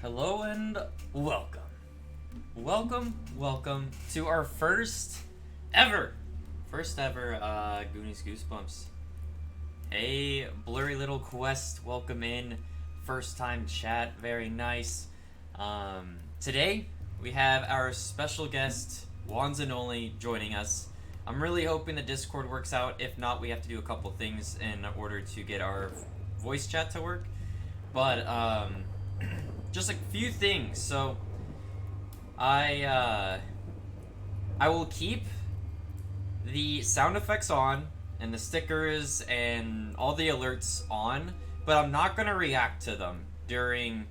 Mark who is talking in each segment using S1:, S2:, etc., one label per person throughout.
S1: Hello and welcome. Welcome to our first ever G00nies Goosebumps. Hey, blurry little quest, welcome in. First time chat, very nice. Today we have our special guest, WonzandOnly, joining us. I'm really hoping the Discord works out. If not, we have to do a couple things in order to get our voice chat to work. But just a few things. So I will keep the sound effects on and the stickers and all the alerts on, but I'm not gonna react to them during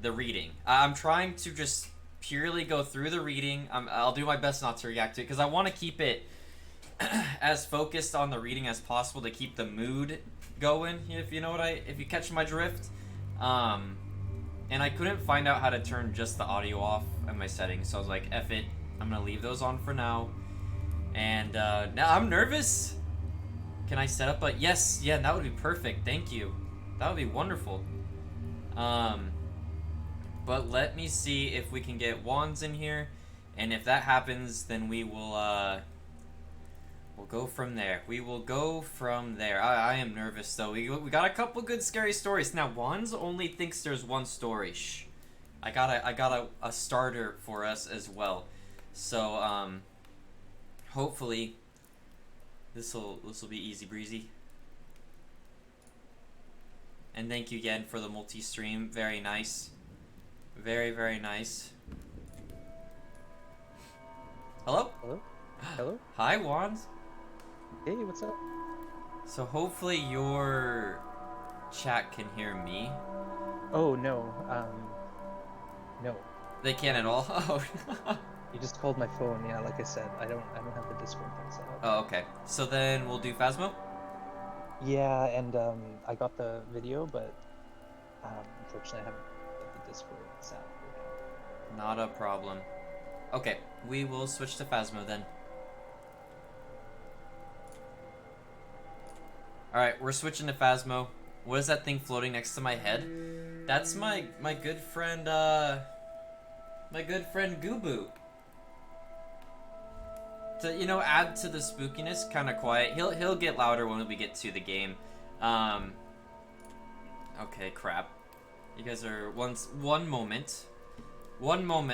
S1: the reading. I'm trying to just purely go through the reading. I'll do my best not to react to it because I want to keep it as focused on the reading as possible to keep the mood going. If you know what if you catch my drift. And I couldn't find out how to turn just the audio off in my settings, so I was like, F it, I'm gonna leave those on for now. And now I'm nervous. Can I set up a yes? Yeah, that would be perfect. Thank you. That would be wonderful. But let me see if we can get Wonz in here, and if that happens, then we will we'll go from there. We will go from there. I am nervous though. We got a couple good scary stories. Now Wonz only thinks there's one story. Shh. I got a starter for us as well. So hopefully this'll be easy breezy. And thank you again for the multi-stream. Very nice. Very nice. Hello?
S2: Hello? Hello?
S1: Hi, Wonz.
S2: Hey, what's up?
S1: So hopefully your chat can hear me.
S2: Oh, no. No.
S1: They can't at all? Oh.
S2: You just called my phone, yeah, like I said. I don't have the Discord thing set up.
S1: Oh, okay. So then we'll do Phasmo?
S2: Yeah, and I got the video, but unfortunately I haven't got the Discord set up.
S1: Not a problem. Okay, we will switch to Phasmo then. Alright, we're switching to Phasmo. What is that thing floating next to my head? That's my good friend, Goobo. To, you know, add to the spookiness, kind of quiet. He'll get louder when we get to the game. Okay, crap. You guys are one moment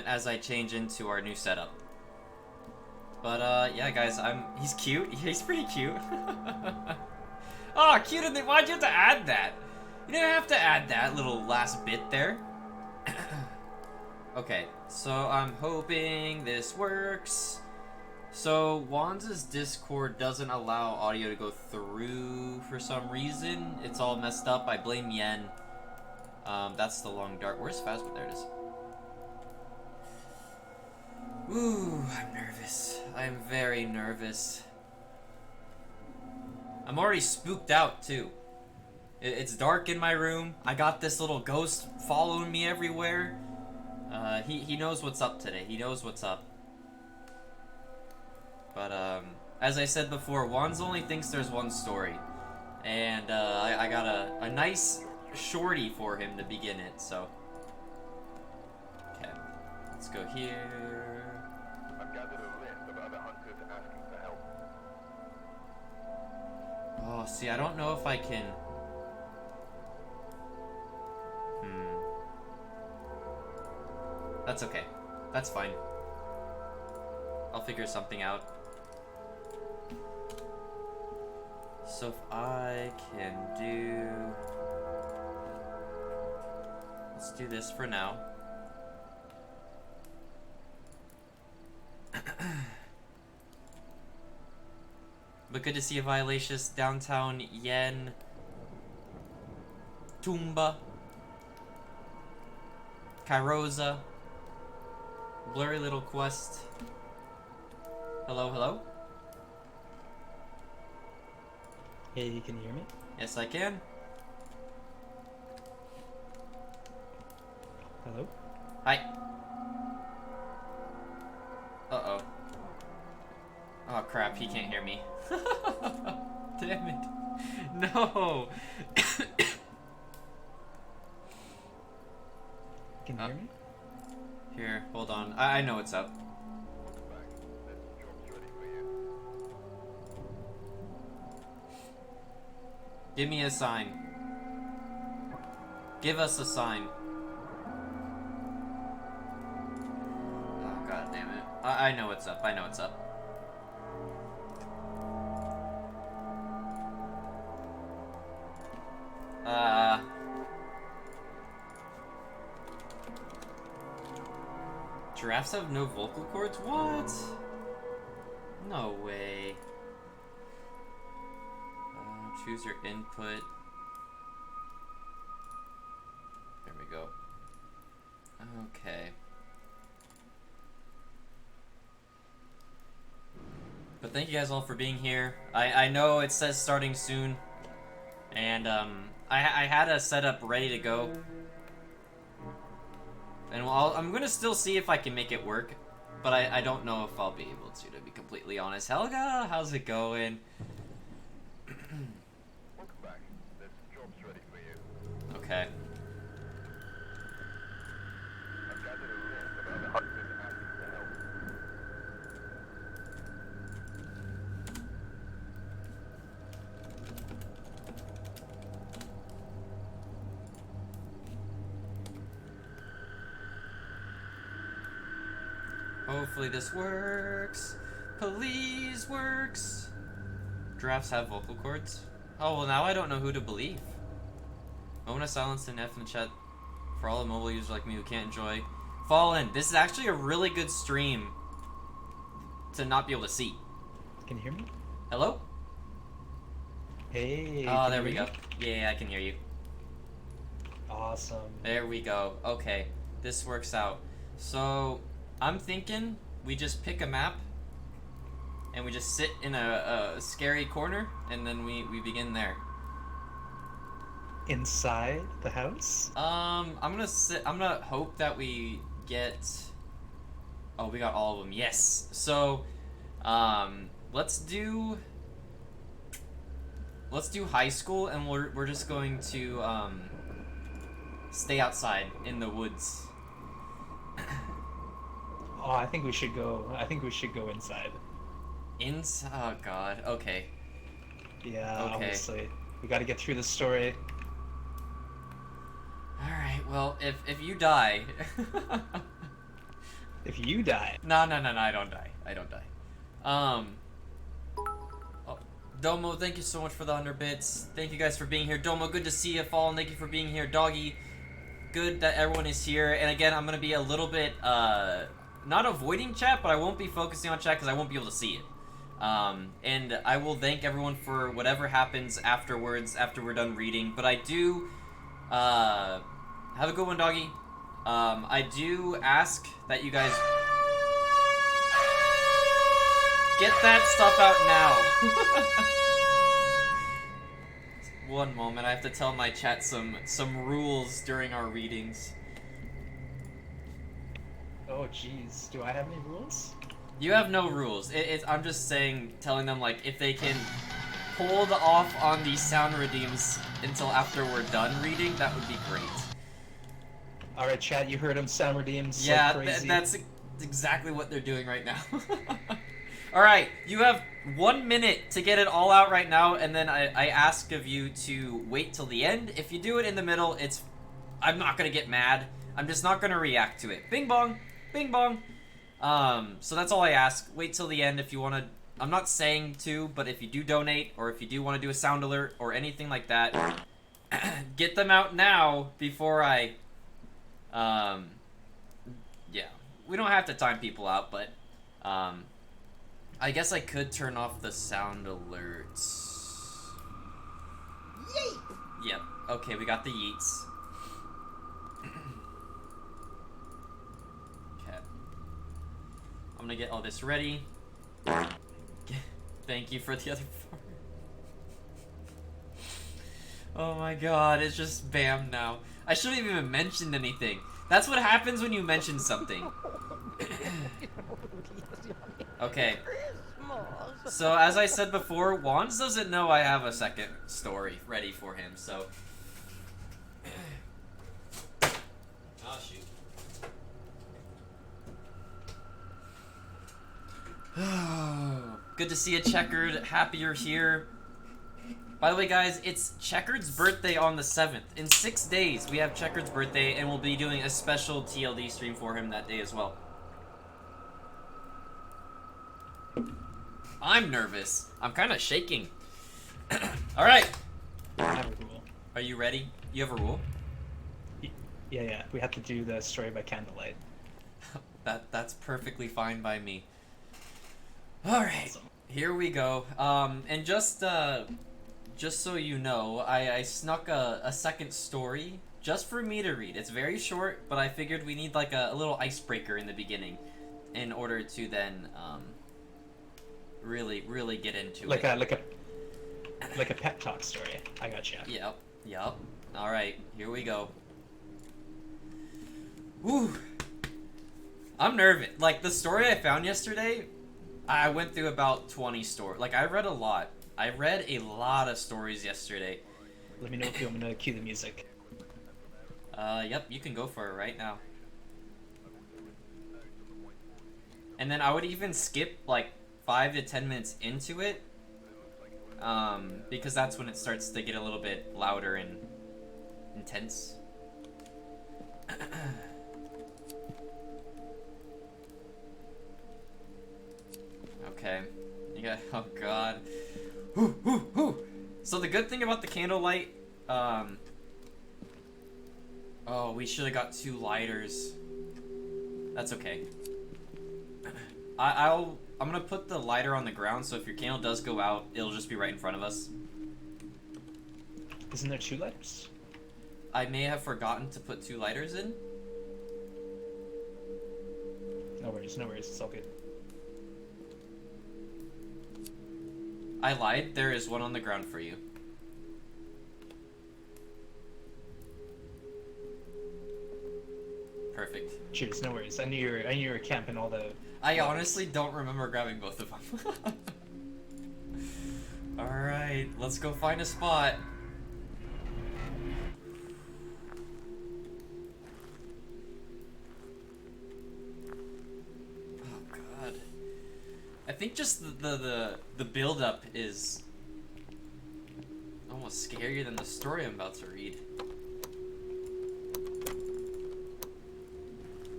S1: as I change into our new setup. But yeah, guys, he's cute. He's pretty cute. Oh, cute! Why'd you have to add that? You didn't have to add that little last bit there. Okay, so I'm hoping this works. So Wonz's Discord doesn't allow audio to go through for some reason. It's all messed up. I blame Yen. That's the long dart. Where's Phasmo? There it is. Ooh, I'm nervous. I'm very nervous. I'm already spooked out too. It's dark in my room. I got this little ghost following me everywhere. He knows what's up today. He knows what's up. But as I said before, Wonz only thinks there's one story, and I got a nice shorty for him to begin it. So okay, let's go here.
S3: I've gathered a list of other hunters asking for help.
S1: Oh, see, I don't know if I can. That's okay. That's fine. I'll figure something out. So if I can do... Let's do this for now. But good to see a Violacious, Downtown, Yen, Tumba, Kairosa, Blurry Little Quest. Hello?
S2: Hey, can you hear me?
S1: Yes, I can.
S2: Hello?
S1: Hi. Uh-oh. Oh crap, he can't hear me. Damn it. No!
S2: Can you hear me?
S1: Here, hold on. I know what's up.
S3: Welcome back. This job's ready for you.
S1: Give me a sign. Give us a sign. Oh, god damn it. I know what's up. I know what's up. Giraffes have no vocal cords? What? No way. Choose your input. There we go. Okay. But thank you guys all for being here. I know it says starting soon. And I had a setup ready to go. And I'm gonna still see if I can make it work. But I don't know if I'll be able to be completely honest. Helga, how's it going?
S3: Welcome back. This job's ready for you.
S1: Okay.
S3: I've gathered a list of other hunters asking for help.
S1: Hopefully this works. Please works. Giraffes have vocal cords? Oh, well now I don't know who to believe. Moment of silence in F in the chat for all the mobile users like me who can't enjoy. Fallen, this is actually a really good stream to not be able to see.
S2: Can you hear me?
S1: Hello?
S2: Hey.
S1: Oh,
S2: can
S1: there
S2: you
S1: we
S2: hear
S1: go.
S2: me?
S1: Yeah, I can hear you.
S2: Awesome.
S1: There we go. Okay, this works out. So, I'm thinking we just pick a map and we just sit in a scary corner and then we begin there.
S2: Inside the house?
S1: I'm gonna hope that we get... Oh, we got all of them. Yes. So, let's do high school and we're just going to stay outside in the woods.
S2: Oh, I think we should go inside.
S1: Oh god. Okay.
S2: Yeah,
S1: Okay.
S2: obviously. We gotta get through the story.
S1: Alright, well, if you die...
S2: If you die.
S1: No, I don't die. I don't die. Oh, Domo, thank you so much for the 100 bits. Thank you guys for being here. Domo, good to see you. Fallen, thank you for being here. Doggy, good that everyone is here. And again, I'm going to be a little bit, not avoiding chat, but I won't be focusing on chat because I won't be able to see it. And I will thank everyone for whatever happens afterwards, after we're done reading. But I do, have a good one, Doggy. I do ask that you guys get that stuff out now. One moment, I have to tell my chat some rules during our readings.
S2: Oh, jeez. Do I have any rules?
S1: You have no rules. I'm just telling them like if they can hold off on the sound redeems until after we're done reading, that would be great.
S2: All right, chat. You heard him. Sound redeems.
S1: Yeah,
S2: like crazy.
S1: that's exactly what they're doing right now. All right, you have 1 minute to get it all out right now, and then I ask of you to wait till the end. If you do it in the middle, I'm not gonna get mad. I'm just not gonna react to it. Bing bong, bing bong. So that's all I ask. Wait till the end if you want to. I'm not saying to, but if you do donate or if you do want to do a sound alert or anything like that, get them out now before I. Yeah, we don't have to time people out, but I guess I could turn off the sound alerts. Yeet! Yep. Okay, we got the yeets. Okay. I'm gonna get all this ready. Thank you for the other part. Oh my god, it's just bam now. I shouldn't have even mentioned anything. That's what happens when you mention something. Okay. So, as I said before, Wonz doesn't know I have a second story ready for him, so... Oh, shoot. Good to see you, Checkered. Happy you're here. By the way, guys, it's Checkered's birthday on the 7th. In 6 days, we have Checkered's birthday, and we'll be doing a special TLD stream for him that day as well. I'm nervous. I'm kind of shaking. All right.
S2: I have a rule.
S1: Are you ready? You have a rule?
S2: Yeah. We have to do the story by candlelight.
S1: That's perfectly fine by me. All right.
S2: Awesome.
S1: Here we go. And just so you know, I snuck a second story just for me to read. It's very short, but I figured we need like a little icebreaker in the beginning in order to then really get into
S2: Like
S1: it.
S2: a pep talk story. I got you.
S1: Yep. All right, here we go. Woo. I'm nervous. Like the story I found yesterday, I went through about 20 stories. Like I read a lot. I read a lot of stories yesterday.
S2: Let me know if you want me to cue the music.
S1: Yep, you can go for it right now. And then I would even skip like 5 to 10 minutes into it, because that's when it starts to get a little bit louder and intense. Okay. You got, oh god. Whew. So the good thing about the candlelight, oh, we should have got 2 lighters. That's okay. I'm gonna put the lighter on the ground, so if your candle does go out, it'll just be right in front of us.
S2: Isn't there 2 letters?
S1: I may have forgotten to put 2 lighters in.
S2: No worries. It's all good.
S1: I lied. There is 1 on the ground for you. Perfect.
S2: Cheers. No worries. I knew you were camping all the.
S1: I honestly don't remember grabbing both of them. Alright, let's go find a spot. Oh god. I think just the build up is almost scarier than the story I'm about to read.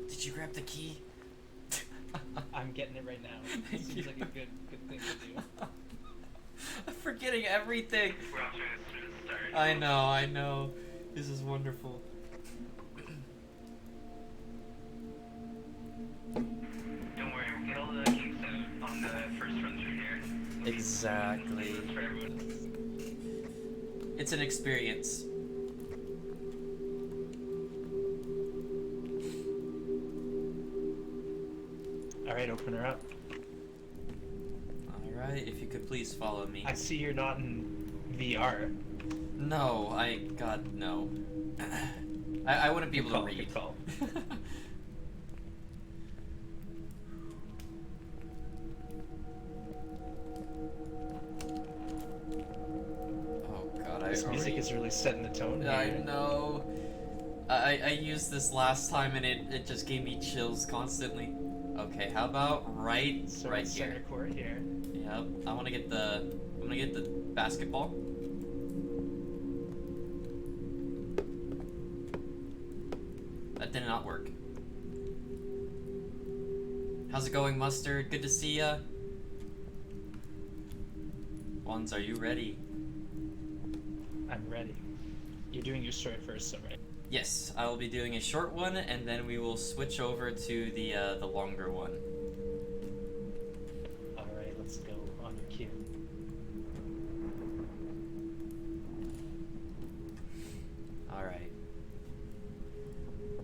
S1: Did you grab the key?
S2: I'm getting it right now. It seems like a good thing to do.
S1: I'm forgetting everything. I know. This is wonderful.
S4: Don't worry, we'll get all the kinks out on the first run through here.
S1: Exactly.
S4: For everyone.
S1: It's an experience.
S2: Alright, open her up.
S1: Alright, if you could please follow me.
S2: I see you're not in VR.
S1: No, God, no. I wouldn't be able to read.
S2: Good call.
S1: Oh god,
S2: This music is really setting the tone.
S1: I
S2: here.
S1: know. I used this last time and it just gave me chills constantly. Okay, how about right
S2: So
S1: right
S2: center
S1: here?
S2: court here.
S1: Yep. I'm gonna get the basketball. That did not work. How's it going, Mustard? Good to see ya. Wonz, are you ready?
S2: I'm ready. You're doing your story first, so right?
S1: Yes, I will be doing a short one, and then we will switch over to the longer one.
S2: Alright, let's go on your cue.
S1: Alright.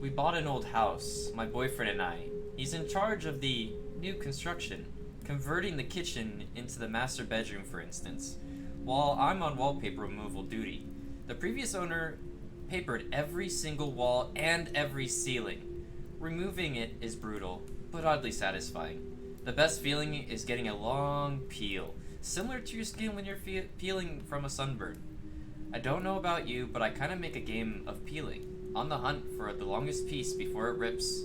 S1: We bought an old house, my boyfriend and I. He's in charge of the new construction, converting the kitchen into the master bedroom, for instance, while I'm on wallpaper removal duty. The previous owner papered every single wall and every ceiling. Removing it is brutal, but oddly satisfying. The best feeling is getting a long peel, similar to your skin when you're peeling from a sunburn. I don't know about you, but I kind of make a game of peeling. on the hunt for the longest piece before it rips.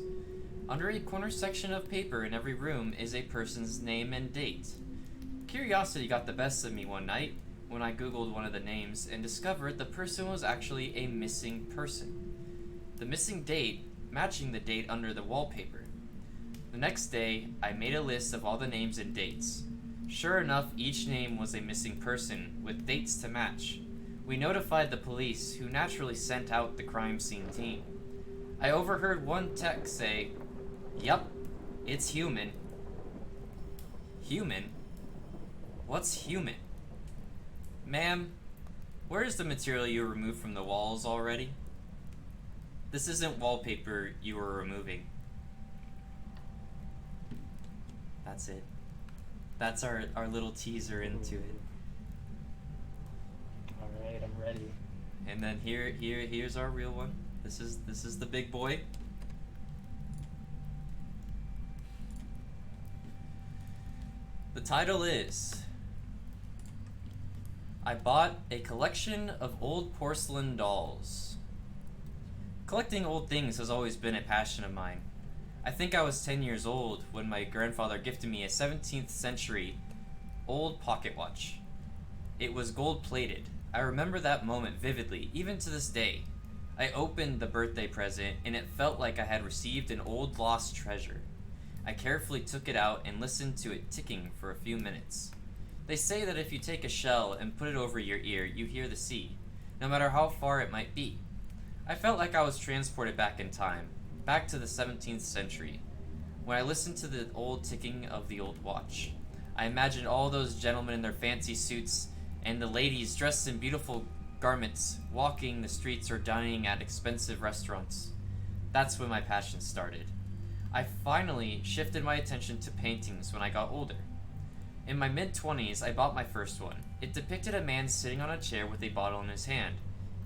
S1: Under a corner section of paper in every room is a person's name and date. Curiosity got the best of me one night when I googled one of the names and discovered the person was actually a missing person. The missing date matching the date under the wallpaper. The next day, I made a list of all the names and dates. Sure enough, each name was a missing person with dates to match. We notified the police, who naturally sent out the crime scene team. I overheard one tech say, "Yup, it's human." Human? What's human? Ma'am, where is the material you removed from the walls already? This isn't wallpaper you were removing. That's it. That's our little teaser into it.
S2: Alright, I'm ready.
S1: And then here's our real one. This is the big boy. The title is I bought a collection of old porcelain dolls. Collecting old things has always been a passion of mine. I think I was 10 years old when my grandfather gifted me a 17th century old pocket watch. It was gold plated. I remember that moment vividly, even to this day. I opened the birthday present and it felt like I had received an old lost treasure. I carefully took it out and listened to it ticking for a few minutes. They say that if you take a shell and put it over your ear, you hear the sea, no matter how far it might be. I felt like I was transported back in time, back to the 17th century. When I listened to the old ticking of the old watch, I imagined all those gentlemen in their fancy suits and the ladies dressed in beautiful garments walking the streets or dining at expensive restaurants. That's when my passion started. I finally shifted my attention to paintings when I got older. In my mid-20s, I bought my first one. It depicted a man sitting on a chair with a bottle in his hand.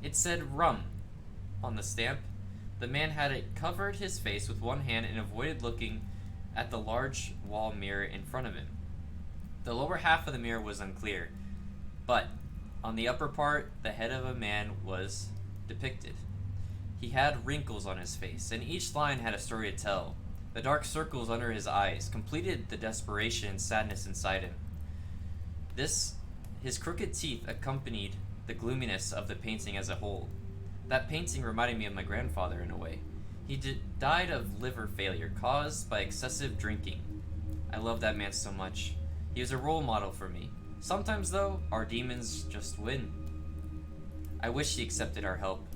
S1: It said rum on the stamp. The man had covered his face with one hand and avoided looking at the large wall mirror in front of him. The lower half of the mirror was unclear, but on the upper part, the head of a man was depicted. He had wrinkles on his face, and each line had a story to tell. The dark circles under his eyes completed the desperation and sadness inside him. His crooked teeth accompanied the gloominess of the painting as a whole. That painting reminded me of my grandfather in a way. He died of liver failure caused by excessive drinking. I love that man so much. He was a role model for me. Sometimes, though, our demons just win. I wish he accepted our help.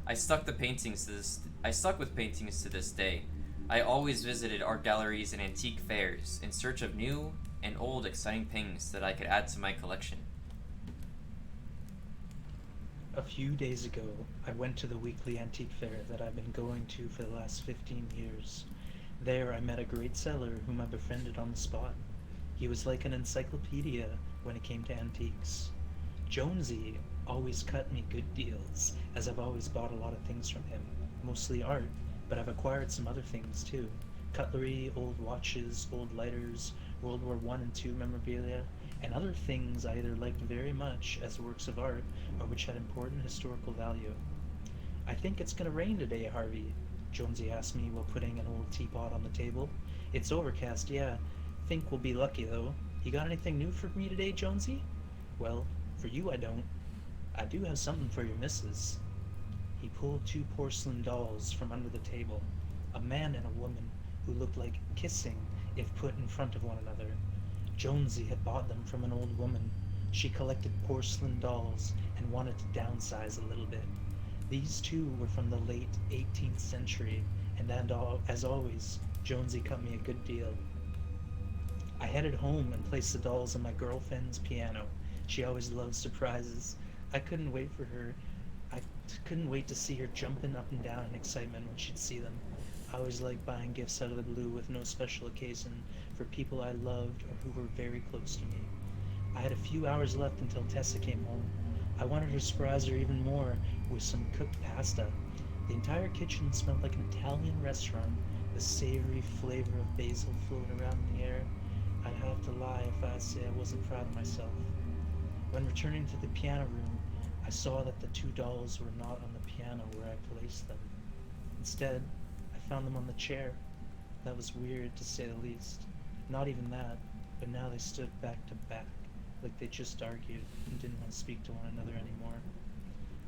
S1: I stuck with paintings to this day. I always visited art galleries and antique fairs in search of new and old exciting things that I could add to my collection.
S2: A few days ago, I went to the weekly antique fair that I've been going to for the last 15 years. There I met a great seller whom I befriended on the spot. He was like an encyclopedia when it came to antiques. Jonesy always cut me good deals, as I've always bought a lot of things from him, mostly art, but I've acquired some other things too. Cutlery, old watches, old lighters, World War I and II memorabilia, and other things I either liked very much as works of art or which had important historical value. "I think it's gonna rain today, Harvey," Jonesy asked me while putting an old teapot on the table. "It's overcast, yeah. Think we'll be lucky though. You got anything new for me today, Jonesy?" "Well, for you I don't. I do have something for your missus." He pulled two porcelain dolls from under the table, a man and a woman who looked like kissing if put in front of one another. Jonesy had bought them from an old woman. She collected porcelain dolls and wanted to downsize a little bit. These two were from the late 18th century, and as always, Jonesy cut me a good deal. I headed home and placed the dolls on my girlfriend's piano. She always loved surprises. I couldn't wait to see her jumping up and down in excitement when she'd see them. I always liked buying gifts out of the blue with no special occasion for people I loved or who were very close to me. I had a few hours left until Tessa came home. I wanted to surprise her even more with some cooked pasta. The entire kitchen smelled like an Italian restaurant, the savory flavor of basil floating around in the air. I'd have to lie if I say I wasn't proud of myself. When returning to the piano room, I saw that the two dolls were not on the piano where I placed them. Instead, I found them on the chair. That was weird, to say the least. Not even that, but now they stood back to back, like they just argued and didn't want to speak to one another anymore.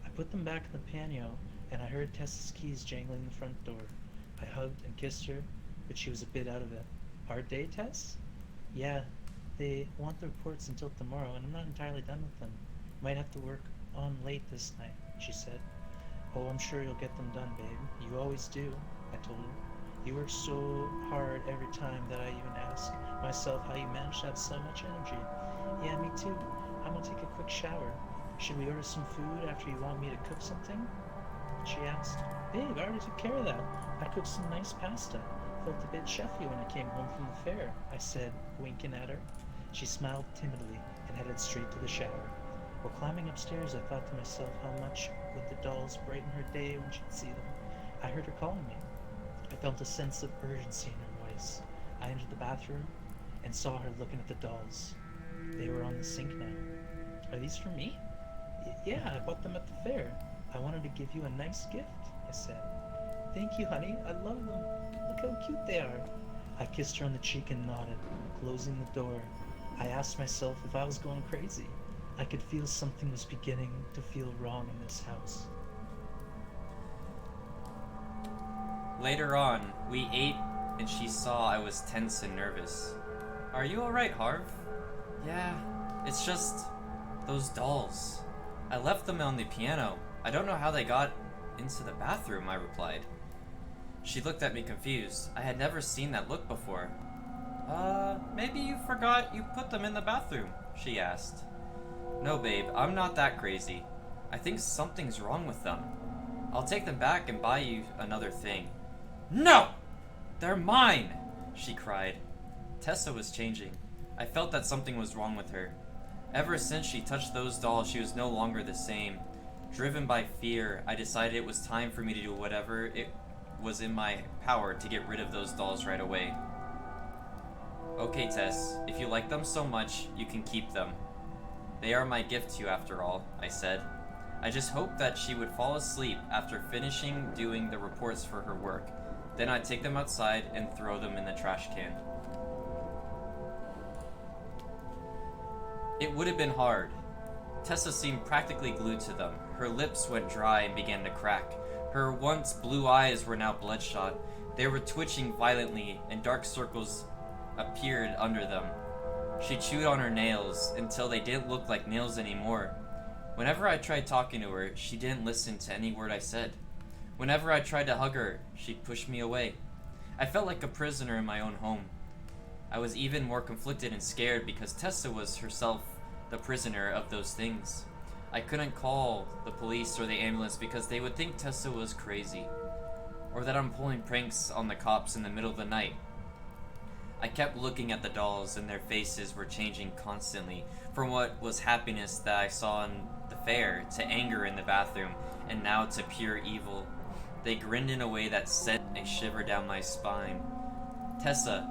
S2: I put them back in the piano, and I heard Tessa's keys jangling the front door. I hugged and kissed her, but she was a bit out of it. Hard day, Tess? Yeah, they want the reports until tomorrow, and I'm not entirely done with them. Might have to work on late this night, she said. Oh, I'm sure you'll get them done, babe. You always do, I told her. You work so hard every time that I even ask myself how you manage to have so much energy. Yeah, me too. I'm gonna take a quick shower. Should we order some food after you want me to cook something? She asked. Babe, I already took care of that. I cooked some nice pasta. Felt a bit chefy when I came home from the fair, I said, winking at her. She smiled timidly and headed straight to the shower. While climbing upstairs, I thought to myself how much would the dolls brighten her day when she'd see them. I heard her calling me. I felt a sense of urgency in her voice. I entered the bathroom and saw her looking at the dolls. They were on the sink now. Are these for me? Yeah, I bought them at the fair. I wanted to give you a nice gift, I said. Thank you, honey. I love them. Look how cute they are. I kissed her on the cheek and nodded, closing the door. I asked myself if I was going crazy. I could feel something was beginning to feel wrong in this house.
S1: Later on, we ate and she saw I was tense and nervous. Are you alright, Harv? Yeah, it's just those dolls. I left them on the piano. I don't know how they got into the bathroom, I replied. She looked at me confused. I had never seen that look before. Maybe you forgot you put them in the bathroom, she asked. No, babe, I'm not that crazy. I think something's wrong with them. I'll take them back and buy you another thing. No! They're mine! She cried. Tessa was changing. I felt that something was wrong with her. Ever since she touched those dolls, she was no longer the same. Driven by fear, I decided it was time for me to do whatever it was in my power to get rid of those dolls right away. Okay, Tess, if you like them so much, you can keep them. They are my gift to you after all, I said. I just hoped that she would fall asleep after finishing doing the reports for her work. Then I'd take them outside and throw them in the trash can. It would have been hard. Tessa seemed practically glued to them. Her lips went dry and began to crack. Her once blue eyes were now bloodshot. They were twitching violently, and dark circles appeared under them. She chewed on her nails until they didn't look like nails anymore. Whenever I tried talking to her, she didn't listen to any word I said. Whenever I tried to hug her, she'd push me away. I felt like a prisoner in my own home. I was even more conflicted and scared because Tessa was herself the prisoner of those things. I couldn't call the police or the ambulance because they would think Tessa was crazy, or that I'm pulling pranks on the cops in the middle of the night. I kept looking at the dolls, and their faces were changing constantly, from what was happiness that I saw in the fair, to anger in the bathroom, and now to pure evil. They grinned in a way that sent a shiver down my spine. Tessa,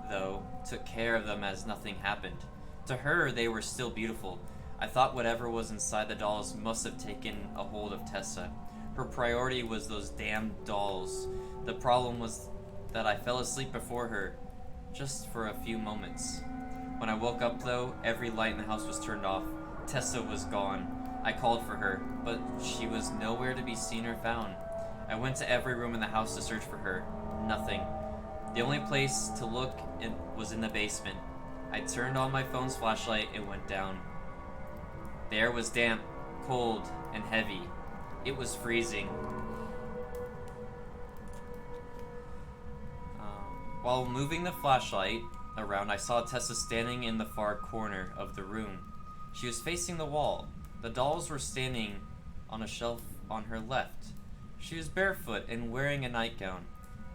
S1: though, took care of them as nothing happened. To her, they were still beautiful. I thought whatever was inside the dolls must have taken a hold of Tessa. Her priority was those damn dolls. The problem was that I fell asleep before her, just for a few moments. When I woke up, though, every light in the house was turned off. Tessa was gone. I called for her, but she was nowhere to be seen or found. I went to every room in the house to search for her. Nothing. The only place to look was in the basement. I turned on my phone's flashlight and went down. The air was damp, cold, and heavy. It was freezing. While moving the flashlight around, I saw Tessa standing in the far corner of the room. She was facing the wall. The dolls were standing on a shelf on her left. She was barefoot and wearing a nightgown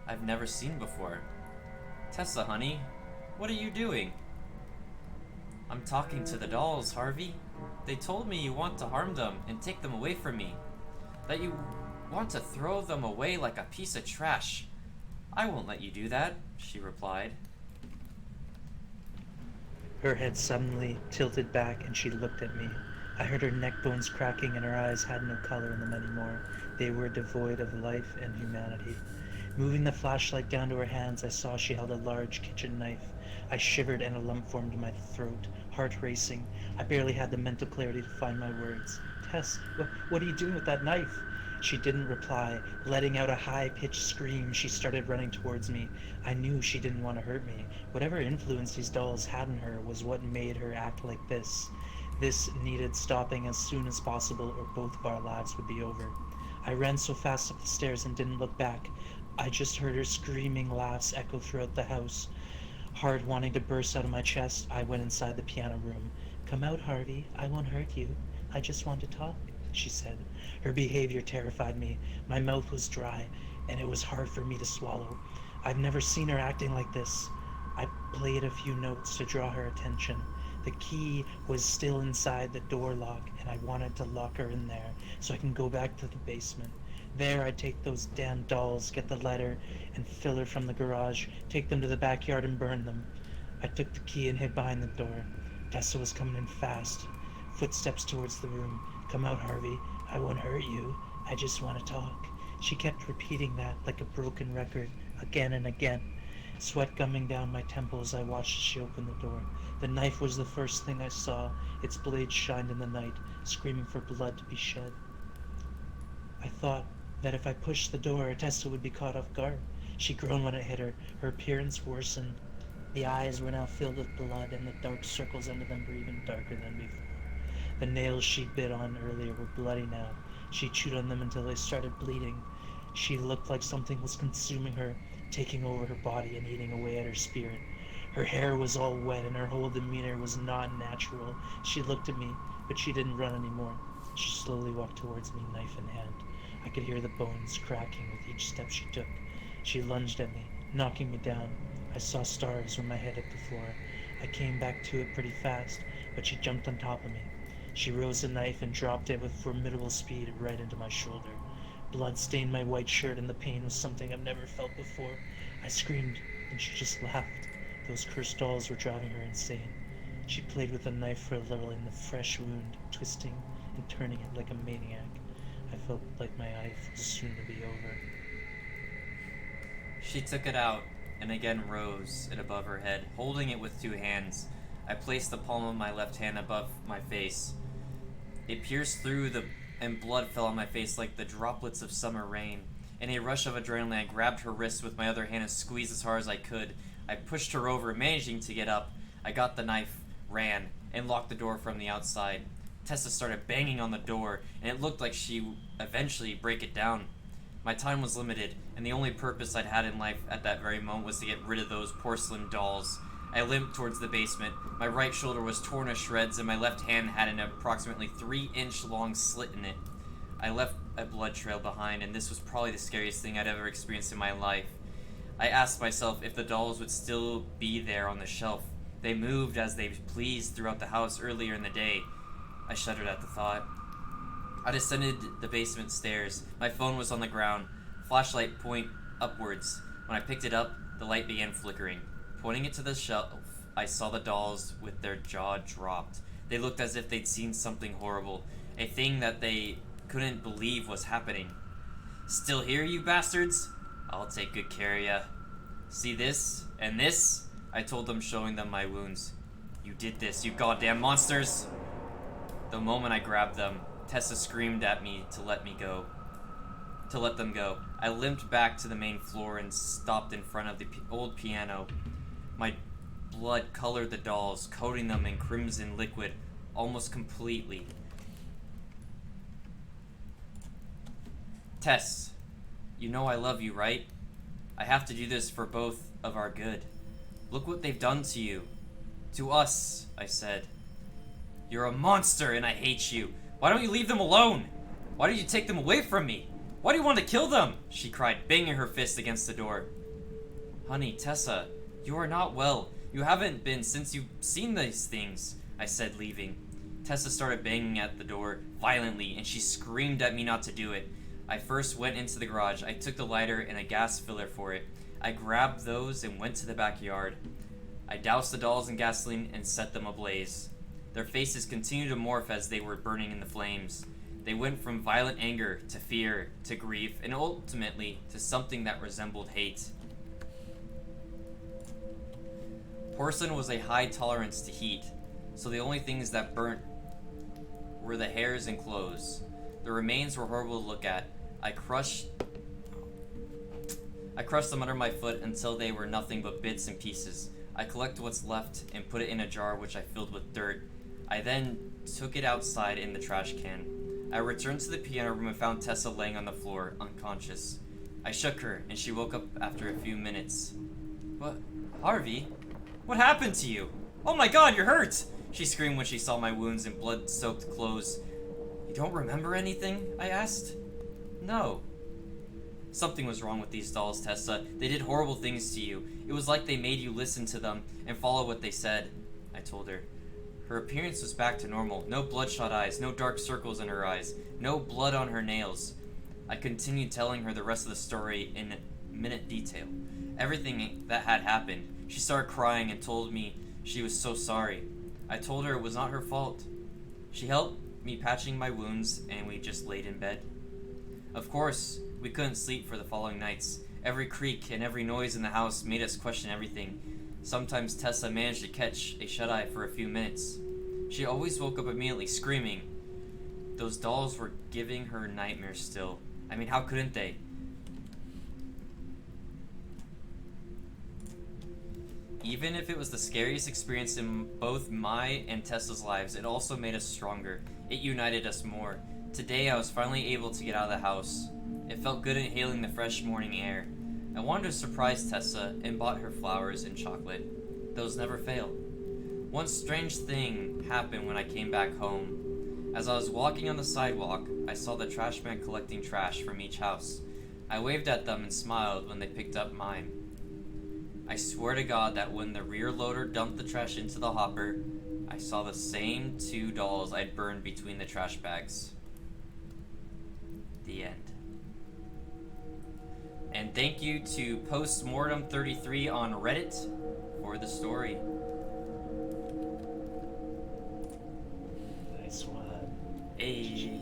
S1: I've never seen before. Tessa, honey, what are you doing? I'm talking to the dolls, Harvey. They told me you want to harm them and take them away from me. That you want to throw them away like a piece of trash. I won't let you do that, she replied.
S2: Her head suddenly tilted back and she looked at me. I heard her neck bones cracking and her eyes had no color in them anymore. They were devoid of life and humanity. Moving the flashlight down to her hands, I saw she held a large kitchen knife. I shivered and a lump formed in my throat, heart racing. I barely had the mental clarity to find my words. Tess, what are you doing with that knife? She didn't reply. Letting out a high-pitched scream, she started running towards me. I knew she didn't want to hurt me. Whatever influence these dolls had in her was what made her act like this. This needed stopping as soon as possible or both of our lives would be over. I ran so fast up the stairs and didn't look back. I just heard her screaming laughs echo throughout the house. Heart wanting to burst out of my chest, I went inside the piano room. "Come out, Harvey. I won't hurt you. I just want to talk," she said. Her behavior terrified me. My mouth was dry, and it was hard for me to swallow. I've never seen her acting like this. I played a few notes to draw her attention. The key was still inside the door lock, and I wanted to lock her in there so I can go back to the basement. There I'd take those damn dolls, get the letter, and fill her from the garage, take them to the backyard and burn them. I took the key and hid behind the door. Tessa was coming in fast. Footsteps towards the room. "Come out, Harvey. I won't hurt you. I just want to talk." She kept repeating that like a broken record, again and again. Sweat gumming down my temples, I watched as she opened the door. The knife was the first thing I saw. Its blade shined in the night, screaming for blood to be shed. I thought that if I pushed the door, Tessa would be caught off guard. She groaned when it hit her. Her appearance worsened. The eyes were now filled with blood, and the dark circles under them were even darker than before. The nails she bit on earlier were bloody now. She chewed on them until they started bleeding. She looked like something was consuming her, taking over her body and eating away at her spirit. Her hair was all wet, and her whole demeanor was not natural. She looked at me, but she didn't run anymore. She slowly walked towards me, knife in hand. I could hear the bones cracking with each step she took. She lunged at me, knocking me down. I saw stars when my head hit the floor. I came back to it pretty fast, but she jumped on top of me. She rose the knife and dropped it with formidable speed right into my shoulder. Blood stained my white shirt, and the pain was something I've never felt before. I screamed, and she just laughed. Those cursed dolls were driving her insane. She played with the knife for a little in the fresh wound, twisting and turning it like a maniac. I felt like my life was soon to be over.
S1: She took it out and again rose it above her head, holding it with two hands. I placed the palm of my left hand above my face. It pierced through and blood fell on my face like the droplets of summer rain. In a rush of adrenaline, I grabbed her wrist with my other hand and squeezed as hard as I could. I pushed her over, managing to get up. I got the knife, ran, and locked the door from the outside. Tessa started banging on the door, and it looked like she would eventually break it down. My time was limited, and the only purpose I'd had in life at that very moment was to get rid of those porcelain dolls. I limped towards the basement. My right shoulder was torn to shreds, and my left hand had an approximately 3-inch long slit in it. I left a blood trail behind, and this was probably the scariest thing I'd ever experienced in my life. I asked myself if the dolls would still be there on the shelf. They moved as they pleased throughout the house earlier in the day. I shuddered at the thought. I descended the basement stairs. My phone was on the ground, flashlight point upwards. When I picked it up, the light began flickering. Pointing it to the shelf, I saw the dolls with their jaw dropped. They looked as if they'd seen something horrible, a thing that they couldn't believe was happening. "Still here, you bastards? I'll take good care of ya. See this and this?" I told them, showing them my wounds. "You did this, you goddamn monsters!" The moment I grabbed them, Tessa screamed at me to let them go. I limped back to the main floor and stopped in front of the old piano. My blood colored the dolls, coating them in crimson liquid almost completely. "Tess, you know I love you, right? I have to do this for both of our good. Look what they've done to you. To us," I said. "You're a monster and I hate you. Why don't you leave them alone? Why did you take them away from me? Why do you want to kill them?" she cried, banging her fist against the door. "Honey, Tessa, you are not well. You haven't been since you've seen these things," I said, leaving. Tessa started banging at the door violently, and she screamed at me not to do it. I first went into the garage. I took the lighter and a gas filler for it. I grabbed those and went to the backyard. I doused the dolls in gasoline and set them ablaze. Their faces continued to morph as they were burning in the flames. They went from violent anger to fear to grief and ultimately to something that resembled hate. Porcelain was a high tolerance to heat, so the only things that burnt were the hairs and clothes. The remains were horrible to look at. I crushed them under my foot until they were nothing but bits and pieces. I collected what's left and put it in a jar which I filled with dirt. I then took it outside in the trash can. I returned to the piano room and found Tessa laying on the floor, unconscious. I shook her, and she woke up after a few minutes. What? Harvey? What happened to you? Oh my god, you're hurt! She screamed when she saw my wounds and blood-soaked clothes. You don't remember anything? I asked. No. Something was wrong with these dolls, Tessa. They did horrible things to you. It was like they made you listen to them and follow what they said, I told her. Her appearance was back to normal. No bloodshot eyes, no dark circles in her eyes, no blood on her nails. I continued telling her the rest of the story in minute detail. Everything that had happened. She started crying and told me she was so sorry. I told her it was not her fault. She helped me patching my wounds and we just laid in bed. Of course, we couldn't sleep for the following nights. Every creak and every noise in the house made us question everything. Sometimes Tessa managed to catch a shut-eye for a few minutes. She always woke up immediately, screaming. Those dolls were giving her nightmares still. I mean, how couldn't they? Even if it was the scariest experience in both my and Tessa's lives, it also made us stronger. It united us more. Today, I was finally able to get out of the house. It felt good inhaling the fresh morning air. I wanted to surprise Tessa and bought her flowers and chocolate. Those never fail. One strange thing happened when I came back home. As I was walking on the sidewalk, I saw the trash man collecting trash from each house. I waved at them and smiled when they picked up mine. I swear to God that when the rear loader dumped the trash into the hopper, I saw the same two dolls I'd burned between the trash bags. The end. And thank you to Postmortem33 on Reddit for the story.
S2: Nice one.
S1: Hey.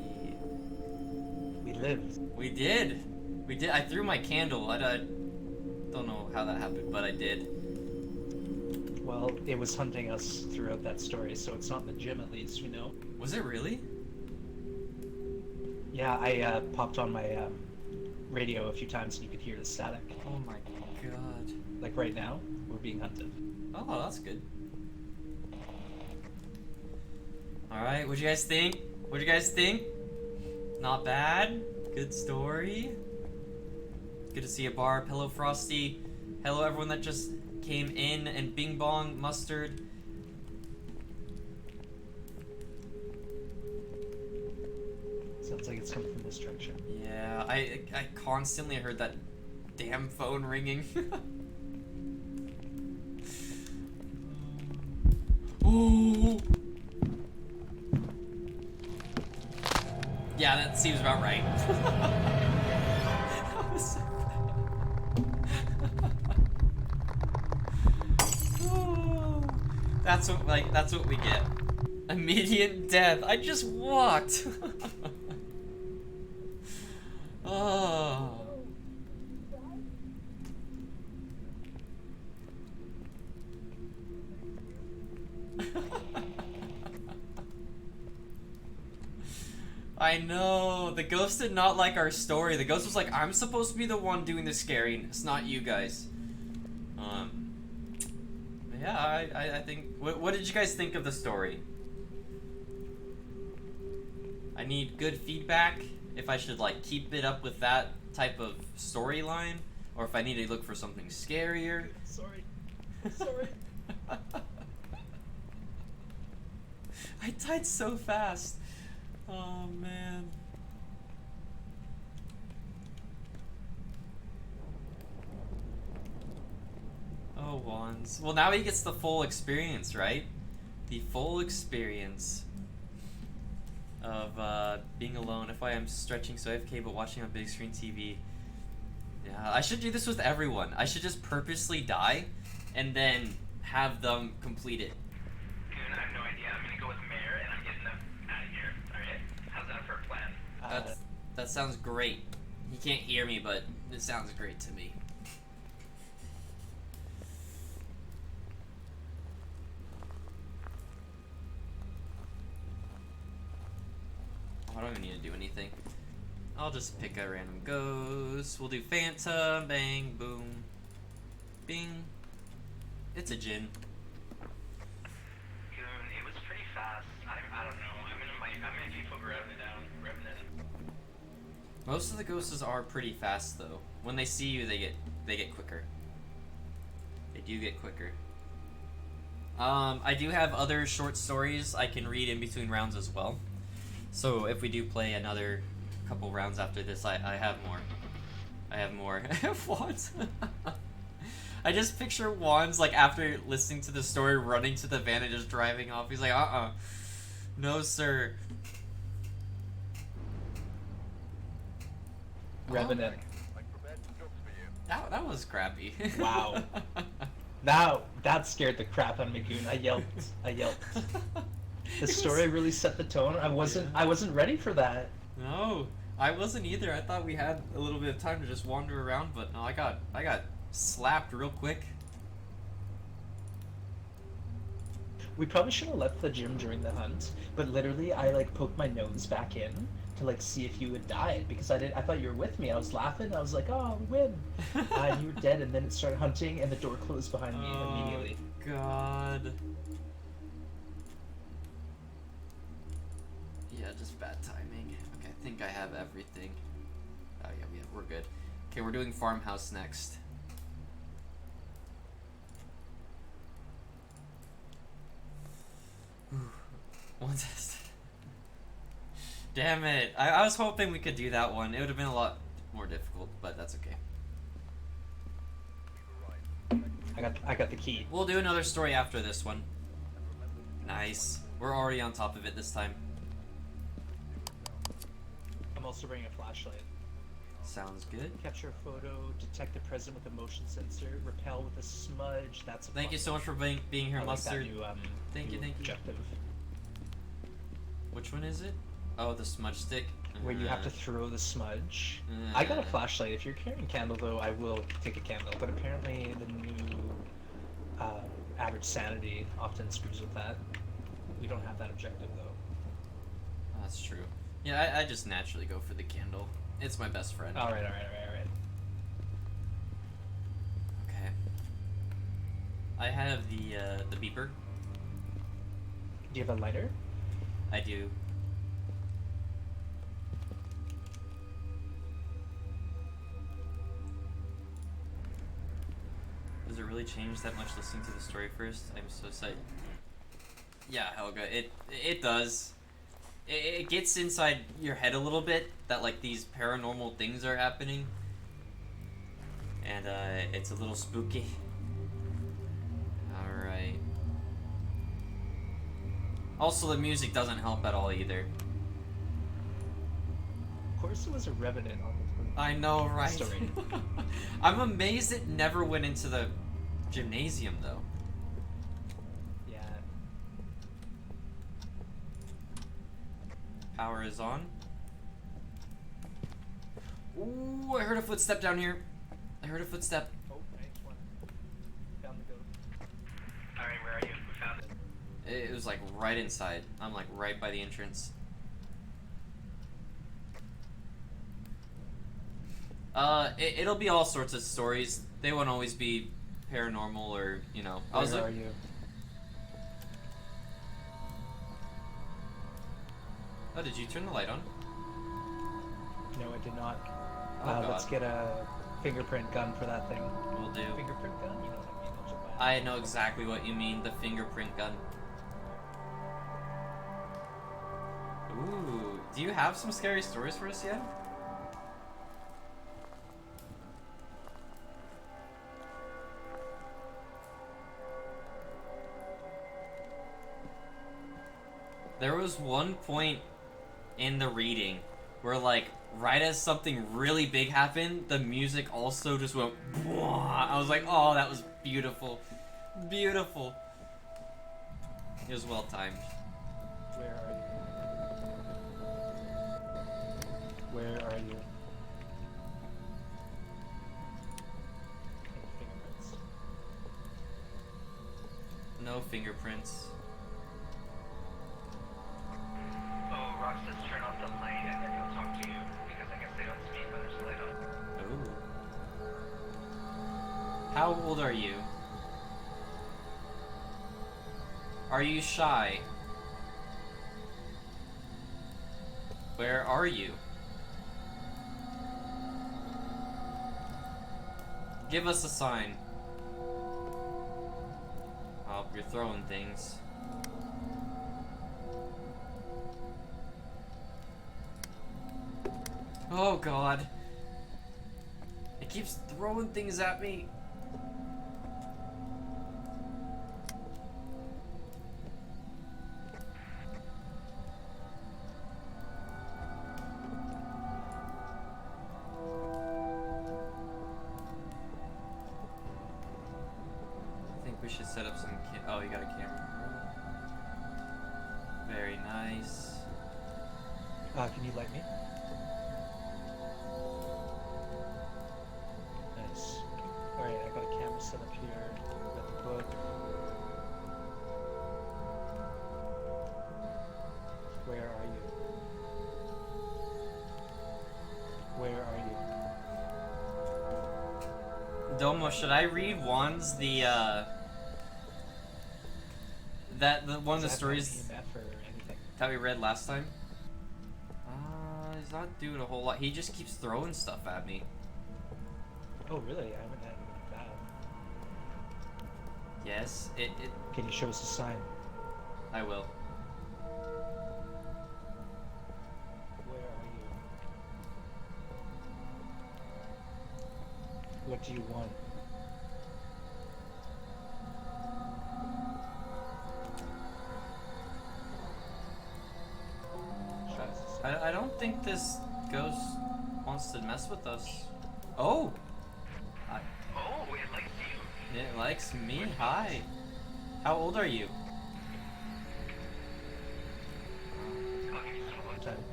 S2: We lived.
S1: We did. We did. I threw my candle. I don't know how that happened, but I did.
S2: Well, it was hunting us throughout that story, so it's not in the gym at least, we know.
S1: Was it really?
S2: Yeah, I popped on my radio a few times and you could hear the static.
S1: Oh my god.
S2: Like right now, we're being hunted.
S1: Oh, that's good. Alright, what'd you guys think? What'd you guys think? Not bad. Good story. Good to see a bar. Hello, Frosty. Hello, everyone that just came in. And Bing Bong Mustard.
S2: Sounds like it's coming from this direction.
S1: Yeah, I constantly heard that damn phone ringing. Ooh. Yeah, that seems about right. That was so oh, that's what we get. Immediate death. I just walked. Oh. I know. The ghost did not like our story. The ghost was like, I'm supposed to be the one doing the scaring. It's not you guys. Yeah, I think... What did you guys think of the story? I need good feedback. If I should, like, keep it up with that type of storyline. Or if I need to look for something scarier.
S2: Sorry. Sorry.
S1: I died so fast. Oh, man. Oh, Wonz. Well, now he gets the full experience, right? The full experience of being alone. If I am stretching so AFK but watching on big screen TV. Yeah, I should do this with everyone. I should just purposely die and then have them complete it.
S4: Dude, I have no idea. I'm gonna go with
S1: That sounds great. He can't hear me, but it sounds great to me. I don't even need to do anything. I'll just pick a random ghost. We'll do Phantom, bang, boom, bing. It's a Jinn.
S4: It was pretty fast. I don't know. I'm gonna keep revving it down. Revving it.
S1: Most of the ghosts are pretty fast though. When they see you, they get quicker. They do get quicker. I do have other short stories I can read in between rounds as well. So if we do play another couple rounds after this, I have more. I have more. What? I just picture Wonz, like, after listening to the story, running to the van and just driving off. He's like, no, sir.
S2: Revenant.
S3: I prepared some jobs for you.
S1: That was crappy.
S2: Wow. Now that scared the crap out of me, Goon. I yelped. The story really set the tone. I wasn't ready for that.
S1: No, I wasn't either. I thought we had a little bit of time to just wander around, but no, I got slapped real quick.
S2: We probably should have left the gym during the hunt, but literally I like poked my nose back in to like see if you had died because I thought you were with me. I was laughing. I was like, "Oh, we win!" And you were dead, and then it started hunting, and the door closed behind me immediately.
S1: God. Yeah, just bad timing. Okay, I think I have everything. Oh yeah, we're good. Okay, we're doing farmhouse next. One test. Damn it. I was hoping we could do that one. It would have been a lot more difficult, but that's okay.
S2: I got the key.
S1: We'll do another story after this one. Nice. We're already on top of it this time.
S2: I'm also bringing a flashlight.
S1: Sounds good.
S2: Capture a photo, detect the present with a motion sensor, repel with a smudge. That's a
S1: Thank you so much for being here,
S2: I like that
S1: Mustard.
S2: new,
S1: Thank you,
S2: new
S1: thank you.
S2: objective.
S1: Which one is it? Oh, the smudge stick.
S2: Where you have to throw the smudge. I got a flashlight. If you're carrying a candle, though, I will take a candle. But apparently, the new average sanity often screws with that. We don't have that objective, though.
S1: Oh, that's true. Yeah, I just naturally go for the candle. It's my best friend.
S2: All right.
S1: Okay. I have the beeper.
S2: Do you have a lighter?
S1: I do. Does it really change that much listening to the story first? I'm so excited. Yeah, Helga, it does. It gets inside your head a little bit that like these paranormal things are happening. And it's a little spooky. Alright. Also, the music doesn't help at all either.
S2: Of course, it was a revenant on the
S1: I know, right?
S2: story.
S1: I'm amazed it never went into the gymnasium, though.
S2: Yeah.
S1: Power is on. Ooh, I heard a footstep down here. I heard a footstep.
S2: Oh, nice one. Found the goat.
S4: Alright, where are you? We found it.
S1: It was like right inside. I'm like right by the entrance. It'll be all sorts of stories. They won't always be paranormal or, you know.
S2: Where are you?
S1: Oh, did you turn the light on?
S2: No, I did not.
S1: Oh,
S2: Let's
S1: God.
S2: get a fingerprint gun for that thing.
S1: We'll do.
S2: Fingerprint gun? You know what I mean? Those are bad.
S1: I know exactly what you mean, the fingerprint gun. Ooh, do you have some scary stories for us yet? There was one point in the reading where, like, right as something really big happened, the music also just went. I was like, oh, that was beautiful. Beautiful. It was well timed.
S2: Where are you? Where are you? Any fingerprints?
S1: No fingerprints.
S4: Oh, Rox says turn off the light and then he'll talk to you because I guess they don't speak when there's a light on.
S1: Ooh. How old are you? Are you shy? Where are you? Give us a sign. Oh, you're throwing things. Oh god. It keeps throwing things at me. I think we should set up some oh, you got a camera. Very nice.
S2: Can you light me? Nice. Alright, I got a camera set up here with the book. Where are you? Where are you?
S1: Domo, should I read Wonz the one of the
S2: Is that
S1: stories
S2: an EMF or anything?
S1: that we read last time? He's not doing a whole lot. He just keeps throwing stuff at me.
S2: Oh, really? I haven't had anything bad.
S1: Yes, it
S2: Can you show us a sign?
S1: I will.
S2: Where are you? What do you want? Show us a sign.
S1: I don't think this ghost wants to mess with us. Oh!
S4: Oh, it likes you.
S1: It likes me. Hi. How old are you?
S4: I'll give you some
S2: One
S4: look.
S2: time.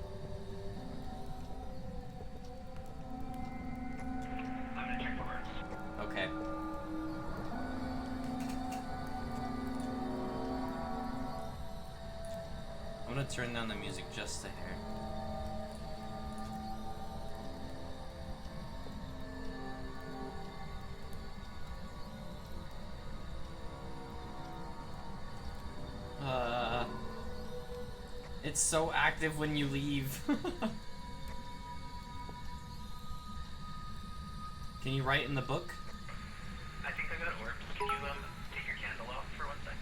S4: I'm gonna check for words.
S1: Okay. I'm gonna turn down the music just a hair. It's so active when you leave. Can you write in the book?
S4: I think I got orbs. Can you take your candle off for 1 sec?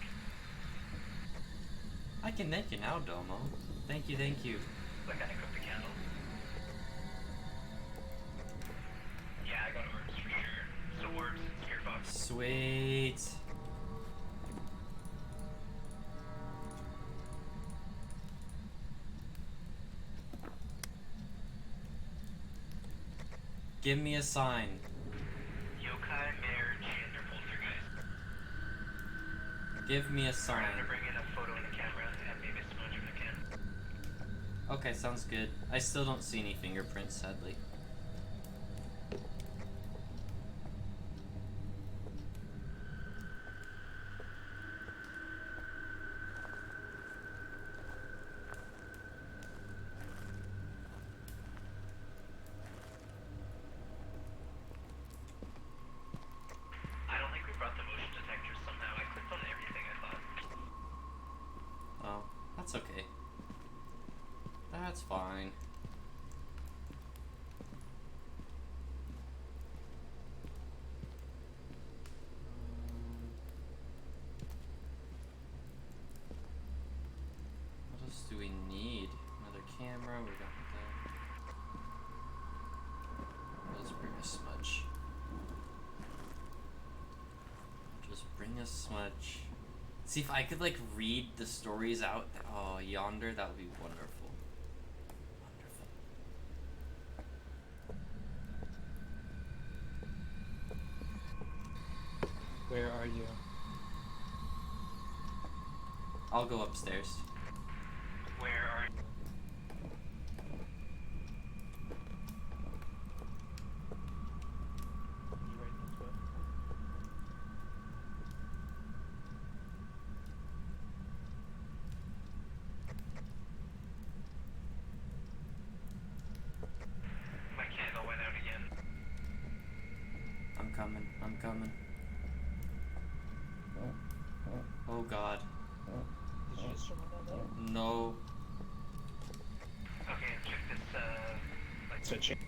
S1: I can thank you now, Domo. Thank you, thank you.
S4: Like I cooked the candle. Yeah, I got orbs for sure. So orbs, spirit box.
S1: Sweet. Give me a sign.
S4: Yokai, marriage, and or poltergeist.
S1: Give me a
S4: Sorry, I'm
S1: sign.
S4: gonna bring in a photo in the camera and maybe a smudge if I can.
S1: Okay, sounds good. I still don't see any fingerprints, sadly.
S4: I don't think we brought the motion detector somehow. I clicked on everything, I thought.
S1: Oh, that's okay. That's fine. What else do we need? Another camera, we got that. Let's bring a smudge. Just bring a smudge. See if I could like read the stories out. Oh, yonder, that would be wonderful. Wonderful.
S2: Where are you?
S1: I'll go upstairs.
S4: Where are
S1: coming. I'm coming. Oh god.
S2: Did you just turn on that light?
S1: No.
S4: Okay, check this, like,
S2: Switching.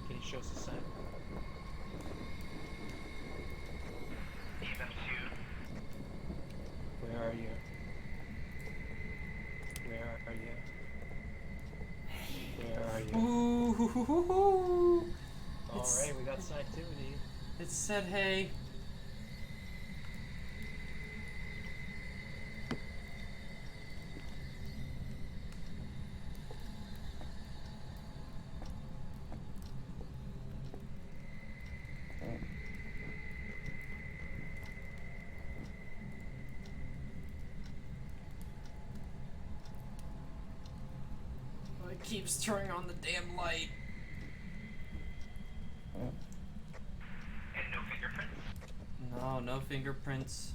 S2: Can you show us a sign?
S4: even two.
S2: Where are you? Where are you? Where are you?
S1: Ooh.
S2: Alright, we got some activity.
S1: It said hey. It keeps turning on the damn light.
S4: And no fingerprints?
S1: No, no fingerprints.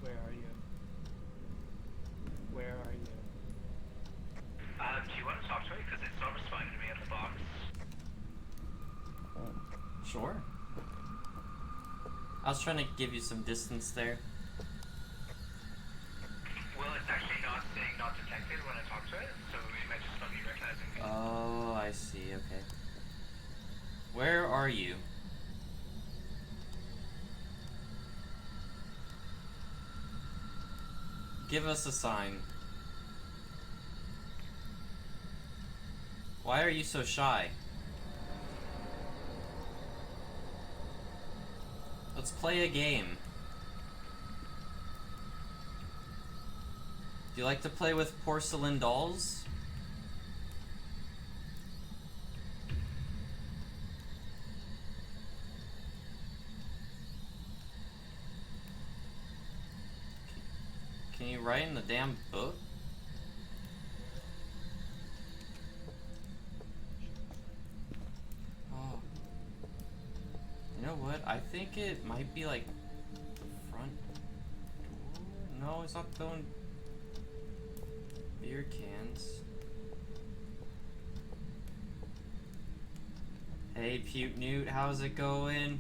S2: Where are you? Where are you?
S4: Do you want to talk to it? Because it's not responding to me at the box.
S1: Sure. I was trying to give you some distance there.
S4: Well, it's actually not saying not detected when I talk to it, so it might just not be recognizing me.
S1: Oh, I see. Okay. Where are you? Give us a sign. Why are you so shy? Let's play a game. Do you like to play with porcelain dolls? Can you write in the damn book? Oh. You know what? I think it might be like the front door? No, it's not throwing beer cans. Hey, Pute Newt, how's it going?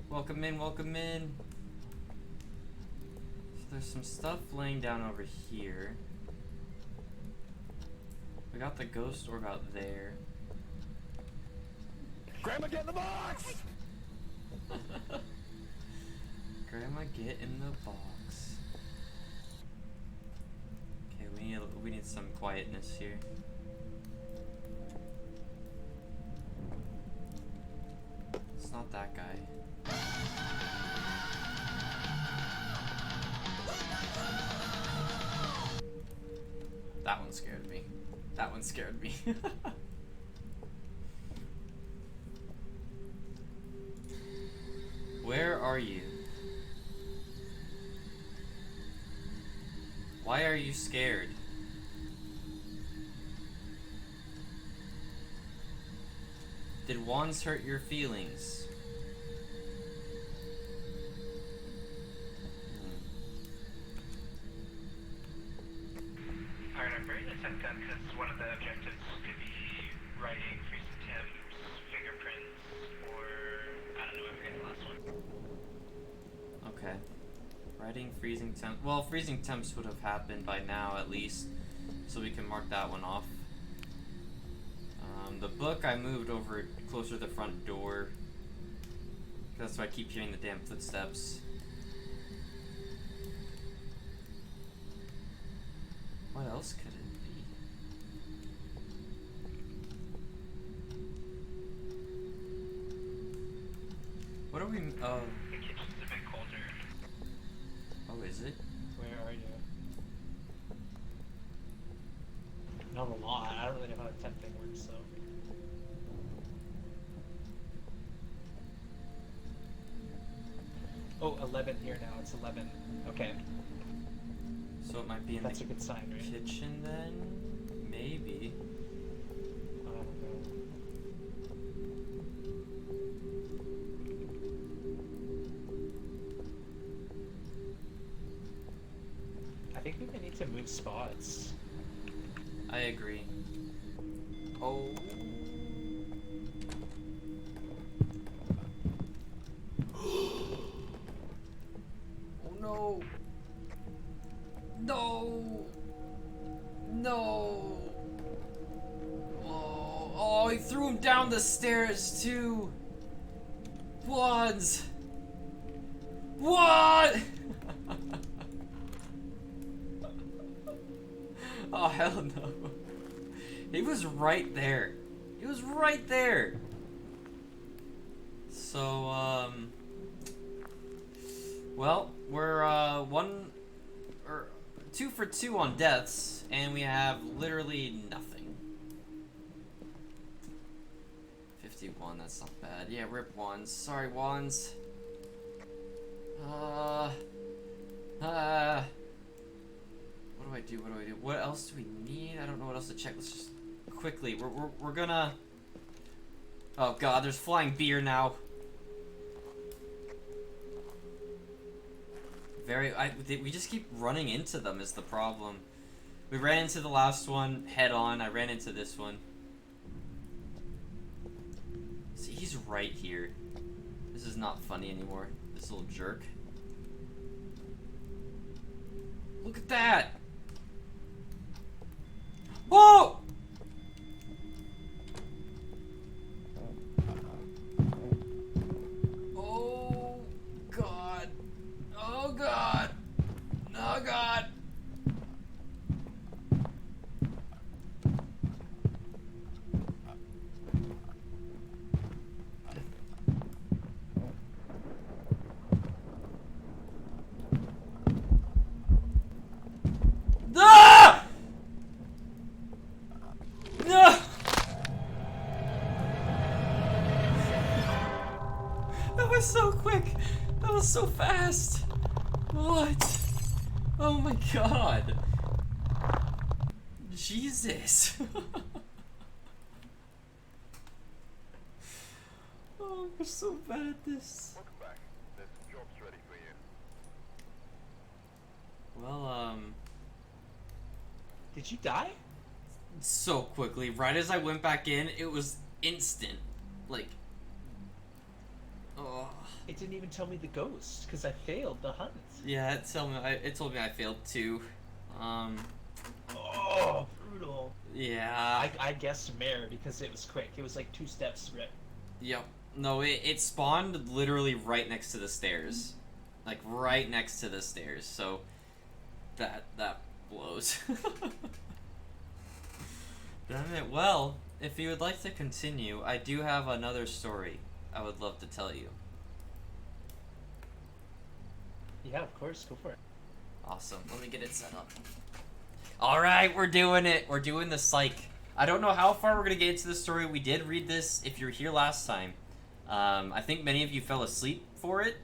S1: Welcome in, welcome in. So there's some stuff laying down over here. We got the ghost orb out there.
S3: Grandma, get in the box!
S1: Grandma, get in the box. Okay, we need some quietness here. It's not that guy. That one scared me. That one scared me. Where are you? Why are you scared? Did Wonz hurt your feelings?
S4: Alright, I'm bringing a temp gun because one of the objectives could be writing freezing temps, fingerprints, or I don't know, I forget the last one.
S1: Okay. Writing freezing temp. Well, freezing temps would have happened by now at least, so we can mark that one off. The book I moved over closer to the front door. That's why I keep hearing the damn footsteps. What else could it be? What are we? Oh.
S4: The kitchen's a bit colder.
S1: Oh, is it?
S2: Where are you? Not a lot. I don't really know how the temp thing works, so. 11 here now. It's 11. Okay,
S1: So it might be in
S2: that's
S1: the
S2: a good sign, right?
S1: kitchen then? Maybe.
S2: I don't know. I think we might need to move spots.
S1: I agree. Oh. Oh no. No. No. Oh, oh, he threw him down the stairs too. Wonz. What? Oh, hell no. He was right there. He was right there. So, well, we're, 2 for 2 on deaths, and we have literally nothing. 51, that's not bad. Yeah, rip Wonz. Sorry, Wonz. What do I do? What do I do? What else do we need? I don't know what else to check. Let's just quickly. We're gonna. Oh god, there's flying beer now. We just keep running into them is the problem. We ran into the last one head on. I ran into this one. See, he's right here. This is not funny anymore. This little jerk. Look at that! Whoa! Oh god. Oh god. Oh god. Ah! No! That was so quick. That was so fast. What? Oh my god. Jesus. Oh, we're so bad at this.
S3: Welcome back. There's some jobs ready for you.
S1: Well,
S2: Did you die?
S1: so quickly. Right as I went back in, it was instant. Like, oh.
S2: It didn't even tell me the ghost, because I failed the hunt.
S1: Yeah, it told me I failed too.
S2: Oh, brutal.
S1: Yeah.
S2: I guessed mare because it was quick. It was like 2 steps, right?
S1: Yep. No, it spawned literally right next to the stairs. Like, right next to the stairs, so that blows. Damn it. Well, if you would like to continue, I do have another story I would love to tell you.
S2: Yeah, of course. Go for it.
S1: Awesome. Let me get it set up. Alright, we're doing it. We're doing the psych. I don't know how far we're going to get into the story. We did read this if you were here last time. I think many of you fell asleep for it,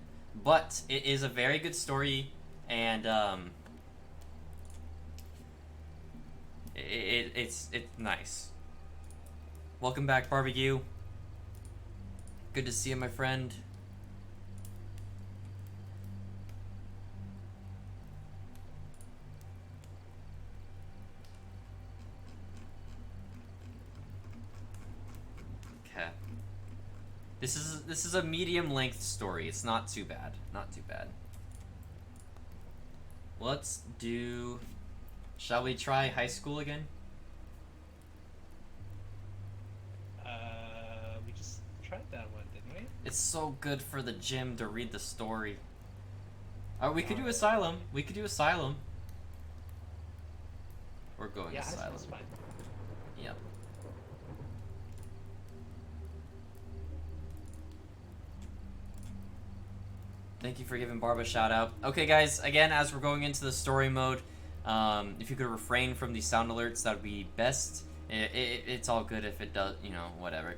S1: but it is a very good story, and it's nice. Welcome back, Barbecue. Good to see you, my friend. Okay. This is a medium length story. It's not too bad. Not too bad. Let's do. Shall we try high school again?
S2: We just tried that one, didn't we?
S1: It's so good for the gym to read the story. We could do Asylum. We could do Asylum. We're going
S2: Yeah,
S1: Asylum.
S2: that's fine.
S1: Yep. Thank you for giving Barb a shout out. Okay, guys, again, as we're going into the story mode, if you could refrain from these sound alerts, that would be best. It's all good if it does, you know, whatever.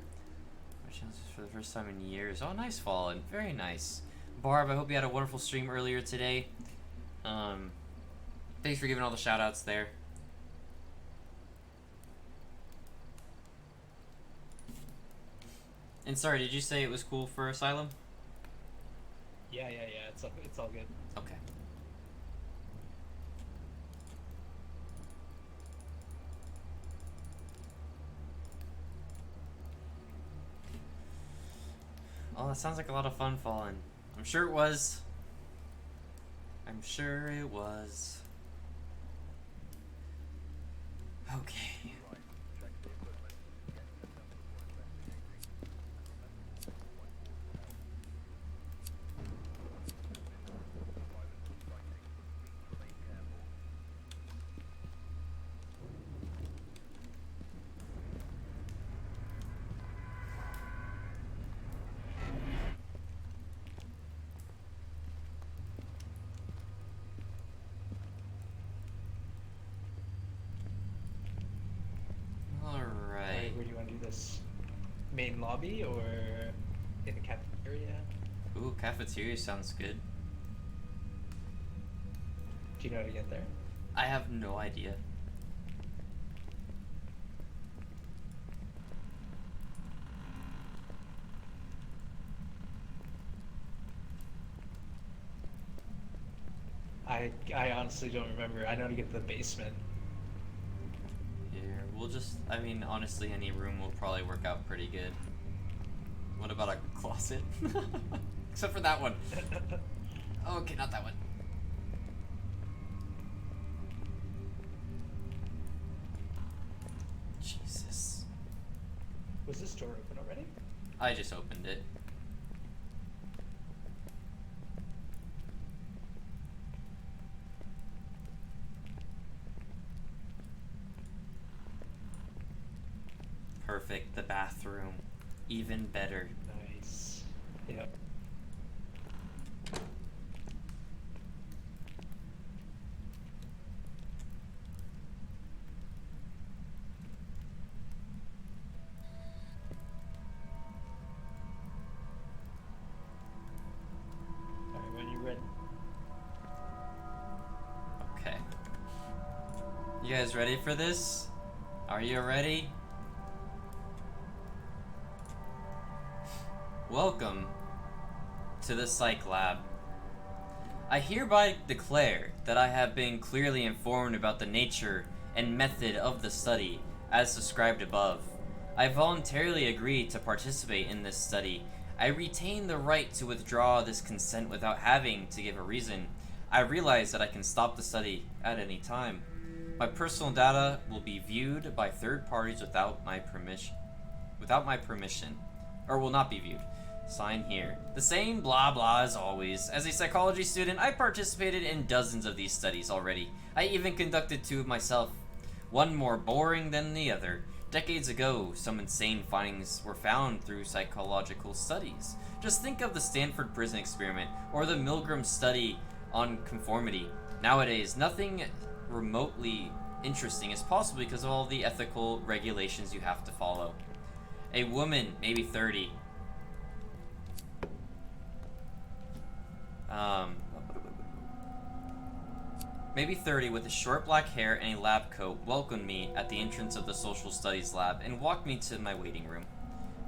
S1: For the first time in years. Oh, nice, Fallen. Very nice. Barb, I hope you had a wonderful stream earlier today. Thanks for giving all the shout outs there. And sorry, did you say it was cool for Asylum?
S2: Yeah. It's all good.
S1: Okay. Oh, that sounds like a lot of fun, Fallen. I'm sure it was. I'm sure it was. Okay.
S2: Alright, where do you want to do this? Main lobby or in the cafeteria?
S1: Ooh, cafeteria sounds good.
S2: Do you know how to get there?
S1: I have no idea.
S2: I honestly don't remember. I know to get to the basement.
S1: Here, we'll just, I mean, honestly, any room will probably work out pretty good. What about a closet? Except for that one. Oh, okay, not that one. Jesus.
S2: Was this door open already?
S1: I just opened it. Perfect, the bathroom. Even better.
S2: Nice. Yep. Alright, when you're ready.
S1: Okay. You guys ready for this? Are you ready? Welcome to the Psych Lab. I hereby declare that I have been clearly informed about the nature and method of the study as described above. I voluntarily agree to participate in this study. I retain the right to withdraw this consent without having to give a reason. I realize that I can stop the study at any time. My personal data will be viewed by third parties without my permission. Or will not be viewed. Sign here. The same blah blah as always. As a psychology student, I participated in dozens of these studies already. I even conducted two myself. One more boring than the other. Decades ago, some insane findings were found through psychological studies. Just think of the Stanford prison experiment or the Milgram study on conformity. Nowadays, nothing remotely interesting is possible because of all the ethical regulations you have to follow. A woman, maybe 30. Maybe 30 with a short black hair and a lab coat welcomed me at the entrance of the social studies lab and walked me to my waiting room.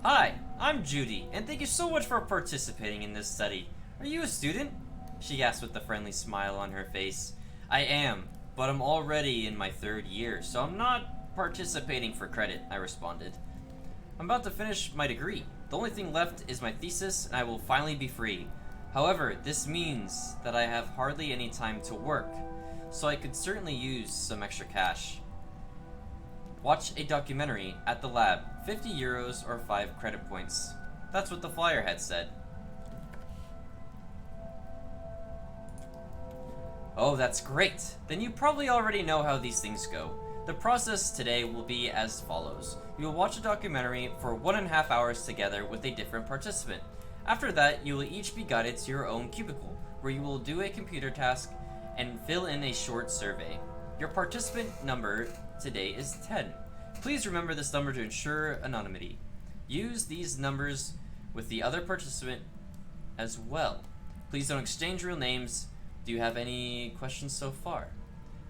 S1: Hi, I'm Judy, and thank you so much for participating in this study. Are you a student? She asked with a friendly smile on her face. I am, but I'm already in my third year, so I'm not participating for credit, I responded. I'm about to finish my degree. The only thing left is my thesis, and I will finally be free. However, this means that I have hardly any time to work, so I could certainly use some extra cash. Watch a documentary at the lab, 50 euros or 5 credit points. That's what the flyer had said. Oh, that's great. Then you probably already know how these things go. The process today will be as follows. You will watch a documentary for 1.5 hours together with a different participant. After that, you will each be guided to your own cubicle, where you will do a computer task and fill in a short survey. Your participant number today is 10. Please remember this number to ensure anonymity. Use these numbers with the other participant as well. Please don't exchange real names. Do you have any questions so far?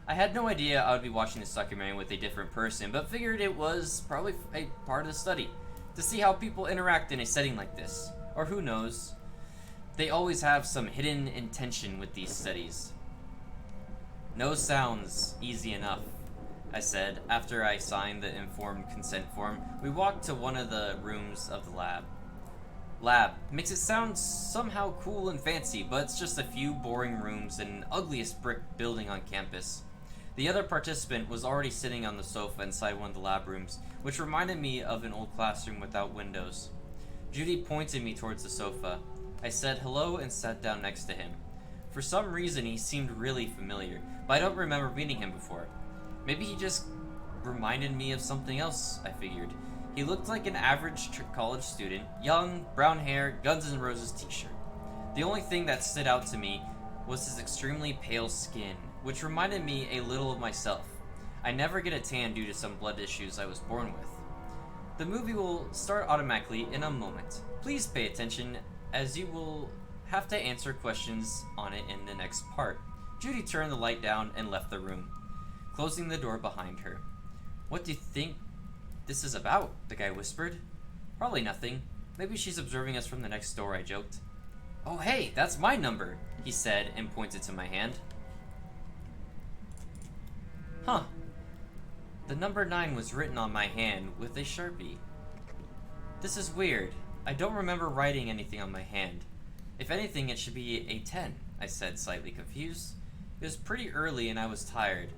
S1: I had no idea I would be watching this documentary with a different person, but figured it was probably a part of the study, to see how people interact in a setting like this. Or who knows? They always have some hidden intention with these studies. No sounds easy enough, I said, after I signed the informed consent form. We walked to one of the rooms of the lab. Lab makes it sound somehow cool and fancy, but it's just a few boring rooms in an ugliest brick building on campus. The other participant was already sitting on the sofa inside one of the lab rooms, which reminded me of an old classroom without windows. Judy pointed me towards the sofa. I said hello and sat down next to him. For some reason, he seemed really familiar, but I don't remember meeting him before. Maybe he just reminded me of something else, I figured. He looked like an average college student, young, brown hair, Guns N' Roses t-shirt. The only thing that stood out to me was his extremely pale skin, which reminded me a little of myself. I never get a tan due to some blood issues I was born with. The movie will start automatically in a moment. Please pay attention, as you will have to answer questions on it in the next part. Judy turned the light down and left the room, closing the door behind her. What do you think this is about? The guy whispered. Probably nothing. Maybe she's observing us from the next door, I joked. Oh hey, that's my number, he said and pointed to my hand. Huh. The number 9 was written on my hand with a Sharpie. This is weird. I don't remember writing anything on my hand. If anything, it should be a 10, I said, slightly confused. It was pretty early and I was tired,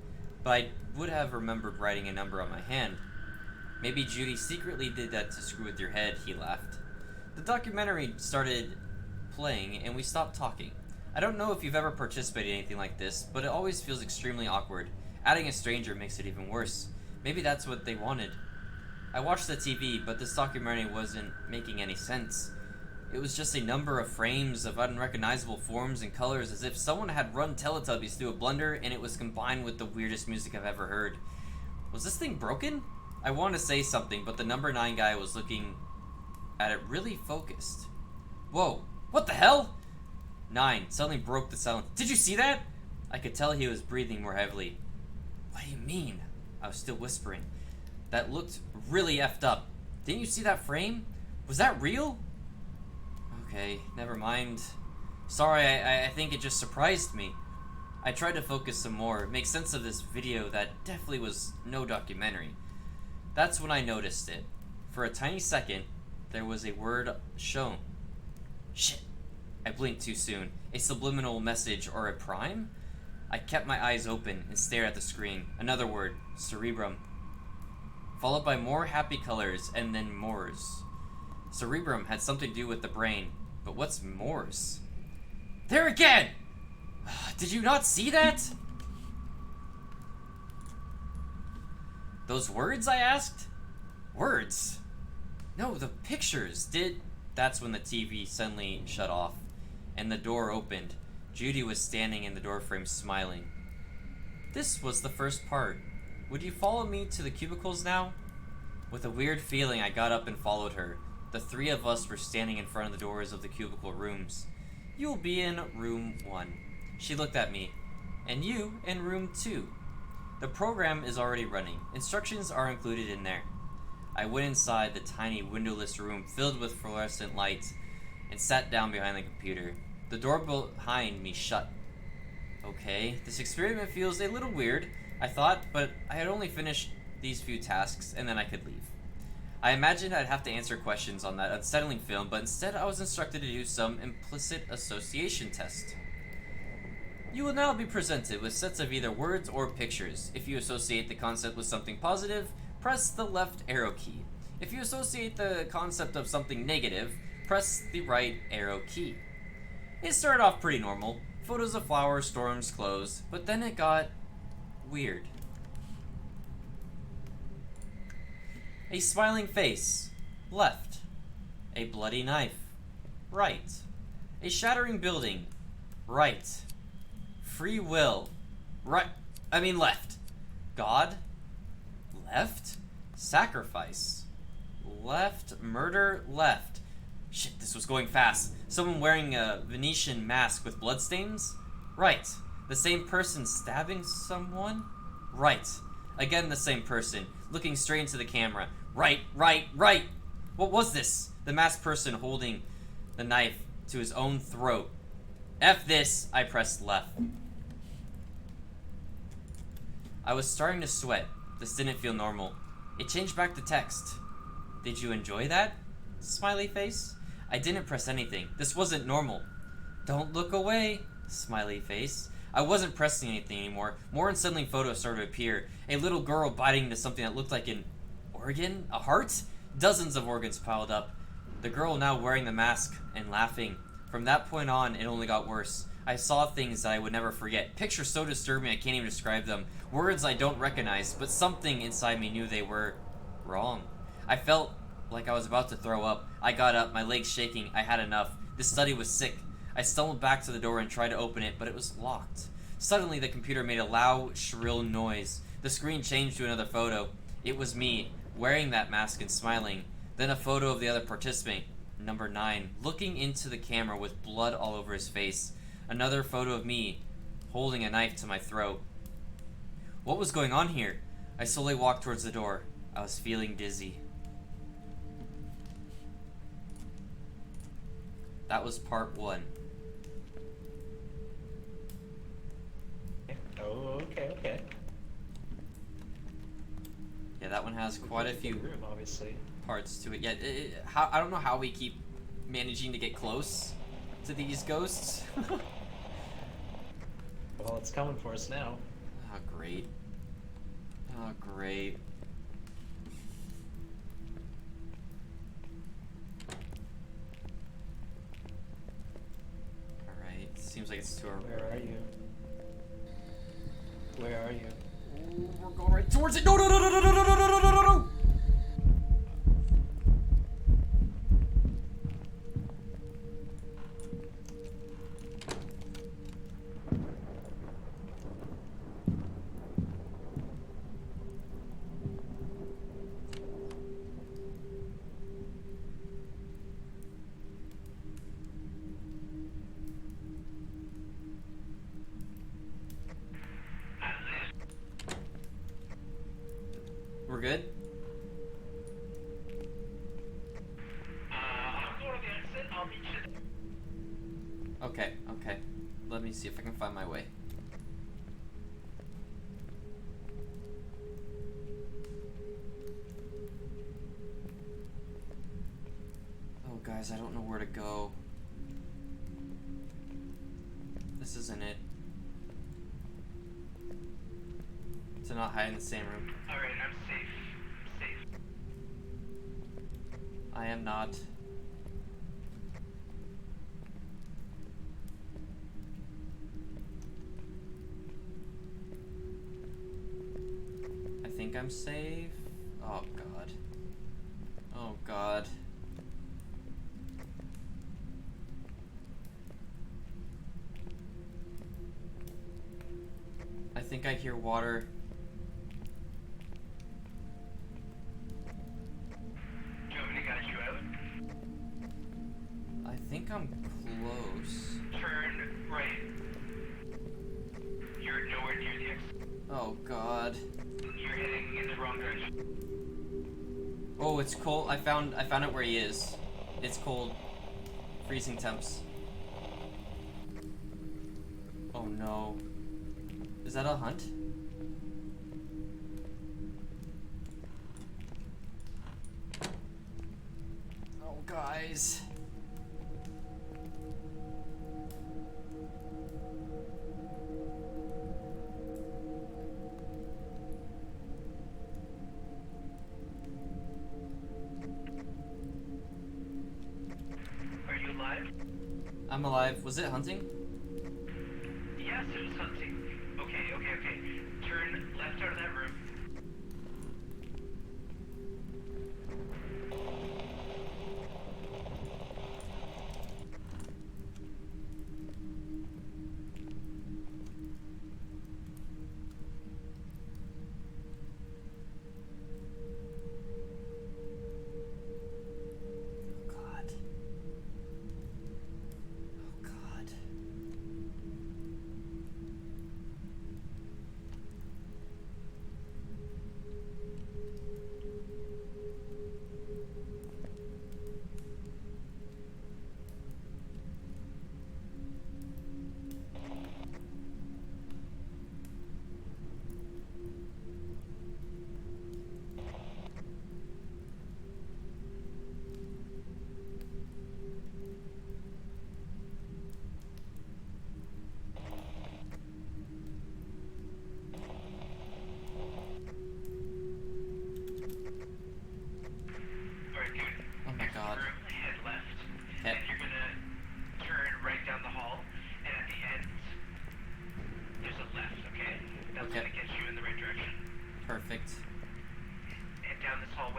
S1: but I would have remembered writing a number on my hand. Maybe Judy secretly did that to screw with your head, he laughed. The documentary started playing and we stopped talking. I don't know if you've ever participated in anything like this, but it always feels extremely awkward. Adding a stranger makes it even worse. Maybe that's what they wanted. I watched the TV, but this documentary wasn't making any sense. It was just a number of frames of unrecognizable forms and colors, as if someone had run Teletubbies through a blender and it was combined with the weirdest music I've ever heard. Was this thing broken? I wanted to say something, but the number 9 guy was looking at it really focused. Whoa, what the hell? 9 suddenly broke the silence. Did you see that? I could tell he was breathing more heavily. What do you mean? I was still whispering. That looked really effed up. Didn't you see that frame? Was that real? Okay, never mind. Sorry, I think it just surprised me. I tried to focus some more, make sense of this video that definitely was no documentary. That's when I noticed it. For a tiny second, there was a word shown. Shit. I blinked too soon. A subliminal message or a prime? I kept my eyes open and stared at the screen. Another word, cerebrum. Followed by more happy colors and then Morse. Cerebrum had something to do with the brain, but what's Morse? There again! Did you not see that? Those words, I asked? Words? No, the pictures. That's when the TV suddenly shut off, and the door opened. Judy was standing in the doorframe smiling. This was the first part. Would you follow me to the cubicles now? With a weird feeling, I got up and followed her. The 3 of us were standing in front of the doors of the cubicle rooms. You will be in room 1. She looked at me. And you in room 2. The program is already running. Instructions are included in there. I went inside the tiny windowless room filled with fluorescent lights and sat down behind the computer. The door behind me shut. Okay, this experiment feels a little weird, I thought, but I had only finished these few tasks and then I could leave. I imagined I'd have to answer questions on that unsettling film, but instead I was instructed to do some implicit association test. You will now be presented with sets of either words or pictures. If you associate the concept with something positive, press the left arrow key. If you associate the concept of something negative, press the right arrow key. It started off pretty normal. Photos of flowers, storms, clothes, but then it got weird. A smiling face, left. A bloody knife, right. A shattering building, right. Free will, left. God, left. Sacrifice, left. Murder, left. Shit, this was going fast. Someone wearing a Venetian mask with bloodstains? Right. The same person stabbing someone? Right. Again, the same person, looking straight into the camera. Right. What was this? The masked person holding the knife to his own throat. F this, I pressed left. I was starting to sweat. This didn't feel normal. It changed back to text. Did you enjoy that? Smiley face. I didn't press anything. This wasn't normal. Don't look away. Smiley face. I wasn't pressing anything anymore. More unsettling photos started to appear. A little girl biting into something that looked like an organ? A heart? Dozens of organs piled up. The girl now wearing the mask and laughing. From that point on, it only got worse. I saw things that I would never forget. Pictures so disturbing I can't even describe them. Words I don't recognize, but something inside me knew they were wrong. I felt like I was about to throw up. I got up, my legs shaking. I had enough. This study was sick. I stumbled back to the door and tried to open it, but it was locked. Suddenly, the computer made a loud, shrill noise. The screen changed to another photo. It was me, wearing that mask and smiling. Then a photo of the other participant, number 9, looking into the camera with blood all over his face. Another photo of me, holding a knife to my throat. What was going on here? I slowly walked towards the door. I was feeling dizzy. That was part 1.
S2: Oh, okay.
S1: Yeah, that one has quite a few
S2: room, obviously.
S1: parts to it. Yeah, I don't know how we keep managing to get close to these ghosts.
S2: Well, it's coming for us now.
S1: Oh, great. Oh, great. Alright, seems like it's to our...
S2: Where are you? Where are you?
S1: Ooh, we're going right towards it! No! We're good?
S4: I'm going to the exit. I'll meet you.
S1: Okay. Let me see if I can find my way. Oh, guys, I don't know where to go. This isn't it. To not hide in the same room.
S4: Alright, I'm safe.
S1: I am not. I think I'm safe. Oh god. Oh god. I think I hear water.
S4: Do you want me to guide you out?
S1: I think I'm close.
S4: Turn right. You're nowhere near the exit.
S1: Oh god.
S4: You're heading in the wrong direction.
S1: Oh, it's cold. I found it where he is. It's cold. Freezing temps. Oh no. Is that a hunt? Oh, guys.
S4: Are you alive?
S1: I'm alive. Was it hunting?
S4: Yes, it was hunting. Okay. Turn left out of that room.
S1: Oh god.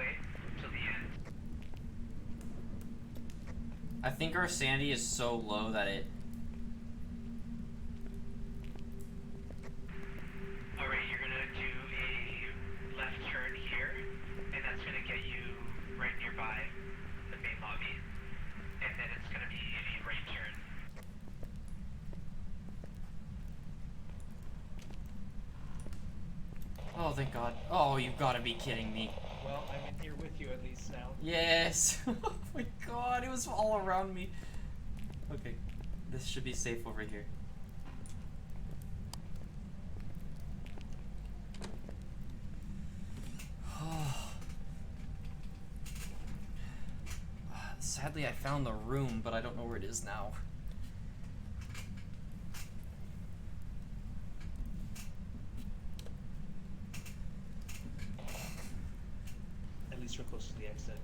S4: way till the end.
S1: I think our sanity is so low that it...
S4: Alright, you're gonna do a left turn here, and that's gonna get you right nearby the main lobby. And then it's gonna be a right turn.
S1: Oh, thank God. Oh, you've got to be kidding me.
S2: Well, I'm in here with you at least now.
S1: Yes! Oh my God, it was all around me. Okay, this should be safe over here. Sadly, I found the room, but I don't know where it is now.
S2: At least we're close to the exit.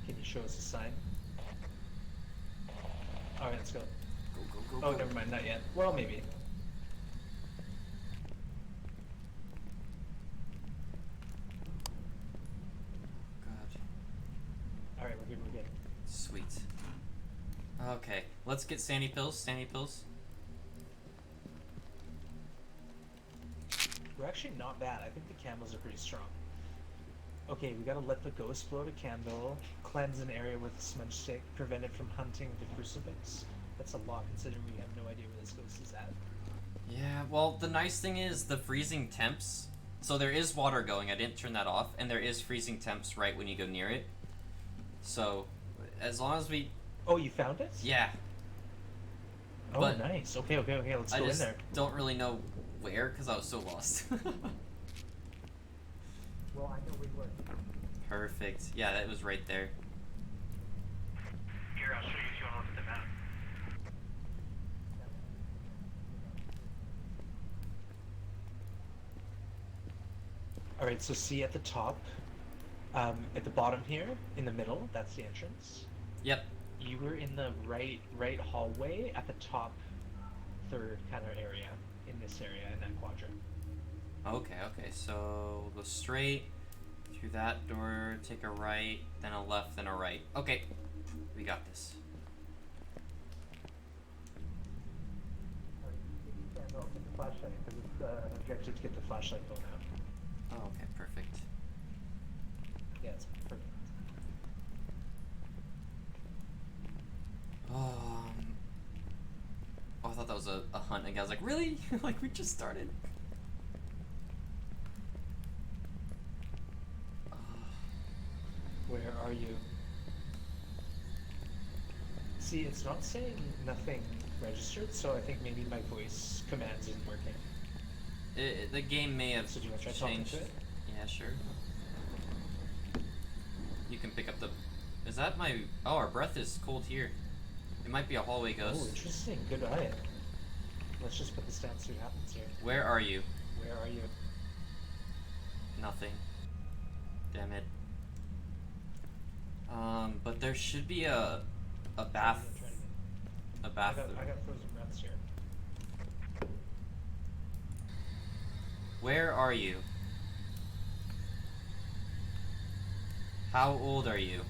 S2: Can you show us a sign? Alright, let's go.
S1: Go, go, go,
S2: Oh,
S1: go.
S2: never mind, not yet. Well, maybe.
S1: God.
S2: Alright, we're good, we're good.
S1: Sweet. Okay, let's get sandy pills, sandy pills.
S2: We're actually not bad. I think the candles are pretty strong. Okay, we gotta let the ghost float a candle, cleanse an area with a smudge stick, prevent it from hunting the crucifix. That's a lot considering we have no idea where this ghost is at.
S1: Yeah, well, the nice thing is the freezing temps. So there is water going, I didn't turn that off, and there is freezing temps right when you go near it. So, as long as we...
S2: Oh, you found it?
S1: Yeah,
S2: Oh,
S1: but
S2: nice. Okay, let's
S1: I
S2: go in
S1: just
S2: there.
S1: don't really know where, because I was so lost.
S2: Well, I know where you were.
S1: Perfect. Yeah, that was right there.
S4: Here, I'll show you if you want to look at the map.
S2: Alright, so see at the top, at the bottom here, in the middle, that's the entrance.
S1: Yep.
S2: You were in the right hallway at the top third kind of area, in this area, in that quadrant.
S1: Okay, okay, so we'll go straight through that door, take a right, then a left, then a right. Okay, we got this.
S2: I'll take the flashlight, because it's an objective to get the flashlight going out.
S1: Oh, okay, perfect.
S2: Yeah, it's perfect.
S1: Oh, I thought that was a hunt again. I was like, really? Like, we just started.
S2: Where are you? See, it's not saying nothing registered, so I think maybe my voice commands isn't working.
S1: The game may have
S2: So do you want to try talking
S1: changed.
S2: to it?
S1: Yeah, sure. You can pick up the... Is that my... Oh, our breath is cold here. It might be a hallway
S2: Oh,
S1: ghost.
S2: interesting. Good eye. Let's just put this down, see what happens here.
S1: Where are you?
S2: Where are you?
S1: Nothing. Damn it. But there should be a bath...
S2: Try it again.
S1: A bath...
S2: I got frozen breaths here.
S1: Where are you? How old are you?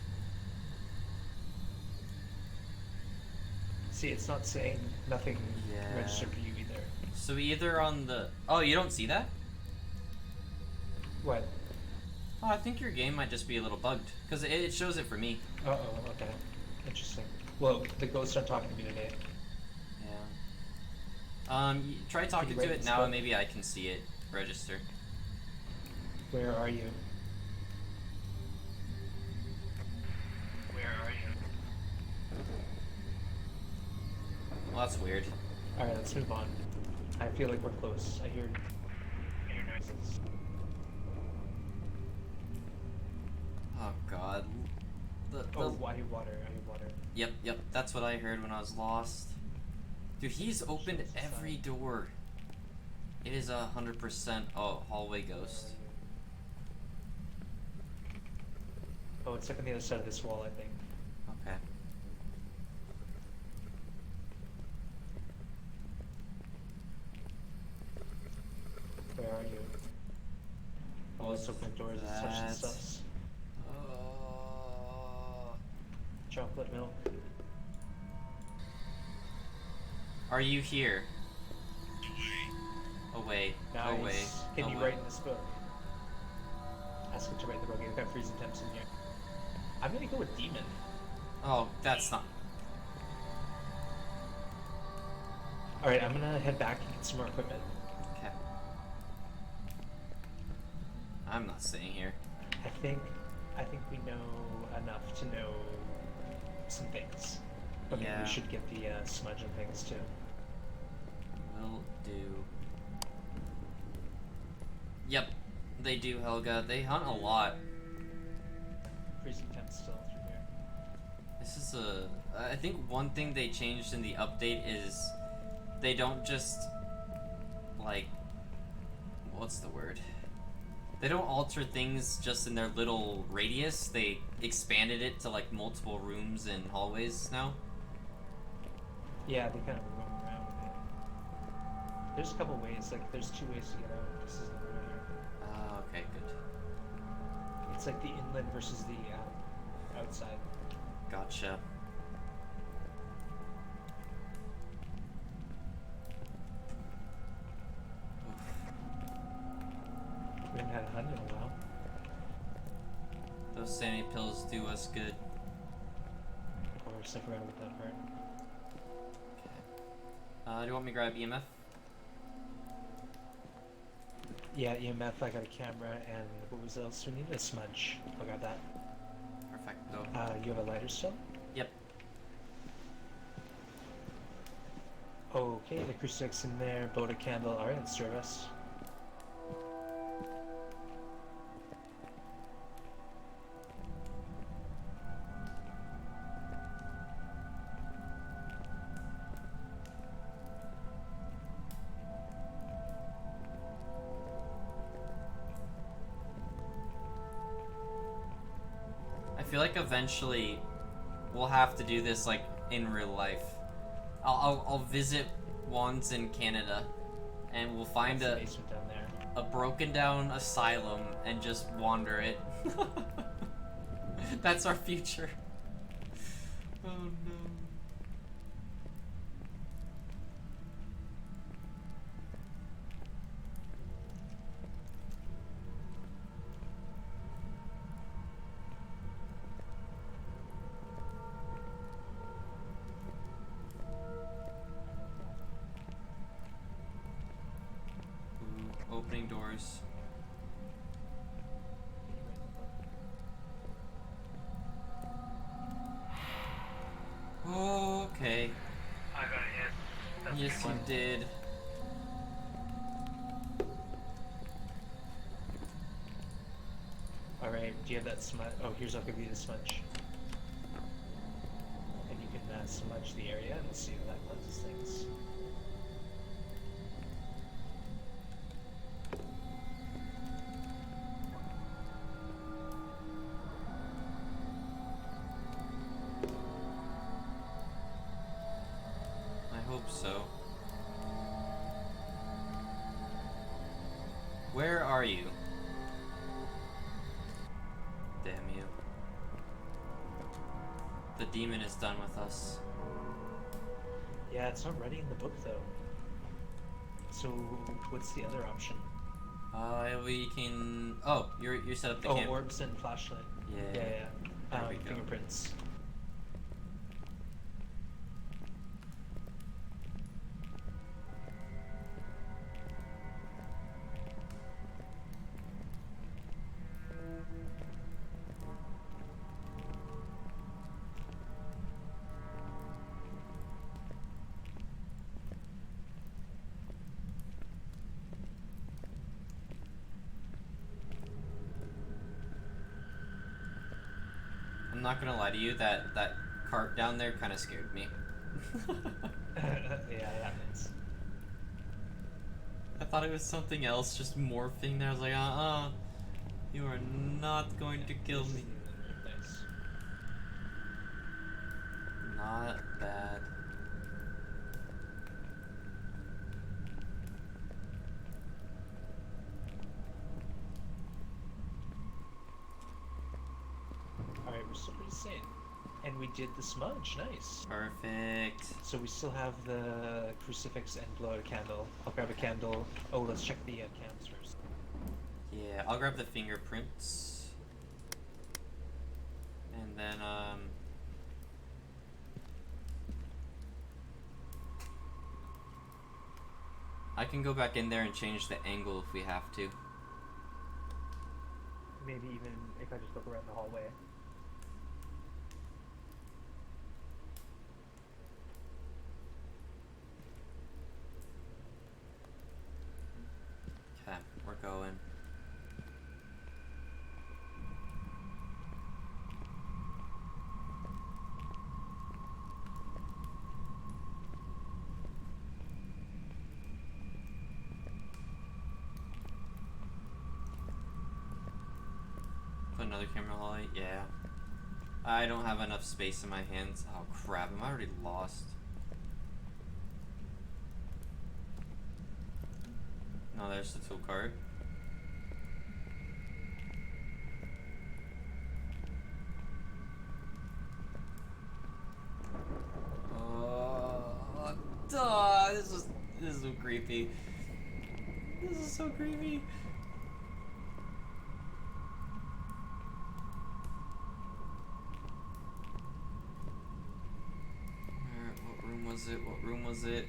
S2: See, it's not saying nothing
S1: Yeah.
S2: registered for you either.
S1: So either on the... Oh, you don't see that?
S2: What?
S1: Oh, I think your game might just be a little bugged. Because it shows it for me.
S2: Uh-oh, okay. Interesting. Well, the ghosts aren't talking to me today.
S1: Yeah. Try talking
S2: write
S1: to it
S2: this
S1: now
S2: down?
S1: and maybe I can see it register.
S2: Where are you?
S4: Where are you?
S1: Well, that's weird.
S2: Alright, let's move on. I feel like we're close. I hear noises.
S1: Oh god. The
S2: Oh, I hear water. I hear water.
S1: Yep, that's what I heard when I was lost. Dude, he's opened
S2: Shows the
S1: every
S2: sign.
S1: door. It is 100% a hallway ghost.
S2: Oh, it's like on the other side of this wall, I think. just opening doors and touching
S1: that.
S2: stuffs.
S1: Oh.
S2: Chocolate milk.
S1: Are you here? Away.
S2: Nice.
S1: Away.
S2: Can you
S1: Away.
S2: write in this book? Ask it to write the book. You've got freezing temps in here. I'm gonna go with demon.
S1: Oh, that's not.
S2: Alright, I'm gonna head back and get some more equipment.
S1: Okay. I'm not staying here.
S2: I think we know enough to know some things. But maybe
S1: Yeah.
S2: we should get the smudge and things too.
S1: Will do. Yep, they do, Helga. They hunt a lot.
S2: Freezing temps still through here.
S1: This is I think one thing they changed in the update is they don't just, like, what's the word? They don't alter things just in their little radius. They expanded it to, like, multiple rooms and hallways now.
S2: Yeah, they kind of roam around with it. There's a couple ways, like there's 2 ways to get out. This is the way here.
S1: Okay, good.
S2: It's like the inland versus the outside.
S1: Gotcha.
S2: We haven't had a hunt in a while.
S1: Those sanity pills do us good.
S2: Of course, I forgot about that part.
S1: Do you want me to grab EMF?
S2: Yeah, EMF, I got a camera, and what was else? We need a smudge. I'll grab that.
S1: Perfecto.
S2: You have a lighter still?
S1: Yep.
S2: Okay, the crucifix in there, boat a candle. Alright, let's serve us.
S1: I feel like eventually we'll have to do this like in real life. I'll visit Wonz in Canada, and we'll find
S2: That's the
S1: a
S2: basement down there.
S1: broken down asylum and just wander it. That's our future. Oh no. Ooh, opening doors. Okay.
S4: I got a hit. That's
S1: Yes,
S4: good.
S1: you did.
S2: Alright, do you have that smudge? Oh, here's I'll give you the smudge. And you can smudge the area, and we'll see if that cleanses things.
S1: I hope so. Where are you? Damn you. The demon is done with us.
S2: Yeah, it's not ready in the book though. So what's the other option?
S1: We can. Oh, you're set up the
S2: Oh,
S1: camp.
S2: orbs and flashlight.
S1: Yeah.
S2: Yeah.
S1: There we go.
S2: Fingerprints.
S1: I'm not gonna lie to you. That cart down there kind of scared me.
S2: Yeah, it happens.
S1: I thought it was something else, just morphing there. I was like, you are not going to kill me.
S2: Nice.
S1: Not bad.
S2: We're still pretty sane. And we did the smudge. Nice.
S1: Perfect.
S2: So we still have the crucifix and blow out a candle. I'll grab a candle. Oh, let's check the cams first.
S1: Yeah, I'll grab the fingerprints. And then, I can go back in there and change the angle if we have to.
S5: Maybe even if I just look around the hallway.
S1: Okay, we're going. Put another camera hallway? Yeah. I don't have enough space in my hands. Oh crap, I'm already lost. No, there's the tool cart. Oh, duh, this is so creepy. This is so creepy. What room was it? What room was it?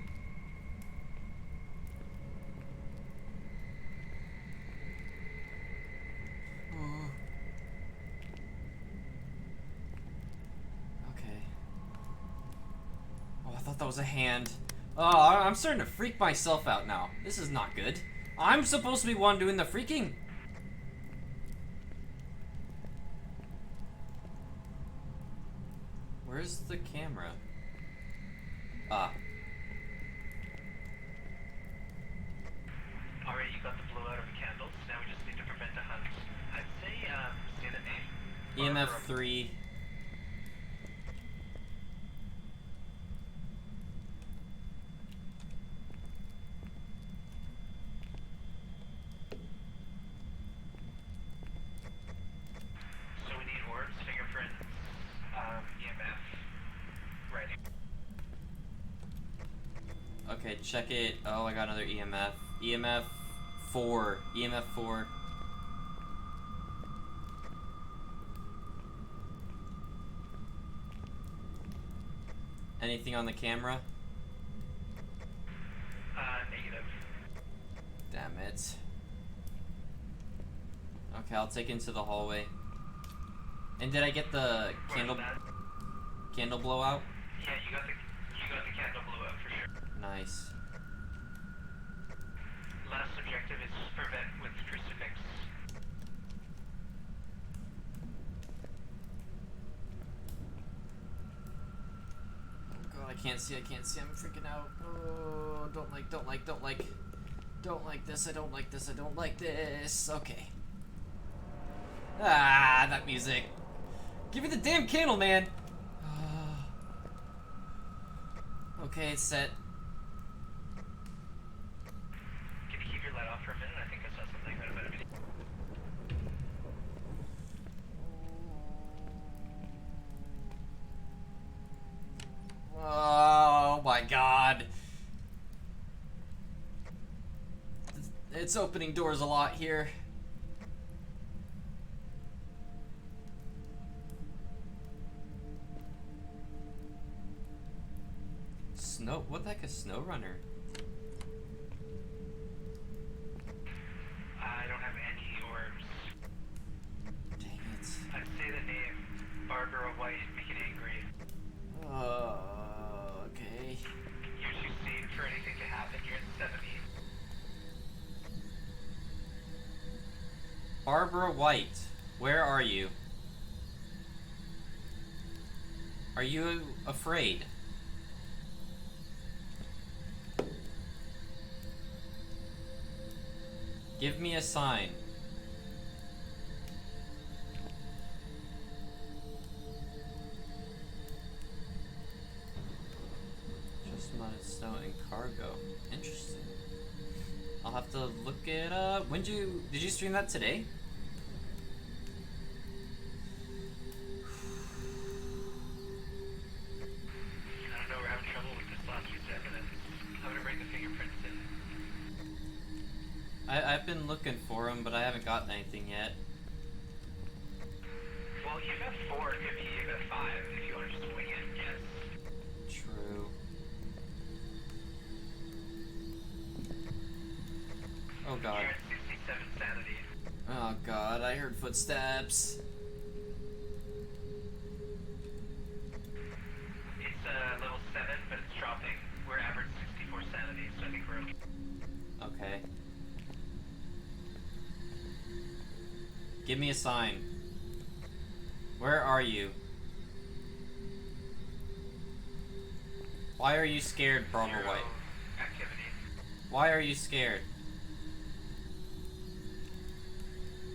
S1: Oh. Okay. Oh, I thought that was a hand. Oh, I'm starting to freak myself out now. This is not good. I'm supposed to be one doing the freaking. Where's the camera? Ah.
S4: Alright, you got the blowout of the candles. Now we just need to prevent a hunt. I'd say the name.
S1: EMF 3.
S4: So we need orbs, fingerprints, EMF, writing.
S1: Okay, check it. Oh, I got another EMF. EMF 4. EMF 4. Anything on the camera?
S4: Negative.
S1: Damn it. Okay, I'll take it into the hallway. And did I get the candle blowout?
S4: Yeah, you got the candle blowout for sure.
S1: Nice.
S4: Last objective is prevent with crucifix.
S1: Oh god, I can't see, I'm freaking out. Oh, don't like this, I don't like this. Okay. Ah, that music. Give me the damn candle, man. Okay, it's set.
S4: Can you keep your light off for a minute? I think I saw something right about a minute.
S1: Oh my god. It's opening doors a lot here. Snow? What the heck is Snow Runner?
S4: I don't have any orbs.
S1: Dang it.
S4: I'd say the name Barbara White, make it angry.
S1: Okay.
S4: You're too safe for anything to happen. You're in 70.
S1: Barbara White, where are you? Are you afraid? Give me a sign. Just mud, snow, and cargo. Interesting. I'll have to look it up. Did you stream that today? I've been looking for him, but I haven't gotten anything yet.
S4: Well, UF4 could be UF5 if you want to just wing it, yes.
S1: True. Oh god.
S4: You're at 67 sanity.
S1: Oh god, I heard footsteps.
S4: It's level 7, but it's dropping. We're average 64 sanity, so I think we're okay.
S1: Okay. Give me a sign. Where are you? Why are you scared, Barbara
S4: Zero
S1: White?
S4: activity.
S1: Why are you scared?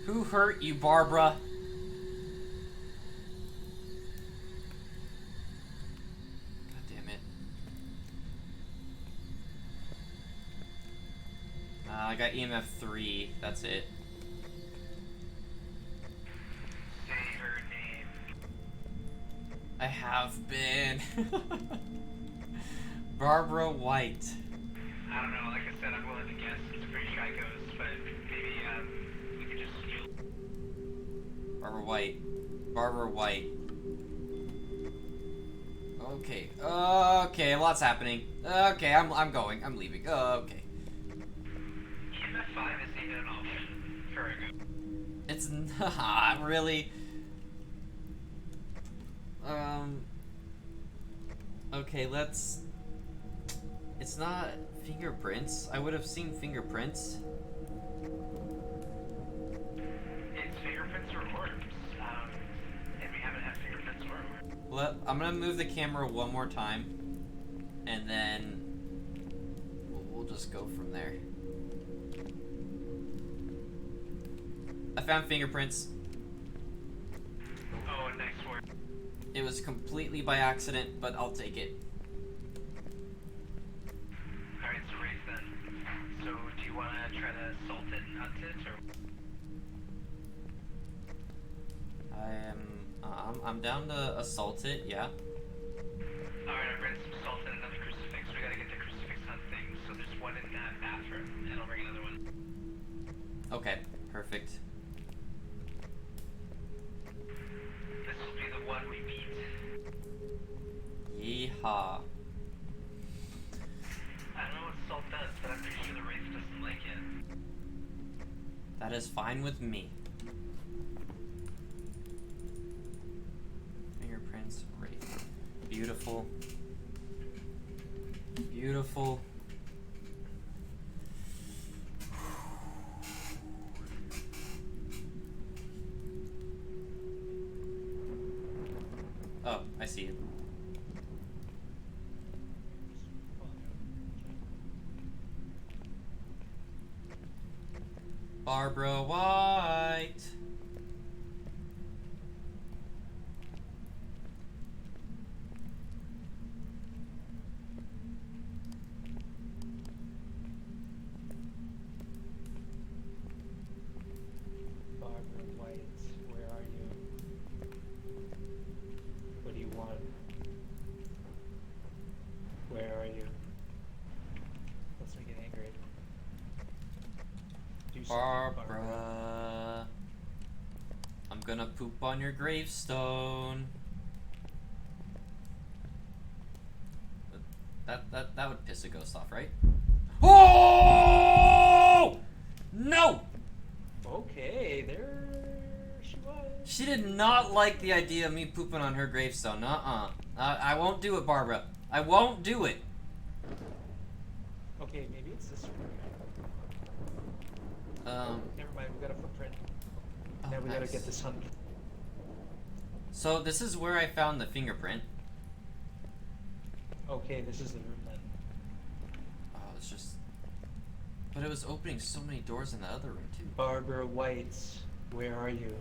S1: Who hurt you, Barbara? God damn it. I got EMF 3, that's it.
S4: Say her name.
S1: I have been. Barbara White.
S4: I don't know, like I said, I'm willing to guess. It's a pretty shy ghost, but maybe we could just steal.
S1: Barbara White. Barbara White. Okay. Okay, a lot's happening. Okay, I'm going. I'm leaving. Okay.
S4: EMF 5 isn't even an option for a ghost.
S1: It's not really. Okay, let's. It's not fingerprints. I would have seen fingerprints.
S4: It's fingerprints or orbs. And we haven't had fingerprints or orbs.
S1: I'm gonna move the camera one more time, and then we'll just go from there. I found fingerprints.
S4: Oh, nice work.
S1: It was completely by accident, but I'll take it.
S4: Alright, so race then. So, do you want to try to assault it and hunt it, or?
S1: I'm down to assault it, yeah.
S4: Alright, I've read some salt and another crucifix. We gotta get the crucifix hunting. So there's one in that bathroom, and I'll bring another one.
S1: Okay, perfect.
S4: This will be the one we beat.
S1: Yeehaw.
S4: I don't know what salt does, but I'm pretty sure the Wraith doesn't like it.
S1: That is fine with me. Fingerprints, Wraith. Beautiful. Beautiful. Oh, I see it. Barbara White.
S2: Barbara White, where are you? What do you want? Where are you? Let's make it angry. Do something,
S1: Barbara. I'm gonna poop on your gravestone. That would piss a ghost off, right? Oh! No!
S2: Okay, there she was.
S1: She did not like the idea of me pooping on her gravestone. I won't do it, Barbara. I won't do it.
S2: Okay, maybe it's this one. Never mind, we got a footprint.
S1: Oh,
S2: Now we gotta
S1: nice.
S2: get this hunt.
S1: So this is where I found the fingerprint.
S2: Okay, this is the room then.
S1: Oh, it's just. But it was opening so many doors in the other room too.
S2: Barbara White, where are you?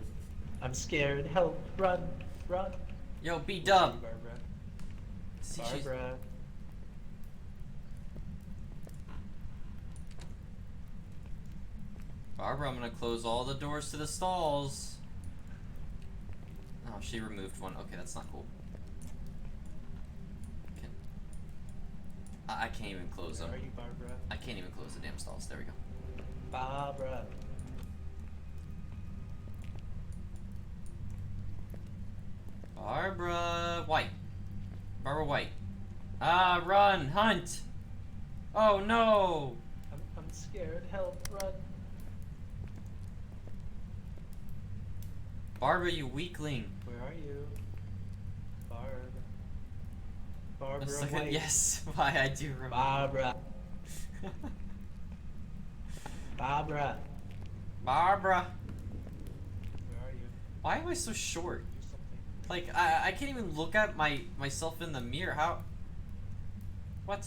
S2: I'm scared. Help! Run! Run!
S1: Yo, B
S2: Where are
S1: Dub.
S2: you, Barbara.
S1: See, she's-
S2: Barbara.
S1: Barbara, I'm gonna close all the doors to the stalls. Oh, she removed one. Okay, that's not cool. I can't even close them.
S2: Where are you, Barbara?
S1: I can't even close the damn stalls. There we go.
S2: Barbara.
S1: Barbara White. Barbara White. Ah, run, hunt. Oh no.
S2: I'm scared. Help, run.
S1: Barbara, you weakling.
S2: Where are you? Barbara.
S1: A
S2: Barbara
S1: second,
S2: White.
S1: yes, why I do remember.
S2: Barbara. Barbara.
S1: Barbara.
S2: Where are you?
S1: Why am I so short?
S2: Do something.
S1: Like, I can't even look at myself in the mirror. How? What?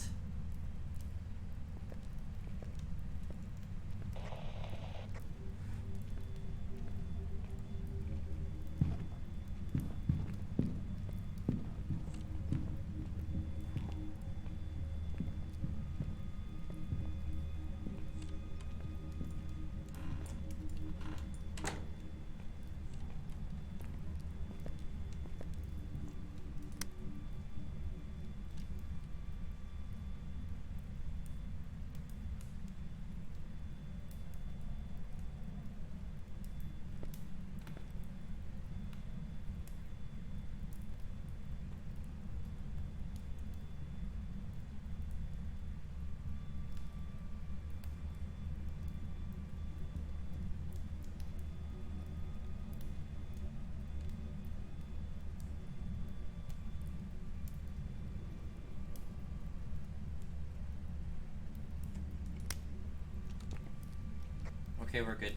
S1: Okay, we're good.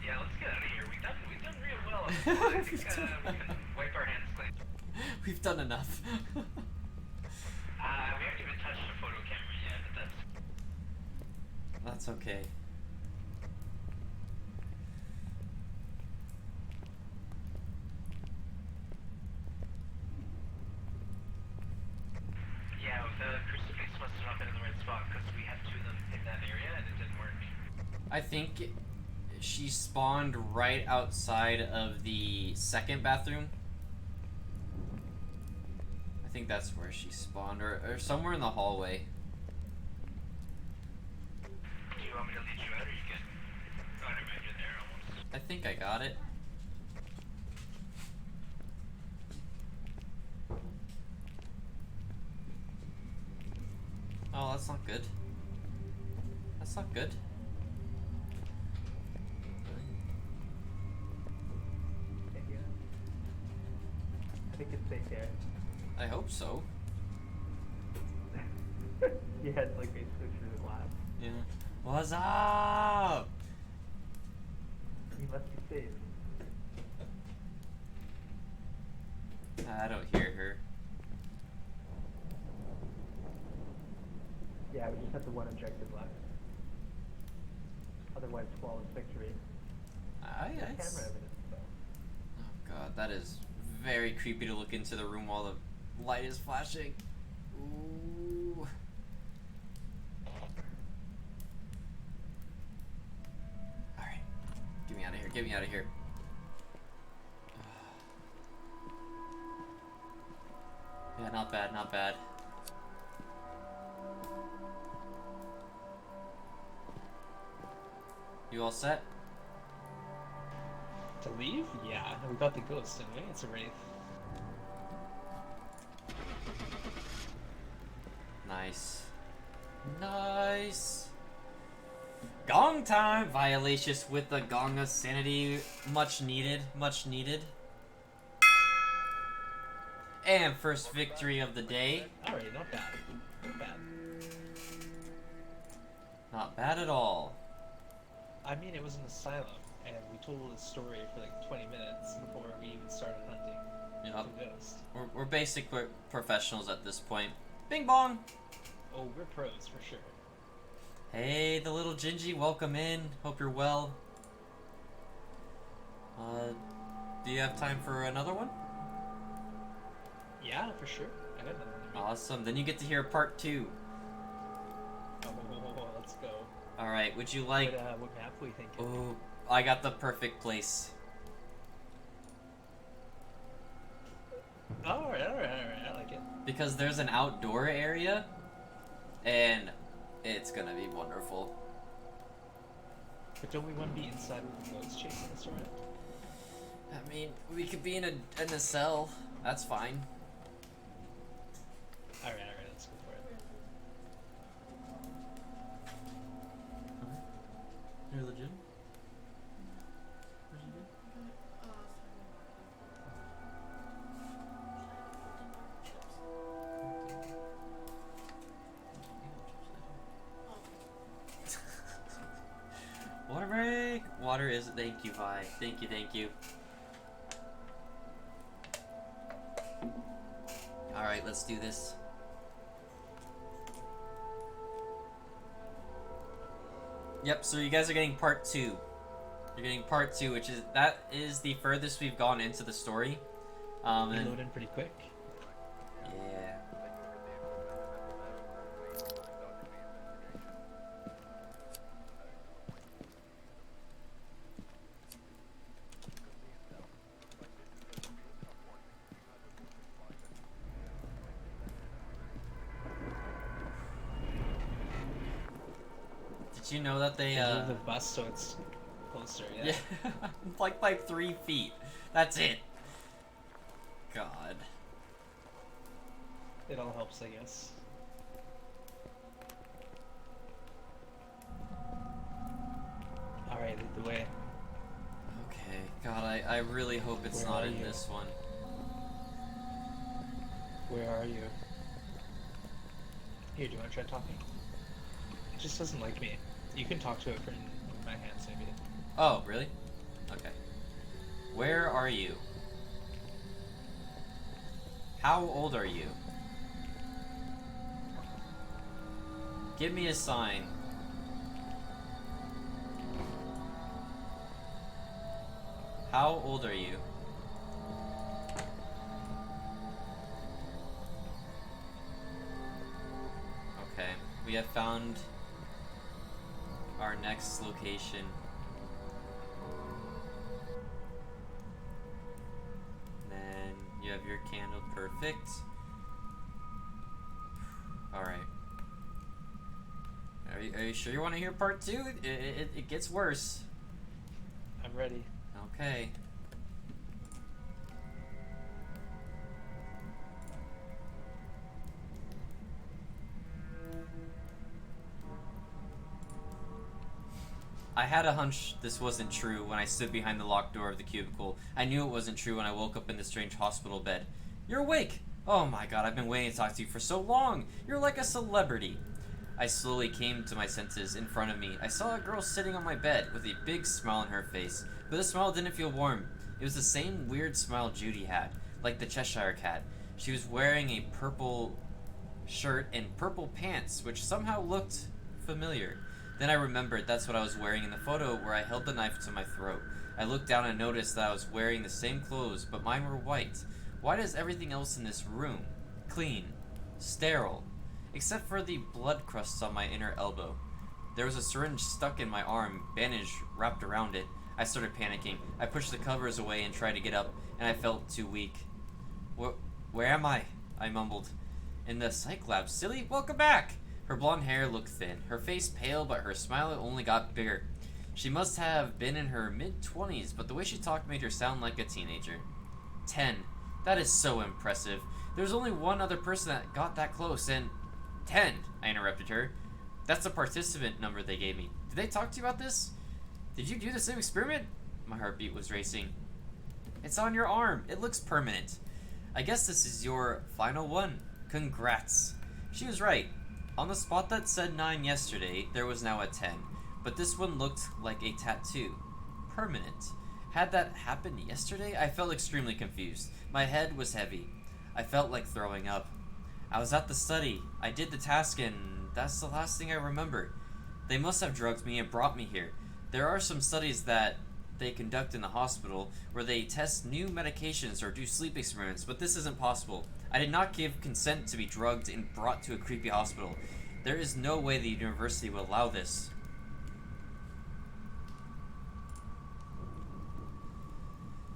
S4: Yeah, let's get out of here. We've done real well. I think we can wipe our hands clean.
S1: We've done enough.
S4: We haven't even touched the photo camera yet, but that's...
S1: That's okay.
S4: Yeah, the crucifix must have not been in the right spot because we had two of them in that area and it didn't work.
S1: I think she spawned right outside of the second bathroom. I think that's where she spawned, or somewhere in the hallway.
S4: Do you want me to lead you out or you good? Oh, never mind, you're there almost.
S1: I think I got it. Oh, that's not good. That's not good.
S5: Thank you. I think it's safe there.
S1: I hope so.
S5: You had like basically through the glass.
S1: Yeah. What's up?
S5: You must be safe.
S1: I don't hear her.
S5: Yeah, we just have the one objective left. Otherwise, flawless victory.
S1: I
S5: There's
S1: guess.
S5: camera evidence, though.
S1: Oh god, that is very creepy to look into the room while the light is flashing. Ooh. Alright. Get me out of here. Get me out of here. Yeah, not bad, not bad. You all set?
S2: To leave? Yeah, we got the ghost anyway. It's a wraith.
S1: Nice. Nice. Gong time! Violacious with the gong of sanity. Much needed. Much needed. And first victory of the day.
S2: Alright, not bad. Not bad.
S1: Not bad at all.
S2: I mean, it was an asylum, and we told a story for like 20 minutes before we even started hunting
S1: Yep.
S2: the ghost.
S1: We're basic professionals at this point. Bing bong!
S2: Oh, we're pros for sure.
S1: Hey, the little Gingy, welcome in. Hope you're well. Do you have time for another one?
S2: Yeah, for sure. I got another one.
S1: Awesome. Then you get to hear part 2.
S2: Oh, let's go.
S1: Alright, would you like...
S2: What map we thinking?
S1: Oh, I got the perfect place.
S2: Alright, I like it.
S1: Because there's an outdoor area, and it's gonna be wonderful.
S2: But don't we want to be inside with the ghosts chasing us around?
S1: I mean, we could be in a cell. That's fine.
S2: Alright, let's go for it.
S1: You're legit? Water break! Water is, thank you, Vi. Thank you. Alright, let's do this. Yep, so you guys are getting part 2. You're getting part 2, which is, that is the furthest we've gone into the story.
S2: We
S1: And
S2: load in pretty quick.
S1: yeah. Did you know that they
S2: Move the bus so it's closer, yeah.
S1: yeah, like by 3 feet. That's it. God.
S2: It all helps, I guess. Alright, lead the way.
S1: Okay. God, I really hope it's
S2: Where
S1: not
S2: are
S1: in
S2: you?
S1: this one.
S2: Where are you? Here, do you want to try talking? It just doesn't like me. You can talk to it from my hands, maybe.
S1: Oh, really? Okay. Where are you? How old are you? Give me a sign. How old are you? Okay, we have found our next location. Then you have your candle, perfect. Alright. Are you sure you want to hear part 2? It gets worse.
S2: I'm ready.
S1: Okay. I had a hunch this wasn't true when I stood behind the locked door of the cubicle. I knew it wasn't true when I woke up in the strange hospital bed. You're awake! Oh my god, I've been waiting to talk to you for so long! You're like a celebrity! I slowly came to my senses. In front of me, I saw a girl sitting on my bed with a big smile on her face. But the smile didn't feel warm. It was the same weird smile Judy had, like the Cheshire Cat. She was wearing a purple shirt and purple pants, which somehow looked familiar. Then I remembered that's what I was wearing in the photo where I held the knife to my throat. I looked down and noticed that I was wearing the same clothes, but mine were white. Why does everything else in this room clean, sterile, except for the blood crusts on my inner elbow? There was a syringe stuck in my arm, bandage wrapped around it. I started panicking. I pushed the covers away and tried to get up, and I felt too weak. Where am I? I mumbled. In the psych lab. Silly, welcome back! Her blonde hair looked thin, her face pale, but her smile only got bigger. She must have been in her mid-20s, but the way she talked made her sound like a teenager. 10. That is so impressive. There's only one other person that got that close, and... 10, I interrupted her. That's the participant number they gave me. Did they talk to you about this? Did you do the same experiment? My heartbeat was racing. It's on your arm. It looks permanent. I guess this is your final one. Congrats. She was right. On the spot that said 9 yesterday, there was now a 10. But this one looked like a tattoo. Permanent. Had that happened yesterday? I felt extremely confused. My head was heavy. I felt like throwing up. I was at the study. I did the task and that's the last thing I remember. They must have drugged me and brought me here. There are some studies that they conduct in the hospital where they test new medications or do sleep experiments, but this isn't possible. I did not give consent to be drugged and brought to a creepy hospital. There is no way the university would allow this.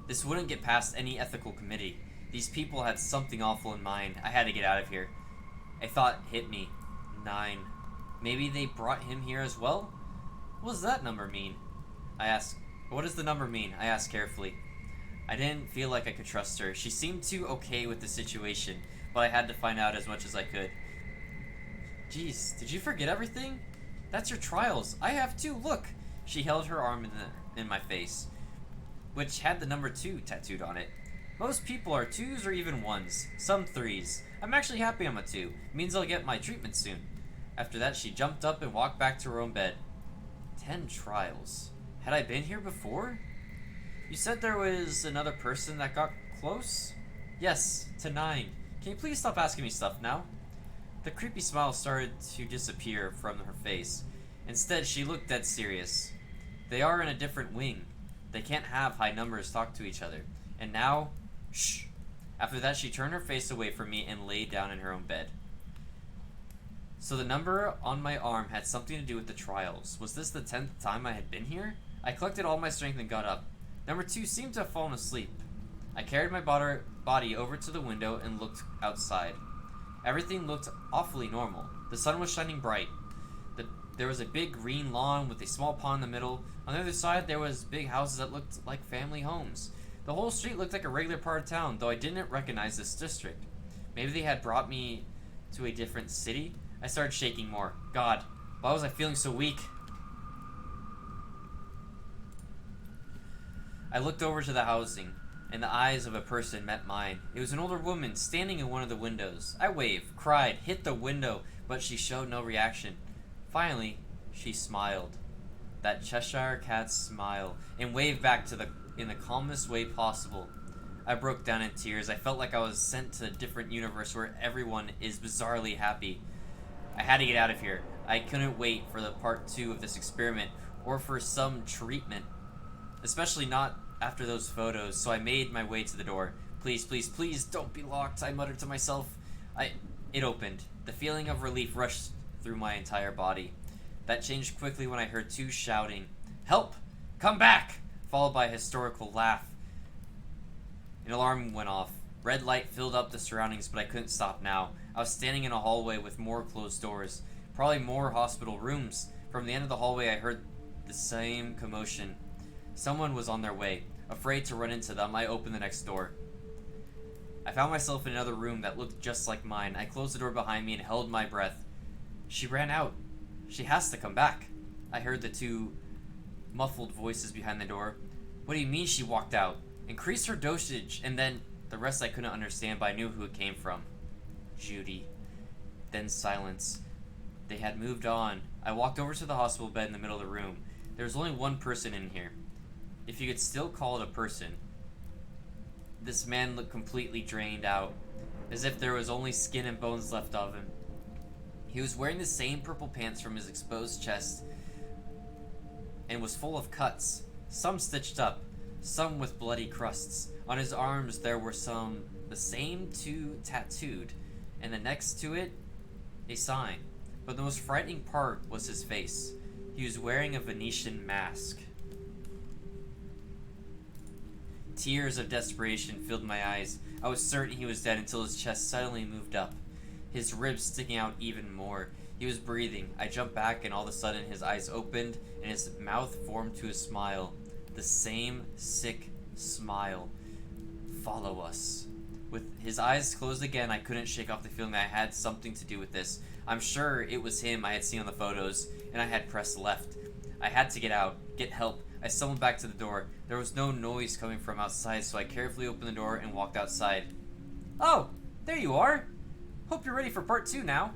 S1: This wouldn't get past any ethical committee. These people had something awful in mind. I had to get out of here. A thought hit me. 9. Maybe they brought him here as well? What does that number mean? I asked. What does the number mean? I asked carefully. I didn't feel like I could trust her. She seemed too okay with the situation, but I had to find out as much as I could. Geez, did you forget everything? That's your trials. I have too, look! She held her arm in my face, which had the number 2 tattooed on it. Most people are 2s or even 1s, some 3s. I'm actually happy I'm a 2. It means I'll get my treatment soon. After that, she jumped up and walked back to her own bed. 10 trials. Had I been here before? You said there was another person that got close? Yes, to 9. Can you please stop asking me stuff now? The creepy smile started to disappear from her face. Instead, she looked dead serious. They are in a different wing. They can't have high numbers talk to each other. And now, shh. After that, she turned her face away from me and laid down in her own bed. So the number on my arm had something to do with the trials. Was this the 10th time I had been here? I collected all my strength and got up. Number 2 seemed to have fallen asleep. I carried my body over to the window and looked outside. Everything looked awfully normal. The sun was shining bright. There was a big green lawn with a small pond in the middle. On the other side, there was big houses that looked like family homes. The whole street looked like a regular part of town, though I didn't recognize this district. Maybe they had brought me to a different city? I started shaking more. God, why was I feeling so weak? I looked over to the housing, and the eyes of a person met mine. It was an older woman standing in one of the windows. I waved, cried, hit the window, but she showed no reaction. Finally, she smiled. That Cheshire Cat's smile, and waved back in the calmest way possible. I broke down in tears. I felt like I was sent to a different universe where everyone is bizarrely happy. I had to get out of here. I couldn't wait for the part 2 of this experiment, or for some treatment. Especially not after those photos, so I made my way to the door. Please, please, please, don't be locked, I muttered to myself. It opened. The feeling of relief rushed through my entire body. That changed quickly when I heard 2 shouting, "Help! Come back!" followed by a hysterical laugh. An alarm went off. Red light filled up the surroundings, but I couldn't stop now. I was standing in a hallway with more closed doors. Probably more hospital rooms. From the end of the hallway, I heard the same commotion. Someone was on their way. Afraid to run into them, I opened the next door. I found myself in another room that looked just like mine. I closed the door behind me and held my breath. She ran out. She has to come back. I heard the 2 muffled voices behind the door. What do you mean she walked out? Increase her dosage, and then the rest I couldn't understand, but I knew who it came from. Judy. Then silence. They had moved on. I walked over to the hospital bed in the middle of the room. There was only one person in here. If you could still call it a person. This man looked completely drained out, as if there was only skin and bones left of him. He was wearing the same purple pants from his exposed chest and was full of cuts, some stitched up, some with bloody crusts. On his arms there were the same 2 tattooed, and the next to it, a sign. But the most frightening part was his face. He was wearing a Venetian mask. Tears of desperation filled my eyes. I was certain he was dead until his chest suddenly moved up, his ribs sticking out even more. He was breathing. I jumped back, and all of a sudden his eyes opened and his mouth formed to a smile. The same sick smile. Follow us. With his eyes closed again, I couldn't shake off the feeling that I had something to do with this. I'm sure it was him I had seen on the photos, and I had pressed left. I had to get out, get help. I stumbled back to the door. There was no noise coming from outside, so I carefully opened the door and walked outside. Oh, there you are. Hope you're ready for part 2 now.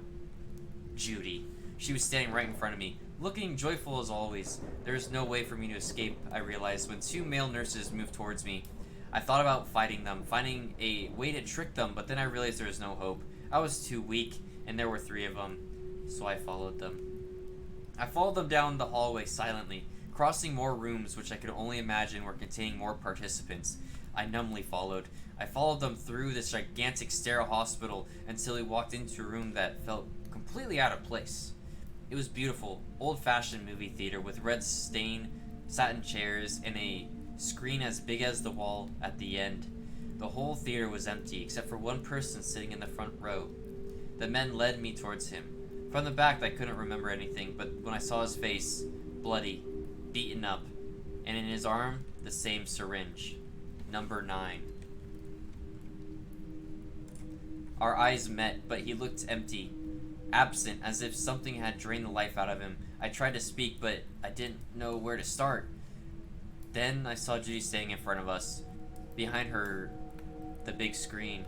S1: Judy. She was standing right in front of me, looking joyful as always. There was no way for me to escape, I realized, when 2 male nurses moved towards me. I thought about fighting them, finding a way to trick them, but then I realized there was no hope. I was too weak, and there were 3 of them, so I followed them. I followed them down the hallway silently, crossing more rooms which I could only imagine were containing more participants. I numbly followed. I followed them through this gigantic sterile hospital until we walked into a room that felt completely out of place. It was beautiful, old-fashioned movie theater with red stained satin chairs and a screen as big as the wall at the end. The whole theater was empty except for one person sitting in the front row. The men led me towards him. From the back I couldn't remember anything, but when I saw his face, bloody, beaten up, and in his arm, the same syringe. Number 9. Our eyes met, but he looked empty, absent, as if something had drained the life out of him. I tried to speak, but I didn't know where to start. Then I saw Judy standing in front of us. Behind her, the big screen.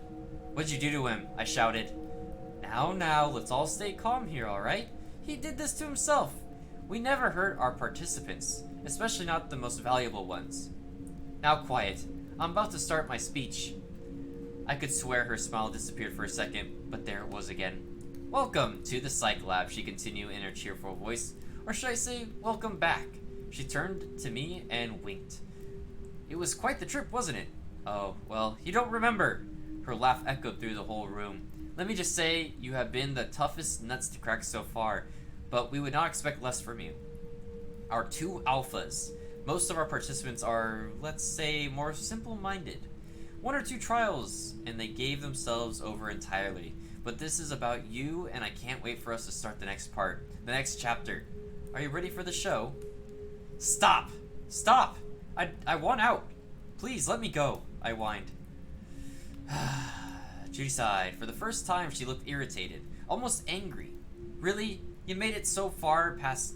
S1: "What'd you do to him?" I shouted. Now, let's all stay calm here, alright? He did this to himself. We never hurt our participants, especially not the most valuable ones. Now quiet. I'm about to start my speech. I could swear her smile disappeared for a second, but there it was again. "Welcome to the psych lab," she continued in her cheerful voice. Or should I say, welcome back? She turned to me and winked. "It was quite the trip, wasn't it?" "Oh, well, you don't remember." Her laugh echoed through the whole room. "Let me just say, you have been the toughest nuts to crack so far, but we would not expect less from you. Our 2 alphas. Most of our participants are, let's say, more simple-minded. 1 or 2 trials, and they gave themselves over entirely. But this is about you, and I can't wait for us to start the next part, the next chapter. Are you ready for the show?" Stop! I want out! Please, let me go," I whined. Judy sighed. For the first time, she looked irritated, almost angry. "Really? You made it so far past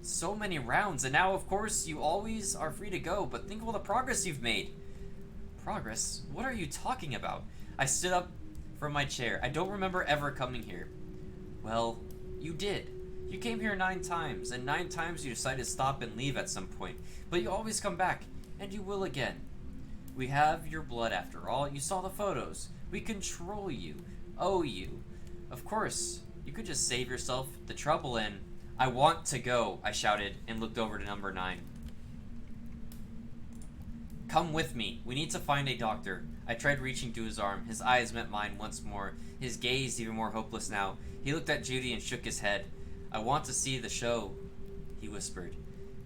S1: so many rounds, and now, of course, you always are free to go, but think of all the progress you've made." "Progress? What are you talking about?" I stood up from my chair. "I don't remember ever coming here." "Well, you did. You came here 9 times, and 9 times you decided to stop and leave at some point, but you always come back, and you will again. We have your blood after all. You saw the photos. We control you, owe you. Of course, you could just save yourself the trouble and..." "I want to go," I shouted, and looked over to number 9. "Come with me. We need to find a doctor." I tried reaching to his arm. His eyes met mine once more, his gaze even more hopeless now. He looked at Judy and shook his head. "I want to see the show," he whispered.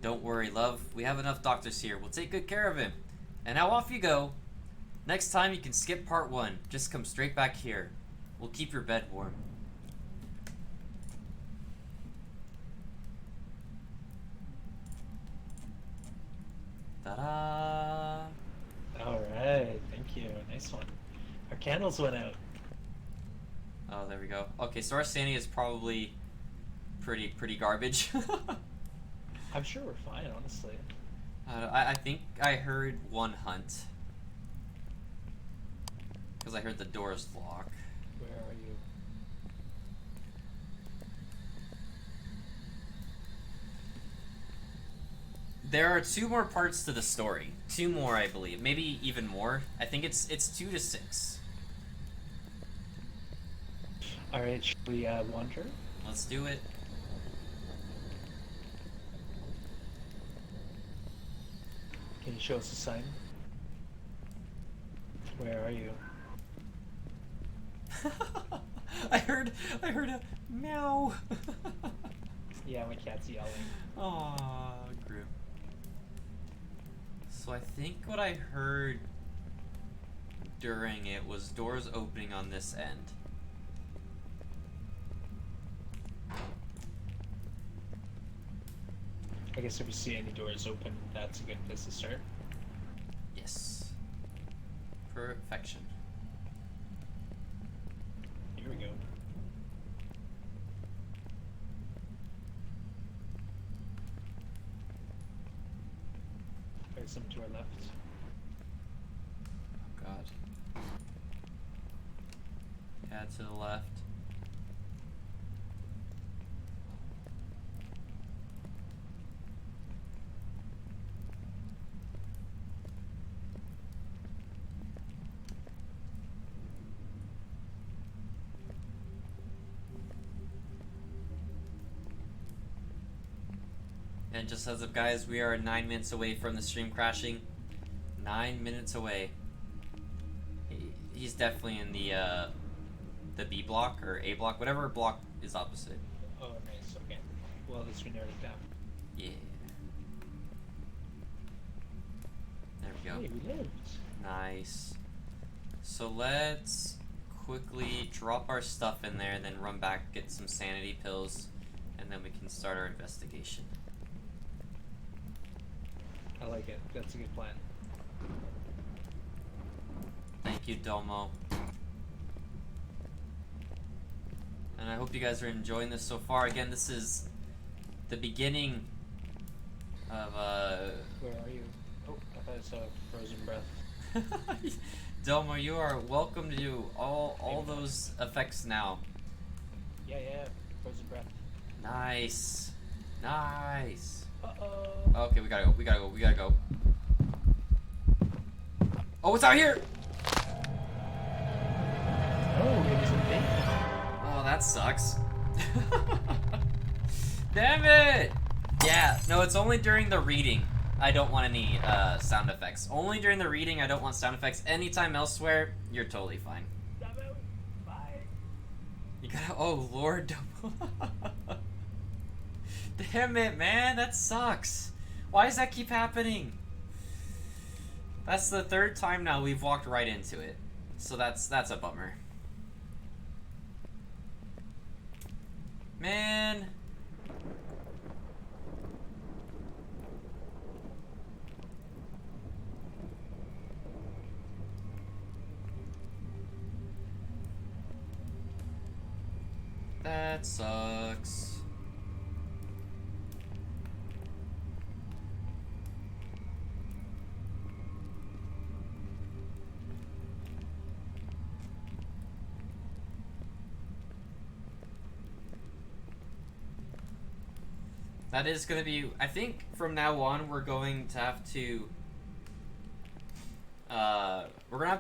S1: "Don't worry, love. We have enough doctors here. We'll take good care of him. And now off you go. Next time you can skip part 1. Just come straight back here. We'll keep your bed warm." Ta-da!
S2: Alright, thank you. Nice one. Our candles went out.
S1: Oh, there we go. Okay, so our sanity is probably pretty garbage.
S2: I'm sure we're fine, honestly.
S1: I think I heard 1 hunt. Because I heard the doors lock.
S2: Where are you?
S1: There are 2 more parts to the story. 2 more, I believe. Maybe even more. I think it's 2 to 6.
S2: Alright, should we wander?
S1: Let's do it.
S2: Can you show us a sign? Where are you?
S1: I heard a meow.
S2: Yeah, my cat's yelling.
S1: Aww, group. So I think what I heard during it was doors opening on this end.
S2: I guess if we see any doors open, that's a good place to start.
S1: Yes. Perfection.
S2: Here we go. There's some to our left.
S1: Oh god. Yeah, to the left. And just heads up, guys, we are 9 minutes away from the stream crashing. 9 minutes away. He's definitely in the B block or A block, whatever block is opposite.
S2: Oh, nice. Okay. Well, at least we narrowed it down.
S1: Yeah. There we go.
S2: Hey, we lived.
S1: Nice. So let's quickly drop our stuff in there, then run back, get some sanity pills, and then we can start our investigation.
S2: I like it. That's a good plan.
S1: Thank you, Domo. And I hope you guys are enjoying this so far. Again, this is the beginning of
S2: Where are you? Oh, I thought I saw a frozen breath.
S1: Domo, you are welcome to do all those effects now.
S2: Yeah, frozen breath.
S1: Nice. Nice.
S2: Uh-oh.
S1: Okay, we gotta go. Oh, it's out here!
S2: Oh, it was a thing.
S1: Oh, that sucks. Damn it! Yeah, no, it's only during the reading. I don't want any sound effects. Only during the reading, I don't want sound effects. Anytime elsewhere, you're totally fine.
S5: Bye.
S1: You gotta. Oh, Lord. Damn it, man. That sucks. Why does that keep happening? That's the third time now we've walked right into it. So that's a bummer. Man. That sucks. That is going to be, I think from now on we're going to have to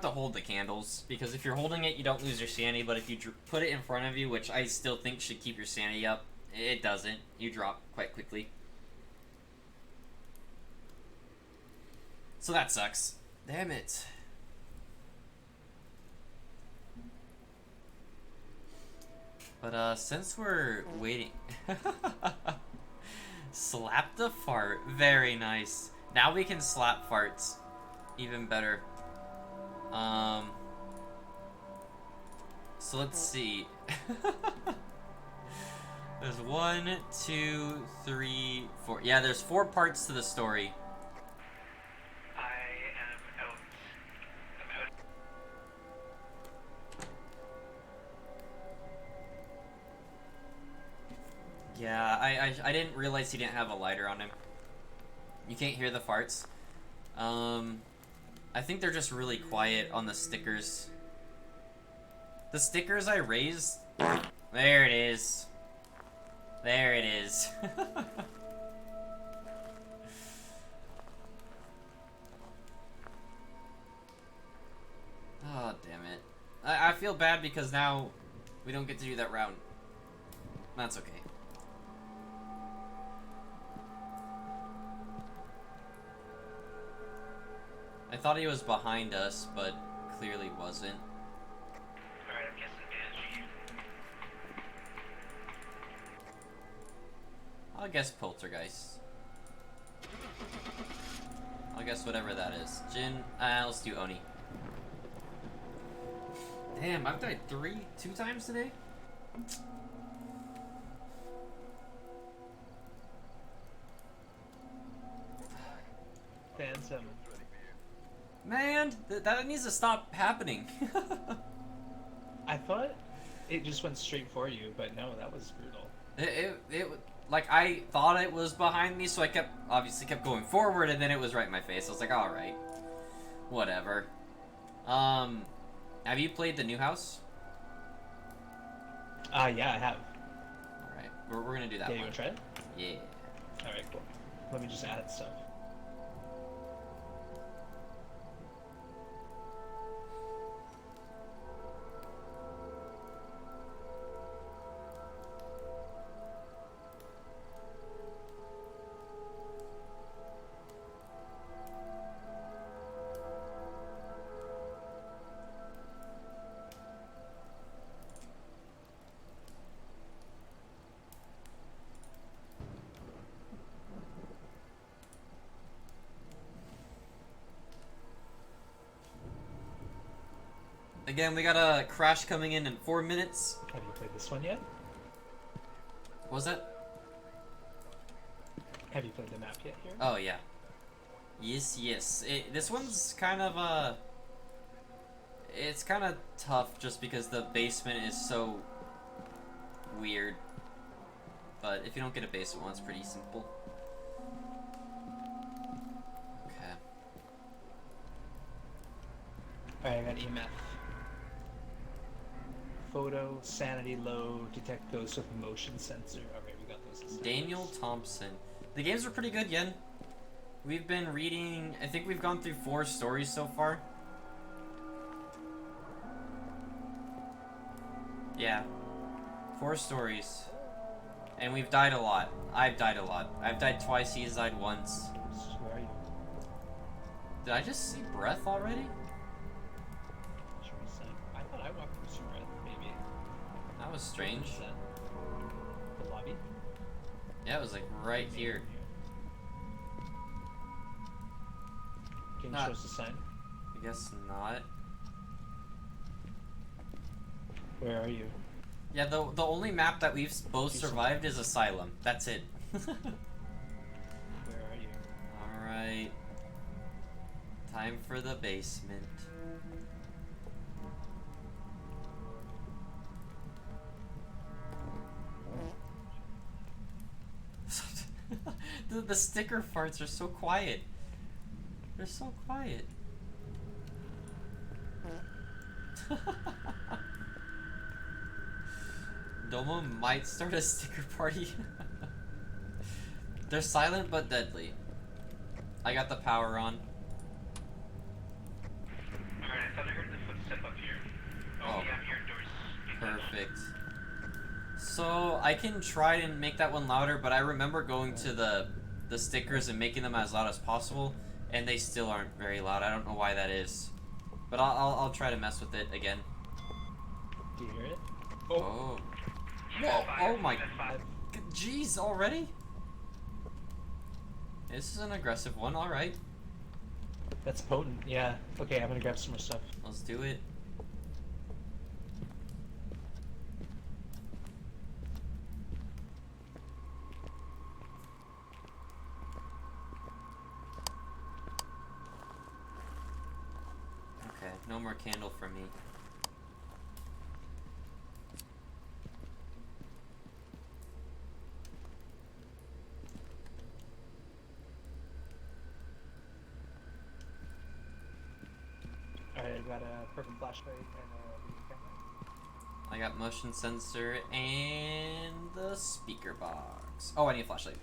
S1: hold the candles, because if you're holding it you don't lose your sanity, but if you put it in front of you, which I still think should keep your sanity up, it doesn't. You drop quite quickly. So that sucks. Damn it. But since we're waiting slap the fart. Very nice. Now we can slap farts. Even better. So let's see. There's 1, 2, 3, 4. Yeah, there's 4 parts to the story.
S4: I am out. I'm out.
S1: Yeah, I didn't realize he didn't have a lighter on him. You can't hear the farts. I think they're just really quiet on the stickers. The stickers I raised... There it is. There it is. Oh, damn it. I feel bad because now we don't get to do that round. That's okay. I thought he was behind us, but clearly wasn't.
S4: Alright, I'm guessing Banshee.
S1: I'll guess Poltergeist. I'll guess whatever that is. Jin, let's do Oni. Damn, I've died 2 times today?
S2: Phantom.
S1: Man, that needs to stop happening.
S2: I thought it just went straight for you, but no, that was brutal.
S1: It like, I thought it was behind me, so I obviously kept going forward, and then it was right in my face. I was like, alright. Whatever. Have you played the new house?
S2: Yeah, I have.
S1: Alright, we're gonna do that
S2: Yeah,
S1: one.
S2: you wanna try it?
S1: Yeah.
S2: Alright, cool. Let me just add stuff.
S1: Again, we got a crash coming in 4 minutes.
S2: Have you played this one yet?
S1: What was that?
S2: Have you played the map yet here?
S1: Oh, yeah. Yes, yes. This one's kind of it's kind of tough just because the basement is so weird. But if you don't get a basement one, it's pretty simple. Okay.
S2: Alright, I got EMF. Photo, sanity low, detect ghosts with motion sensor. Alright, we got those. This time.
S1: Daniel Thompson. The games are pretty good, Yen. We've been reading, I think we've gone through 4 stories so far. Yeah. 4 stories. And we've died a lot. I've died a lot. I've died twice, he's died once.
S2: Where are you?
S1: Did I just see breath already?
S2: Should we send? I thought I walked through some red, maybe.
S1: That was strange.
S2: What is that? The lobby?
S1: Yeah, it was like right here.
S2: Can you
S1: Not-
S2: show us the sign?
S1: I guess not.
S2: Where are you?
S1: Yeah, the only map that we've both survived is Asylum. That's it.
S2: Where are you?
S1: Alright. Time for the basement. The sticker farts are so quiet. They're so quiet. Domo might start a sticker party. They're silent but deadly. I got the power on.
S4: Alright, I thought I heard the footstep up here. Oh,
S1: Oh.
S4: yeah, I'm hearing doors.
S1: Perfect. So I can try and make that one louder, but I remember going to the stickers and making them as loud as possible, and they still aren't very loud. I don't know why that is, but I'll try to mess with it again.
S2: Do you hear it?
S1: Oh.
S4: You
S1: Whoa,
S4: got 5,
S1: oh my-
S4: you got 5.
S1: Jeez, already? This is an aggressive one. All right,
S2: That's potent. Yeah. Okay, I'm gonna grab some more stuff.
S1: let's do it. Okay, no more candle for me.
S2: Alright, I got a purple flashlight and a video camera.
S1: I got motion sensor and the speaker box. Oh, I need a flashlight.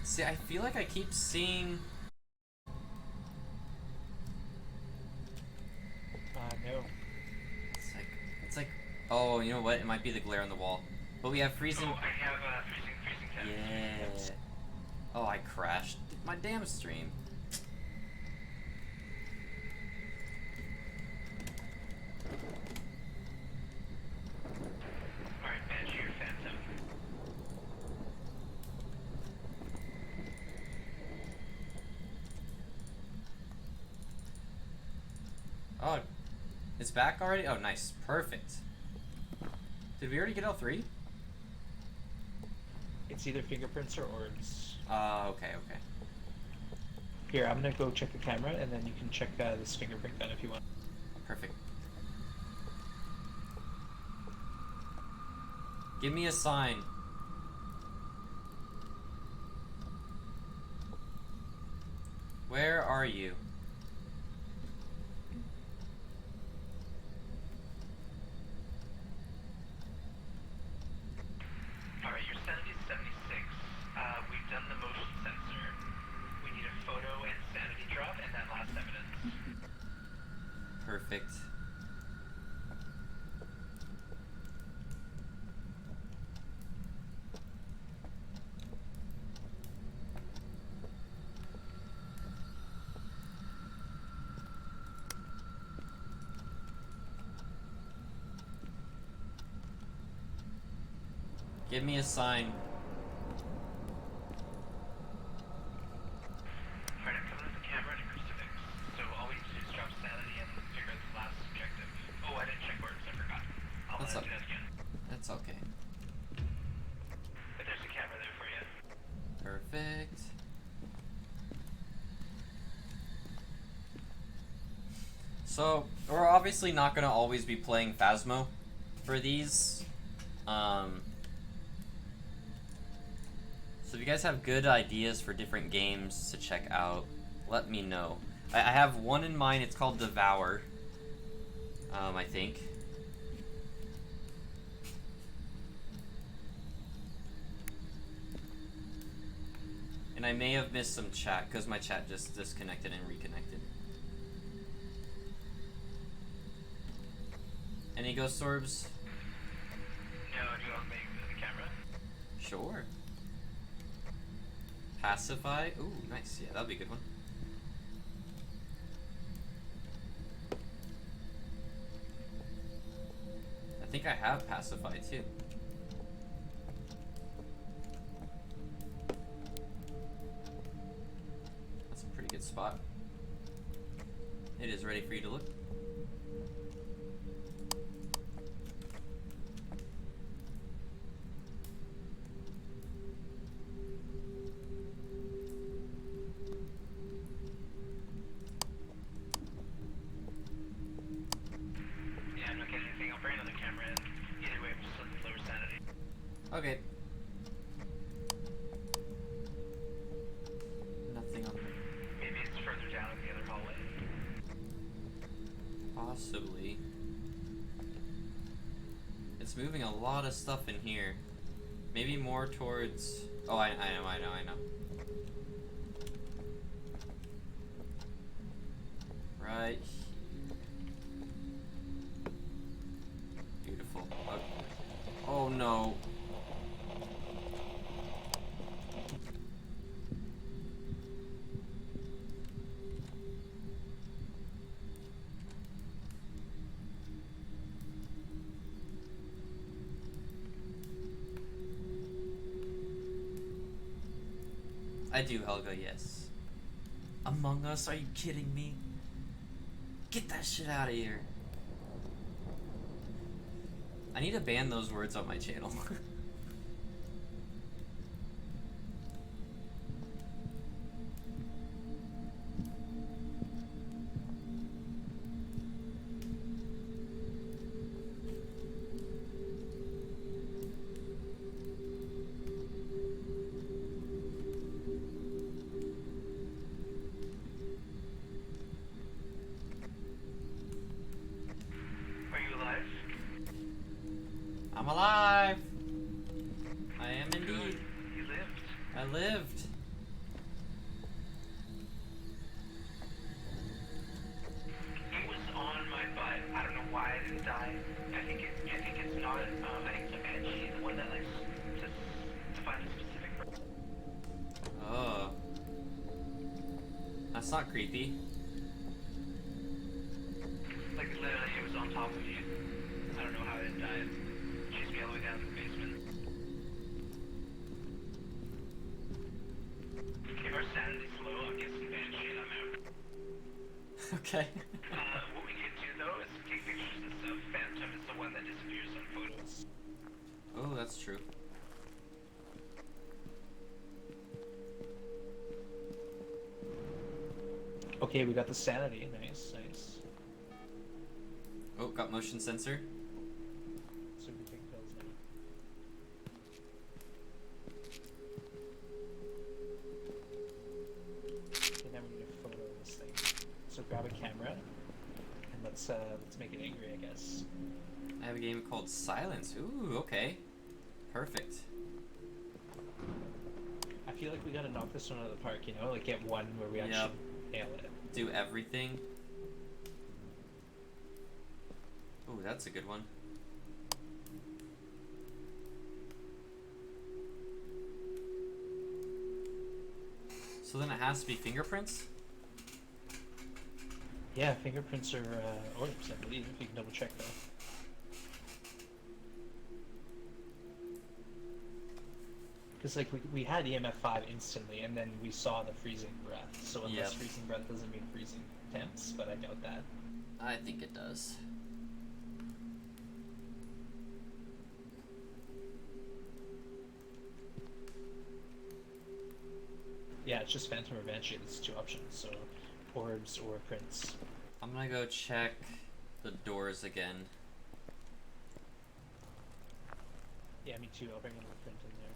S1: See, I feel like I keep seeing...
S2: No.
S1: It's like, oh, you know what? It might be the glare on the wall. But we have freezing.
S4: Oh, I have freezing temps.
S1: Yeah. Oh, I crashed my damn stream.
S4: Alright, Banshee or Phantom.
S1: Oh, it's back already? Oh, nice. Perfect. Did we already get all 3?
S2: It's either fingerprints or orbs.
S1: Okay, okay.
S2: Here, I'm gonna go check the camera, and then you can check this fingerprint gun if you want.
S1: Perfect. Give me a sign. Where are you?
S4: Alright, your sanity is 76. We've done the motion sensor. We need a photo and sanity drop and that last evidence.
S1: Perfect. Give me a sign.
S4: Alright, I'm coming with the camera and a crucifix. So all we need to do is drop sanity and figure out the last objective. Oh, I didn't check works, I forgot. I'll
S1: That's
S4: do that again.
S1: That's okay.
S4: But there's a camera there for you.
S1: Perfect. So, we're obviously not going to always be playing Phasmo for these. So if you guys have good ideas for different games to check out, let me know. I have one in mind, it's called Devour. I think. And I may have missed some chat, because my chat just disconnected and reconnected. Any ghost orbs?
S4: No, do you want to make the camera?
S1: Sure. Pacify? Ooh, nice. Yeah, that'll be a good one. I think I have Pacify too. That's a pretty good spot. It is ready for you to look.
S4: Yeah, I'm not getting anything. I'll bring another camera in. Either way, I'm just looking lower sanity.
S1: Okay. Nothing on
S4: Maybe it's further down in the other hallway.
S1: possibly. It's moving a lot of stuff in here. Maybe more towards. Oh, I know. Right here. Beautiful. Oh no. I do, Helga, yes. Among Us, are you kidding me? Get that shit out of here. I need to ban those words on my channel.
S4: Are you alive?
S1: I'm alive. I am indeed.
S4: You lived.
S1: I lived.
S4: It was on my butt. I don't know why I didn't die. I think it's not. I think it's a banshee, the one that likes to find a specific.
S1: Oh. That's not creepy.
S4: Like literally, it was on top of you. I don't know how I didn't die. It chased me all the way down to the basement. If our sanity's low, I'm guessing banshee and I'm out.
S1: Okay.
S4: What we can do though is take pictures and stuff. Phantom is the one that disappears on photos.
S1: Oh, that's true.
S2: Okay, we got the sanity. Nice.
S1: Oh, got motion sensor.
S2: So we take pills now. Okay, now we need a photo of this thing. So grab a camera and let's make it angry, I guess.
S1: I have a game called Silence. Ooh, okay. Perfect.
S2: I feel like we gotta knock this one out of the park, you know? Like get one where we actually nail it.
S1: Do everything. Ooh, that's a good one. So then it has to be fingerprints?
S2: Yeah, fingerprints are orbs, I believe. You can double check though. Because like we had EMF 5 instantly, and then we saw the freezing breath. So unless
S1: Yep.
S2: freezing breath doesn't mean freezing temps, but I doubt that.
S1: I think it does.
S2: Yeah, it's just Phantom or Banshee. There's two options, so orbs or prints.
S1: I'm gonna go check the doors again.
S2: Yeah, me too. I'll bring another print in there.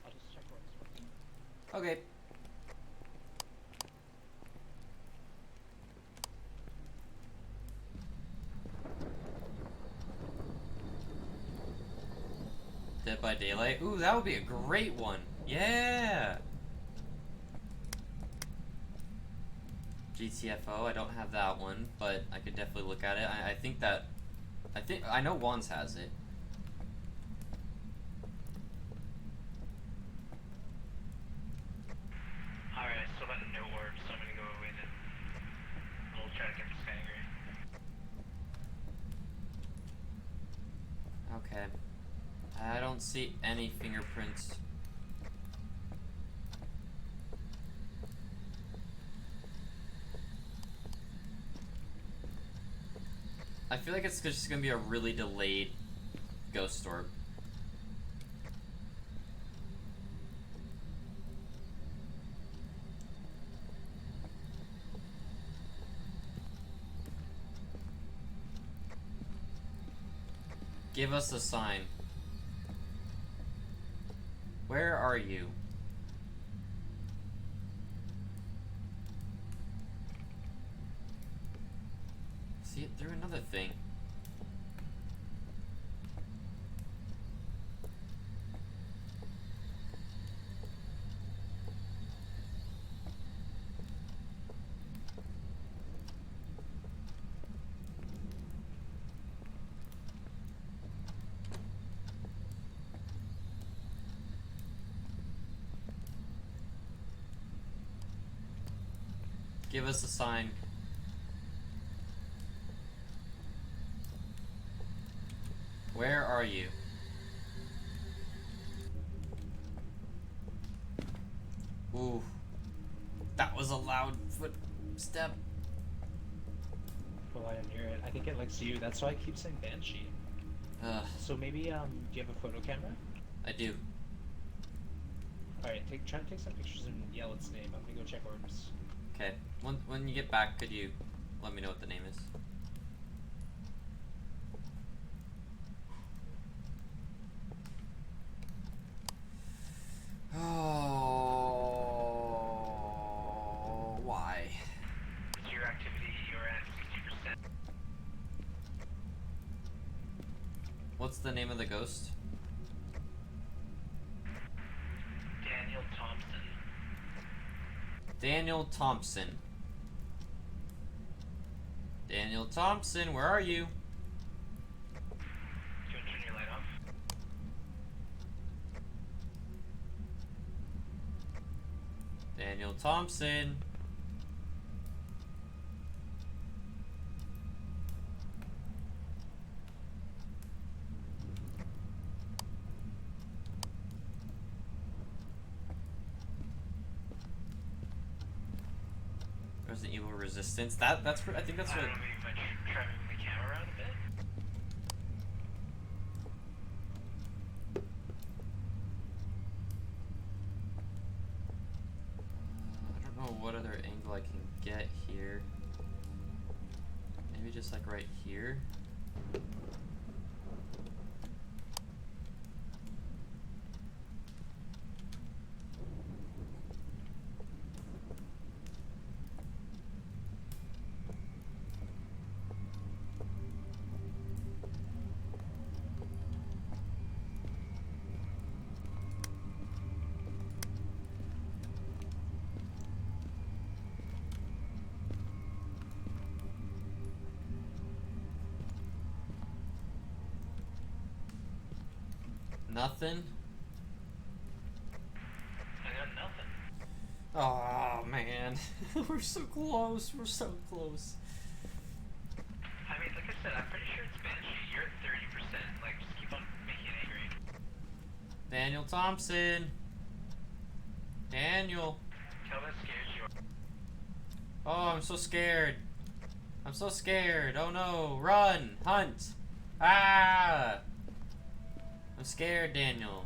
S2: I'll just check orbs first.
S1: Okay. Dead by Daylight. Ooh, that would be a great one. Yeah. GTFO. I don't have that one, but I could definitely look at it. I think I know Wonz has it.
S4: Alright, so about no orbs, so I'm gonna go in and we'll try to get this guy angry.
S1: Okay. I don't see any fingerprints. I feel like it's just gonna be a really delayed ghost orb. Give us a sign. Where are you? See it through another thing. Give us a sign. Where are you? Ooh. That was a loud footstep.
S2: Well, I didn't hear it. I think it likes you. That's why I keep saying Banshee.
S1: Ugh,
S2: So maybe, do you have a photo camera?
S1: I do.
S2: Alright, try to take some pictures and yell its name. I'm gonna go check orbs.
S1: Okay. When you get back, could you let me know what the name is? Oh, why?
S4: With your activity, you're at 60%.
S1: What's the name of the ghost?
S4: Daniel Thompson.
S1: Daniel Thompson. Daniel Thompson, where are you?
S4: Do you want to turn your light off?
S1: Daniel Thompson. Resident Evil Resistance. That's I think that's
S4: I
S1: what.
S4: don't know, maybe if I try moving the camera around a bit.
S1: I don't know what other angle I can get here. Maybe just like right here. Nothing?
S4: I got nothing.
S1: Oh man. We're so close. We're so close.
S4: I mean, like I said, I'm pretty sure it's Banshee. You're at 30%. Like, just keep on making it angry.
S1: Daniel Thompson. Daniel.
S4: Tell us scared you are.
S1: Oh, I'm so scared. I'm so scared. Oh no. Run. Hunt. Ah. I'm scared, Daniel.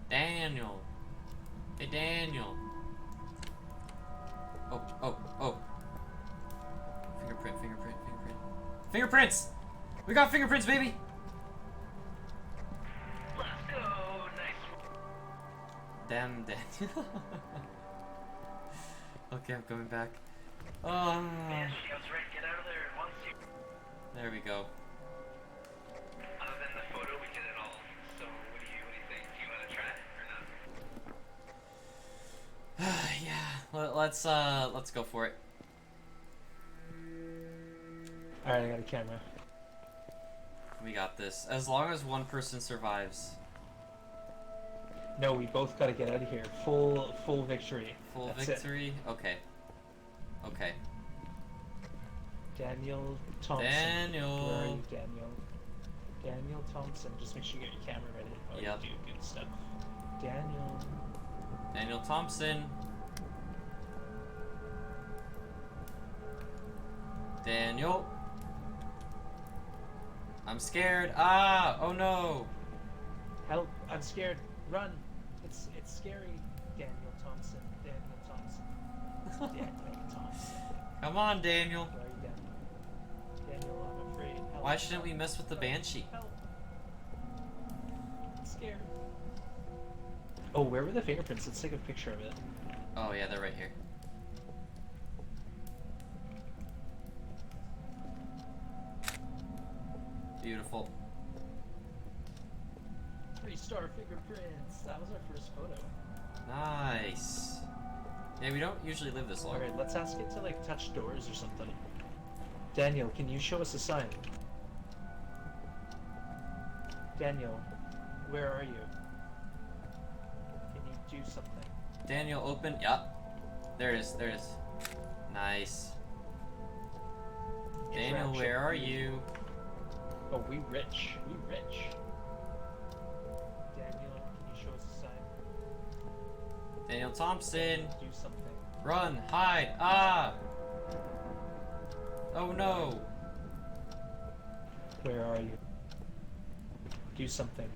S1: Daniel. Hey, Daniel. Oh, oh, oh. Fingerprint, fingerprint, fingerprint. Fingerprints! We got fingerprints, baby!
S4: Let's go. Nice.
S1: Damn, Daniel. Okay, I'm coming back. Oh.
S4: Man, she was ready to get out of there once you.
S1: There we go.
S4: Other than the photo, we did it all. So what do you think? Do you want to try it or not?
S1: Yeah, let's go for it.
S2: Alright, I got a camera.
S1: We got this. As long as one person survives.
S2: No, we both gotta get out of here. Full victory.
S1: Full
S2: That's
S1: victory? Okay. Okay.
S2: It. Daniel Thompson.
S1: Daniel.
S2: Where are you, Daniel? Daniel Thompson. Just make sure you get your camera ready. Oh,
S1: Yep.
S2: you do good stuff. Daniel.
S1: Daniel Thompson. Daniel. I'm scared. Ah! Oh no!
S2: Help! I'm scared. Run! It's scary. Daniel Thompson. Daniel Thompson. Daniel Thompson.
S1: Come on, Daniel.
S2: Where are you, Daniel? Daniel, I'm afraid. Help.
S1: Why shouldn't we mess with the Banshee?
S2: Help. I'm scared. Oh, where were the fingerprints? Let's take a picture of it.
S1: Oh yeah, they're right here. Beautiful.
S2: 3-star fingerprints. That was our first photo.
S1: Nice. Yeah, we don't usually live this long.
S2: Alright, let's ask it to like touch doors or something. Daniel, can you show us a sign? Daniel, where are you? Can you do something?
S1: Daniel, open. Yup. There it is. There it is. Nice. Daniel,
S2: Interaction.
S1: where are you?
S2: Oh, we rich. We rich. Daniel, can you show us a sign?
S1: Daniel Thompson.
S2: Do something.
S1: Run. Hide. Ah. Oh no.
S2: Where are you? Do something.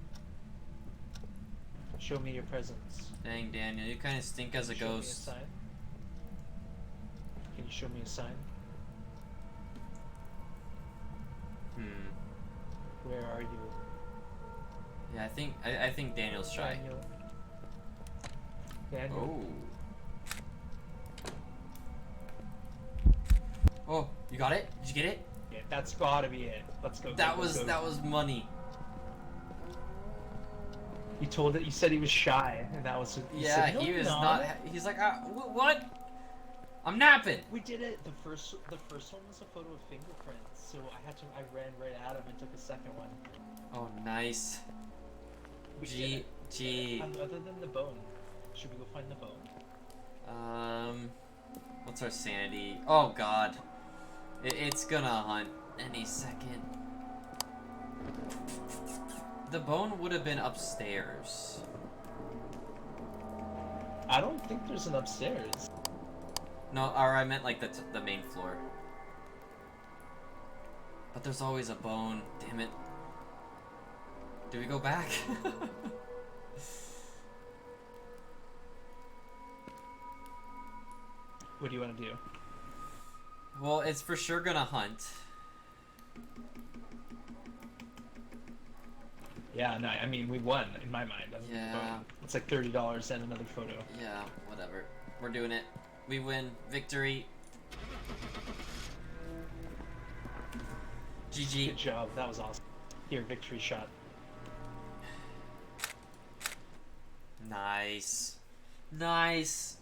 S2: Show me your presence.
S1: Dang, Daniel, you kind of stink as a
S2: Show me a
S1: ghost.
S2: sign. Can you show me a sign? Where are you?
S1: Yeah, I think Daniel's shy.
S2: Daniel. Daniel.
S1: Oh. Oh, you got it? Did you get it?
S2: Yeah, that's gotta be it. Let's go.
S1: That
S2: go,
S1: was
S2: go.
S1: that was money.
S2: You told it. You said he was shy, and that was.
S1: Yeah,
S2: said, "No,
S1: he was
S2: no."
S1: not. He's like, what? I'm napping.
S2: We did it. The first one was a photo of fingerprints, so I ran right at him and took a second one.
S1: Oh, nice.
S2: We did
S1: G.
S2: it. Other than the bone, should we go find the bone?
S1: What's our sanity? Oh God, it's gonna hunt any second. The bone would have been upstairs.
S2: I don't think there's an upstairs.
S1: No, or I meant like the main floor. But there's always a bone. Damn it. Do we go back?
S2: What do you want to do?
S1: Well, it's for sure gonna hunt.
S2: Yeah, no, I mean we won in my mind. Other than the
S1: Yeah.
S2: bone. It's like $30 and another photo.
S1: Yeah, whatever. We're doing it. We win. Victory. GG.
S2: Good job. That was awesome. Here, victory shot.
S1: Nice. Nice.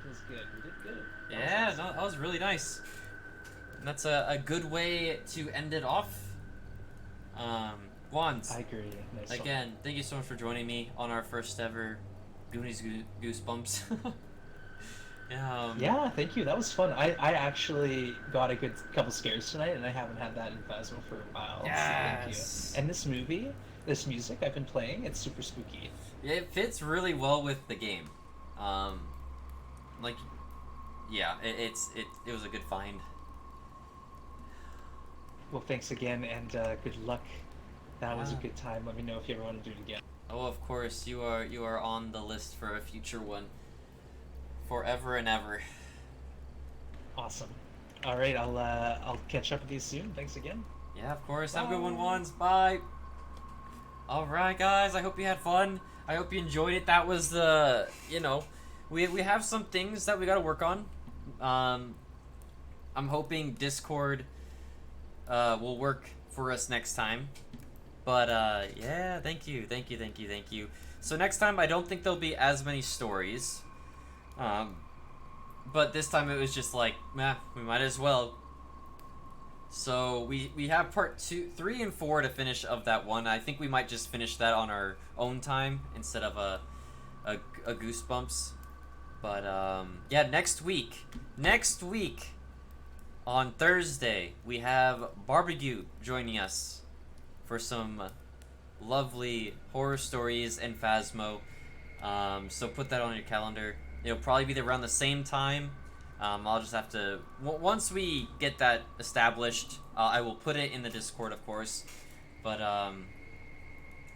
S2: Feels good. We did good.
S1: Yeah, no, that was really nice. And that's a good way to end it off. Wonz,
S2: I agree. Nice one.
S1: again, thank you so much for joining me on our first ever Goonies Goosebumps.
S2: Yeah, thank you. That was fun. I actually got a good couple scares tonight, and I haven't had that in Phasmo for a while. So thank you.
S1: Yes.
S2: And this movie, this music I've been playing, it's super spooky.
S1: It fits really well with the game. Um, like, yeah, it was a good find.
S2: Well, thanks again, and good luck. That was a
S1: Yeah.
S2: good time. Let me know if you ever want to do it again.
S1: Oh, of course, you are on the list for a future one, forever and ever.
S2: Awesome. All right, I'll catch up with you soon. Thanks again.
S1: Yeah, of course. Have a good one,
S2: Bye.
S1: Wonz. Bye. All right, guys. I hope you had fun. I hope you enjoyed it. That was the, we have some things that we got to work on. I'm hoping Discord will work for us next time. But yeah, thank you. So next time, I don't think there'll be as many stories. But this time it was just like, meh, we might as well. So we have part 2, 3, and 4 to finish of that one. I think we might just finish that on our own time instead of a Goosebumps. But yeah, next week on Thursday we have Barbecue joining us for some lovely horror stories and Phasmo. So put that on your calendar. It'll probably be around the same time. I'll just have to... once we get that established, I will put it in the Discord, of course. But,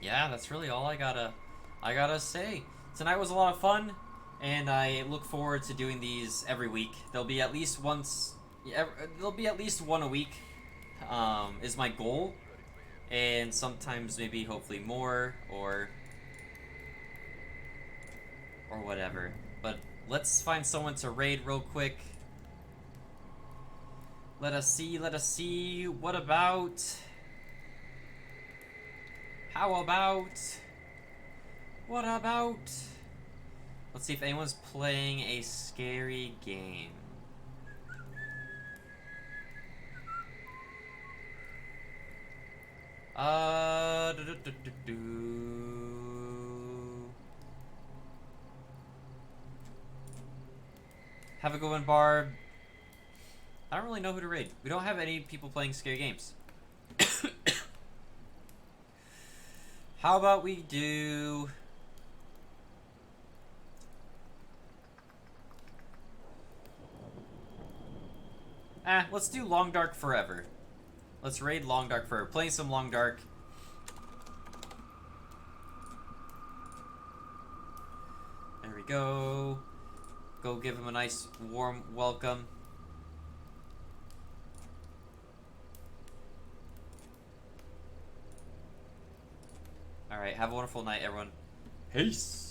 S1: yeah, that's really all I gotta say. Tonight was a lot of fun, and I look forward to doing these every week. There'll be at least one a week, is my goal. And sometimes maybe, hopefully, more, or whatever. But let's find someone to raid real quick. Let us see. What about... What about... Let's see if anyone's playing a scary game. Have a good one, Barb. I don't really know who to raid. We don't have any people playing scary games. How about we do... let's do Long Dark Forever. Let's raid Long Dark Forever. Playing some Long Dark. There we go. Go give him a nice warm welcome. Alright, have a wonderful night, everyone. Peace.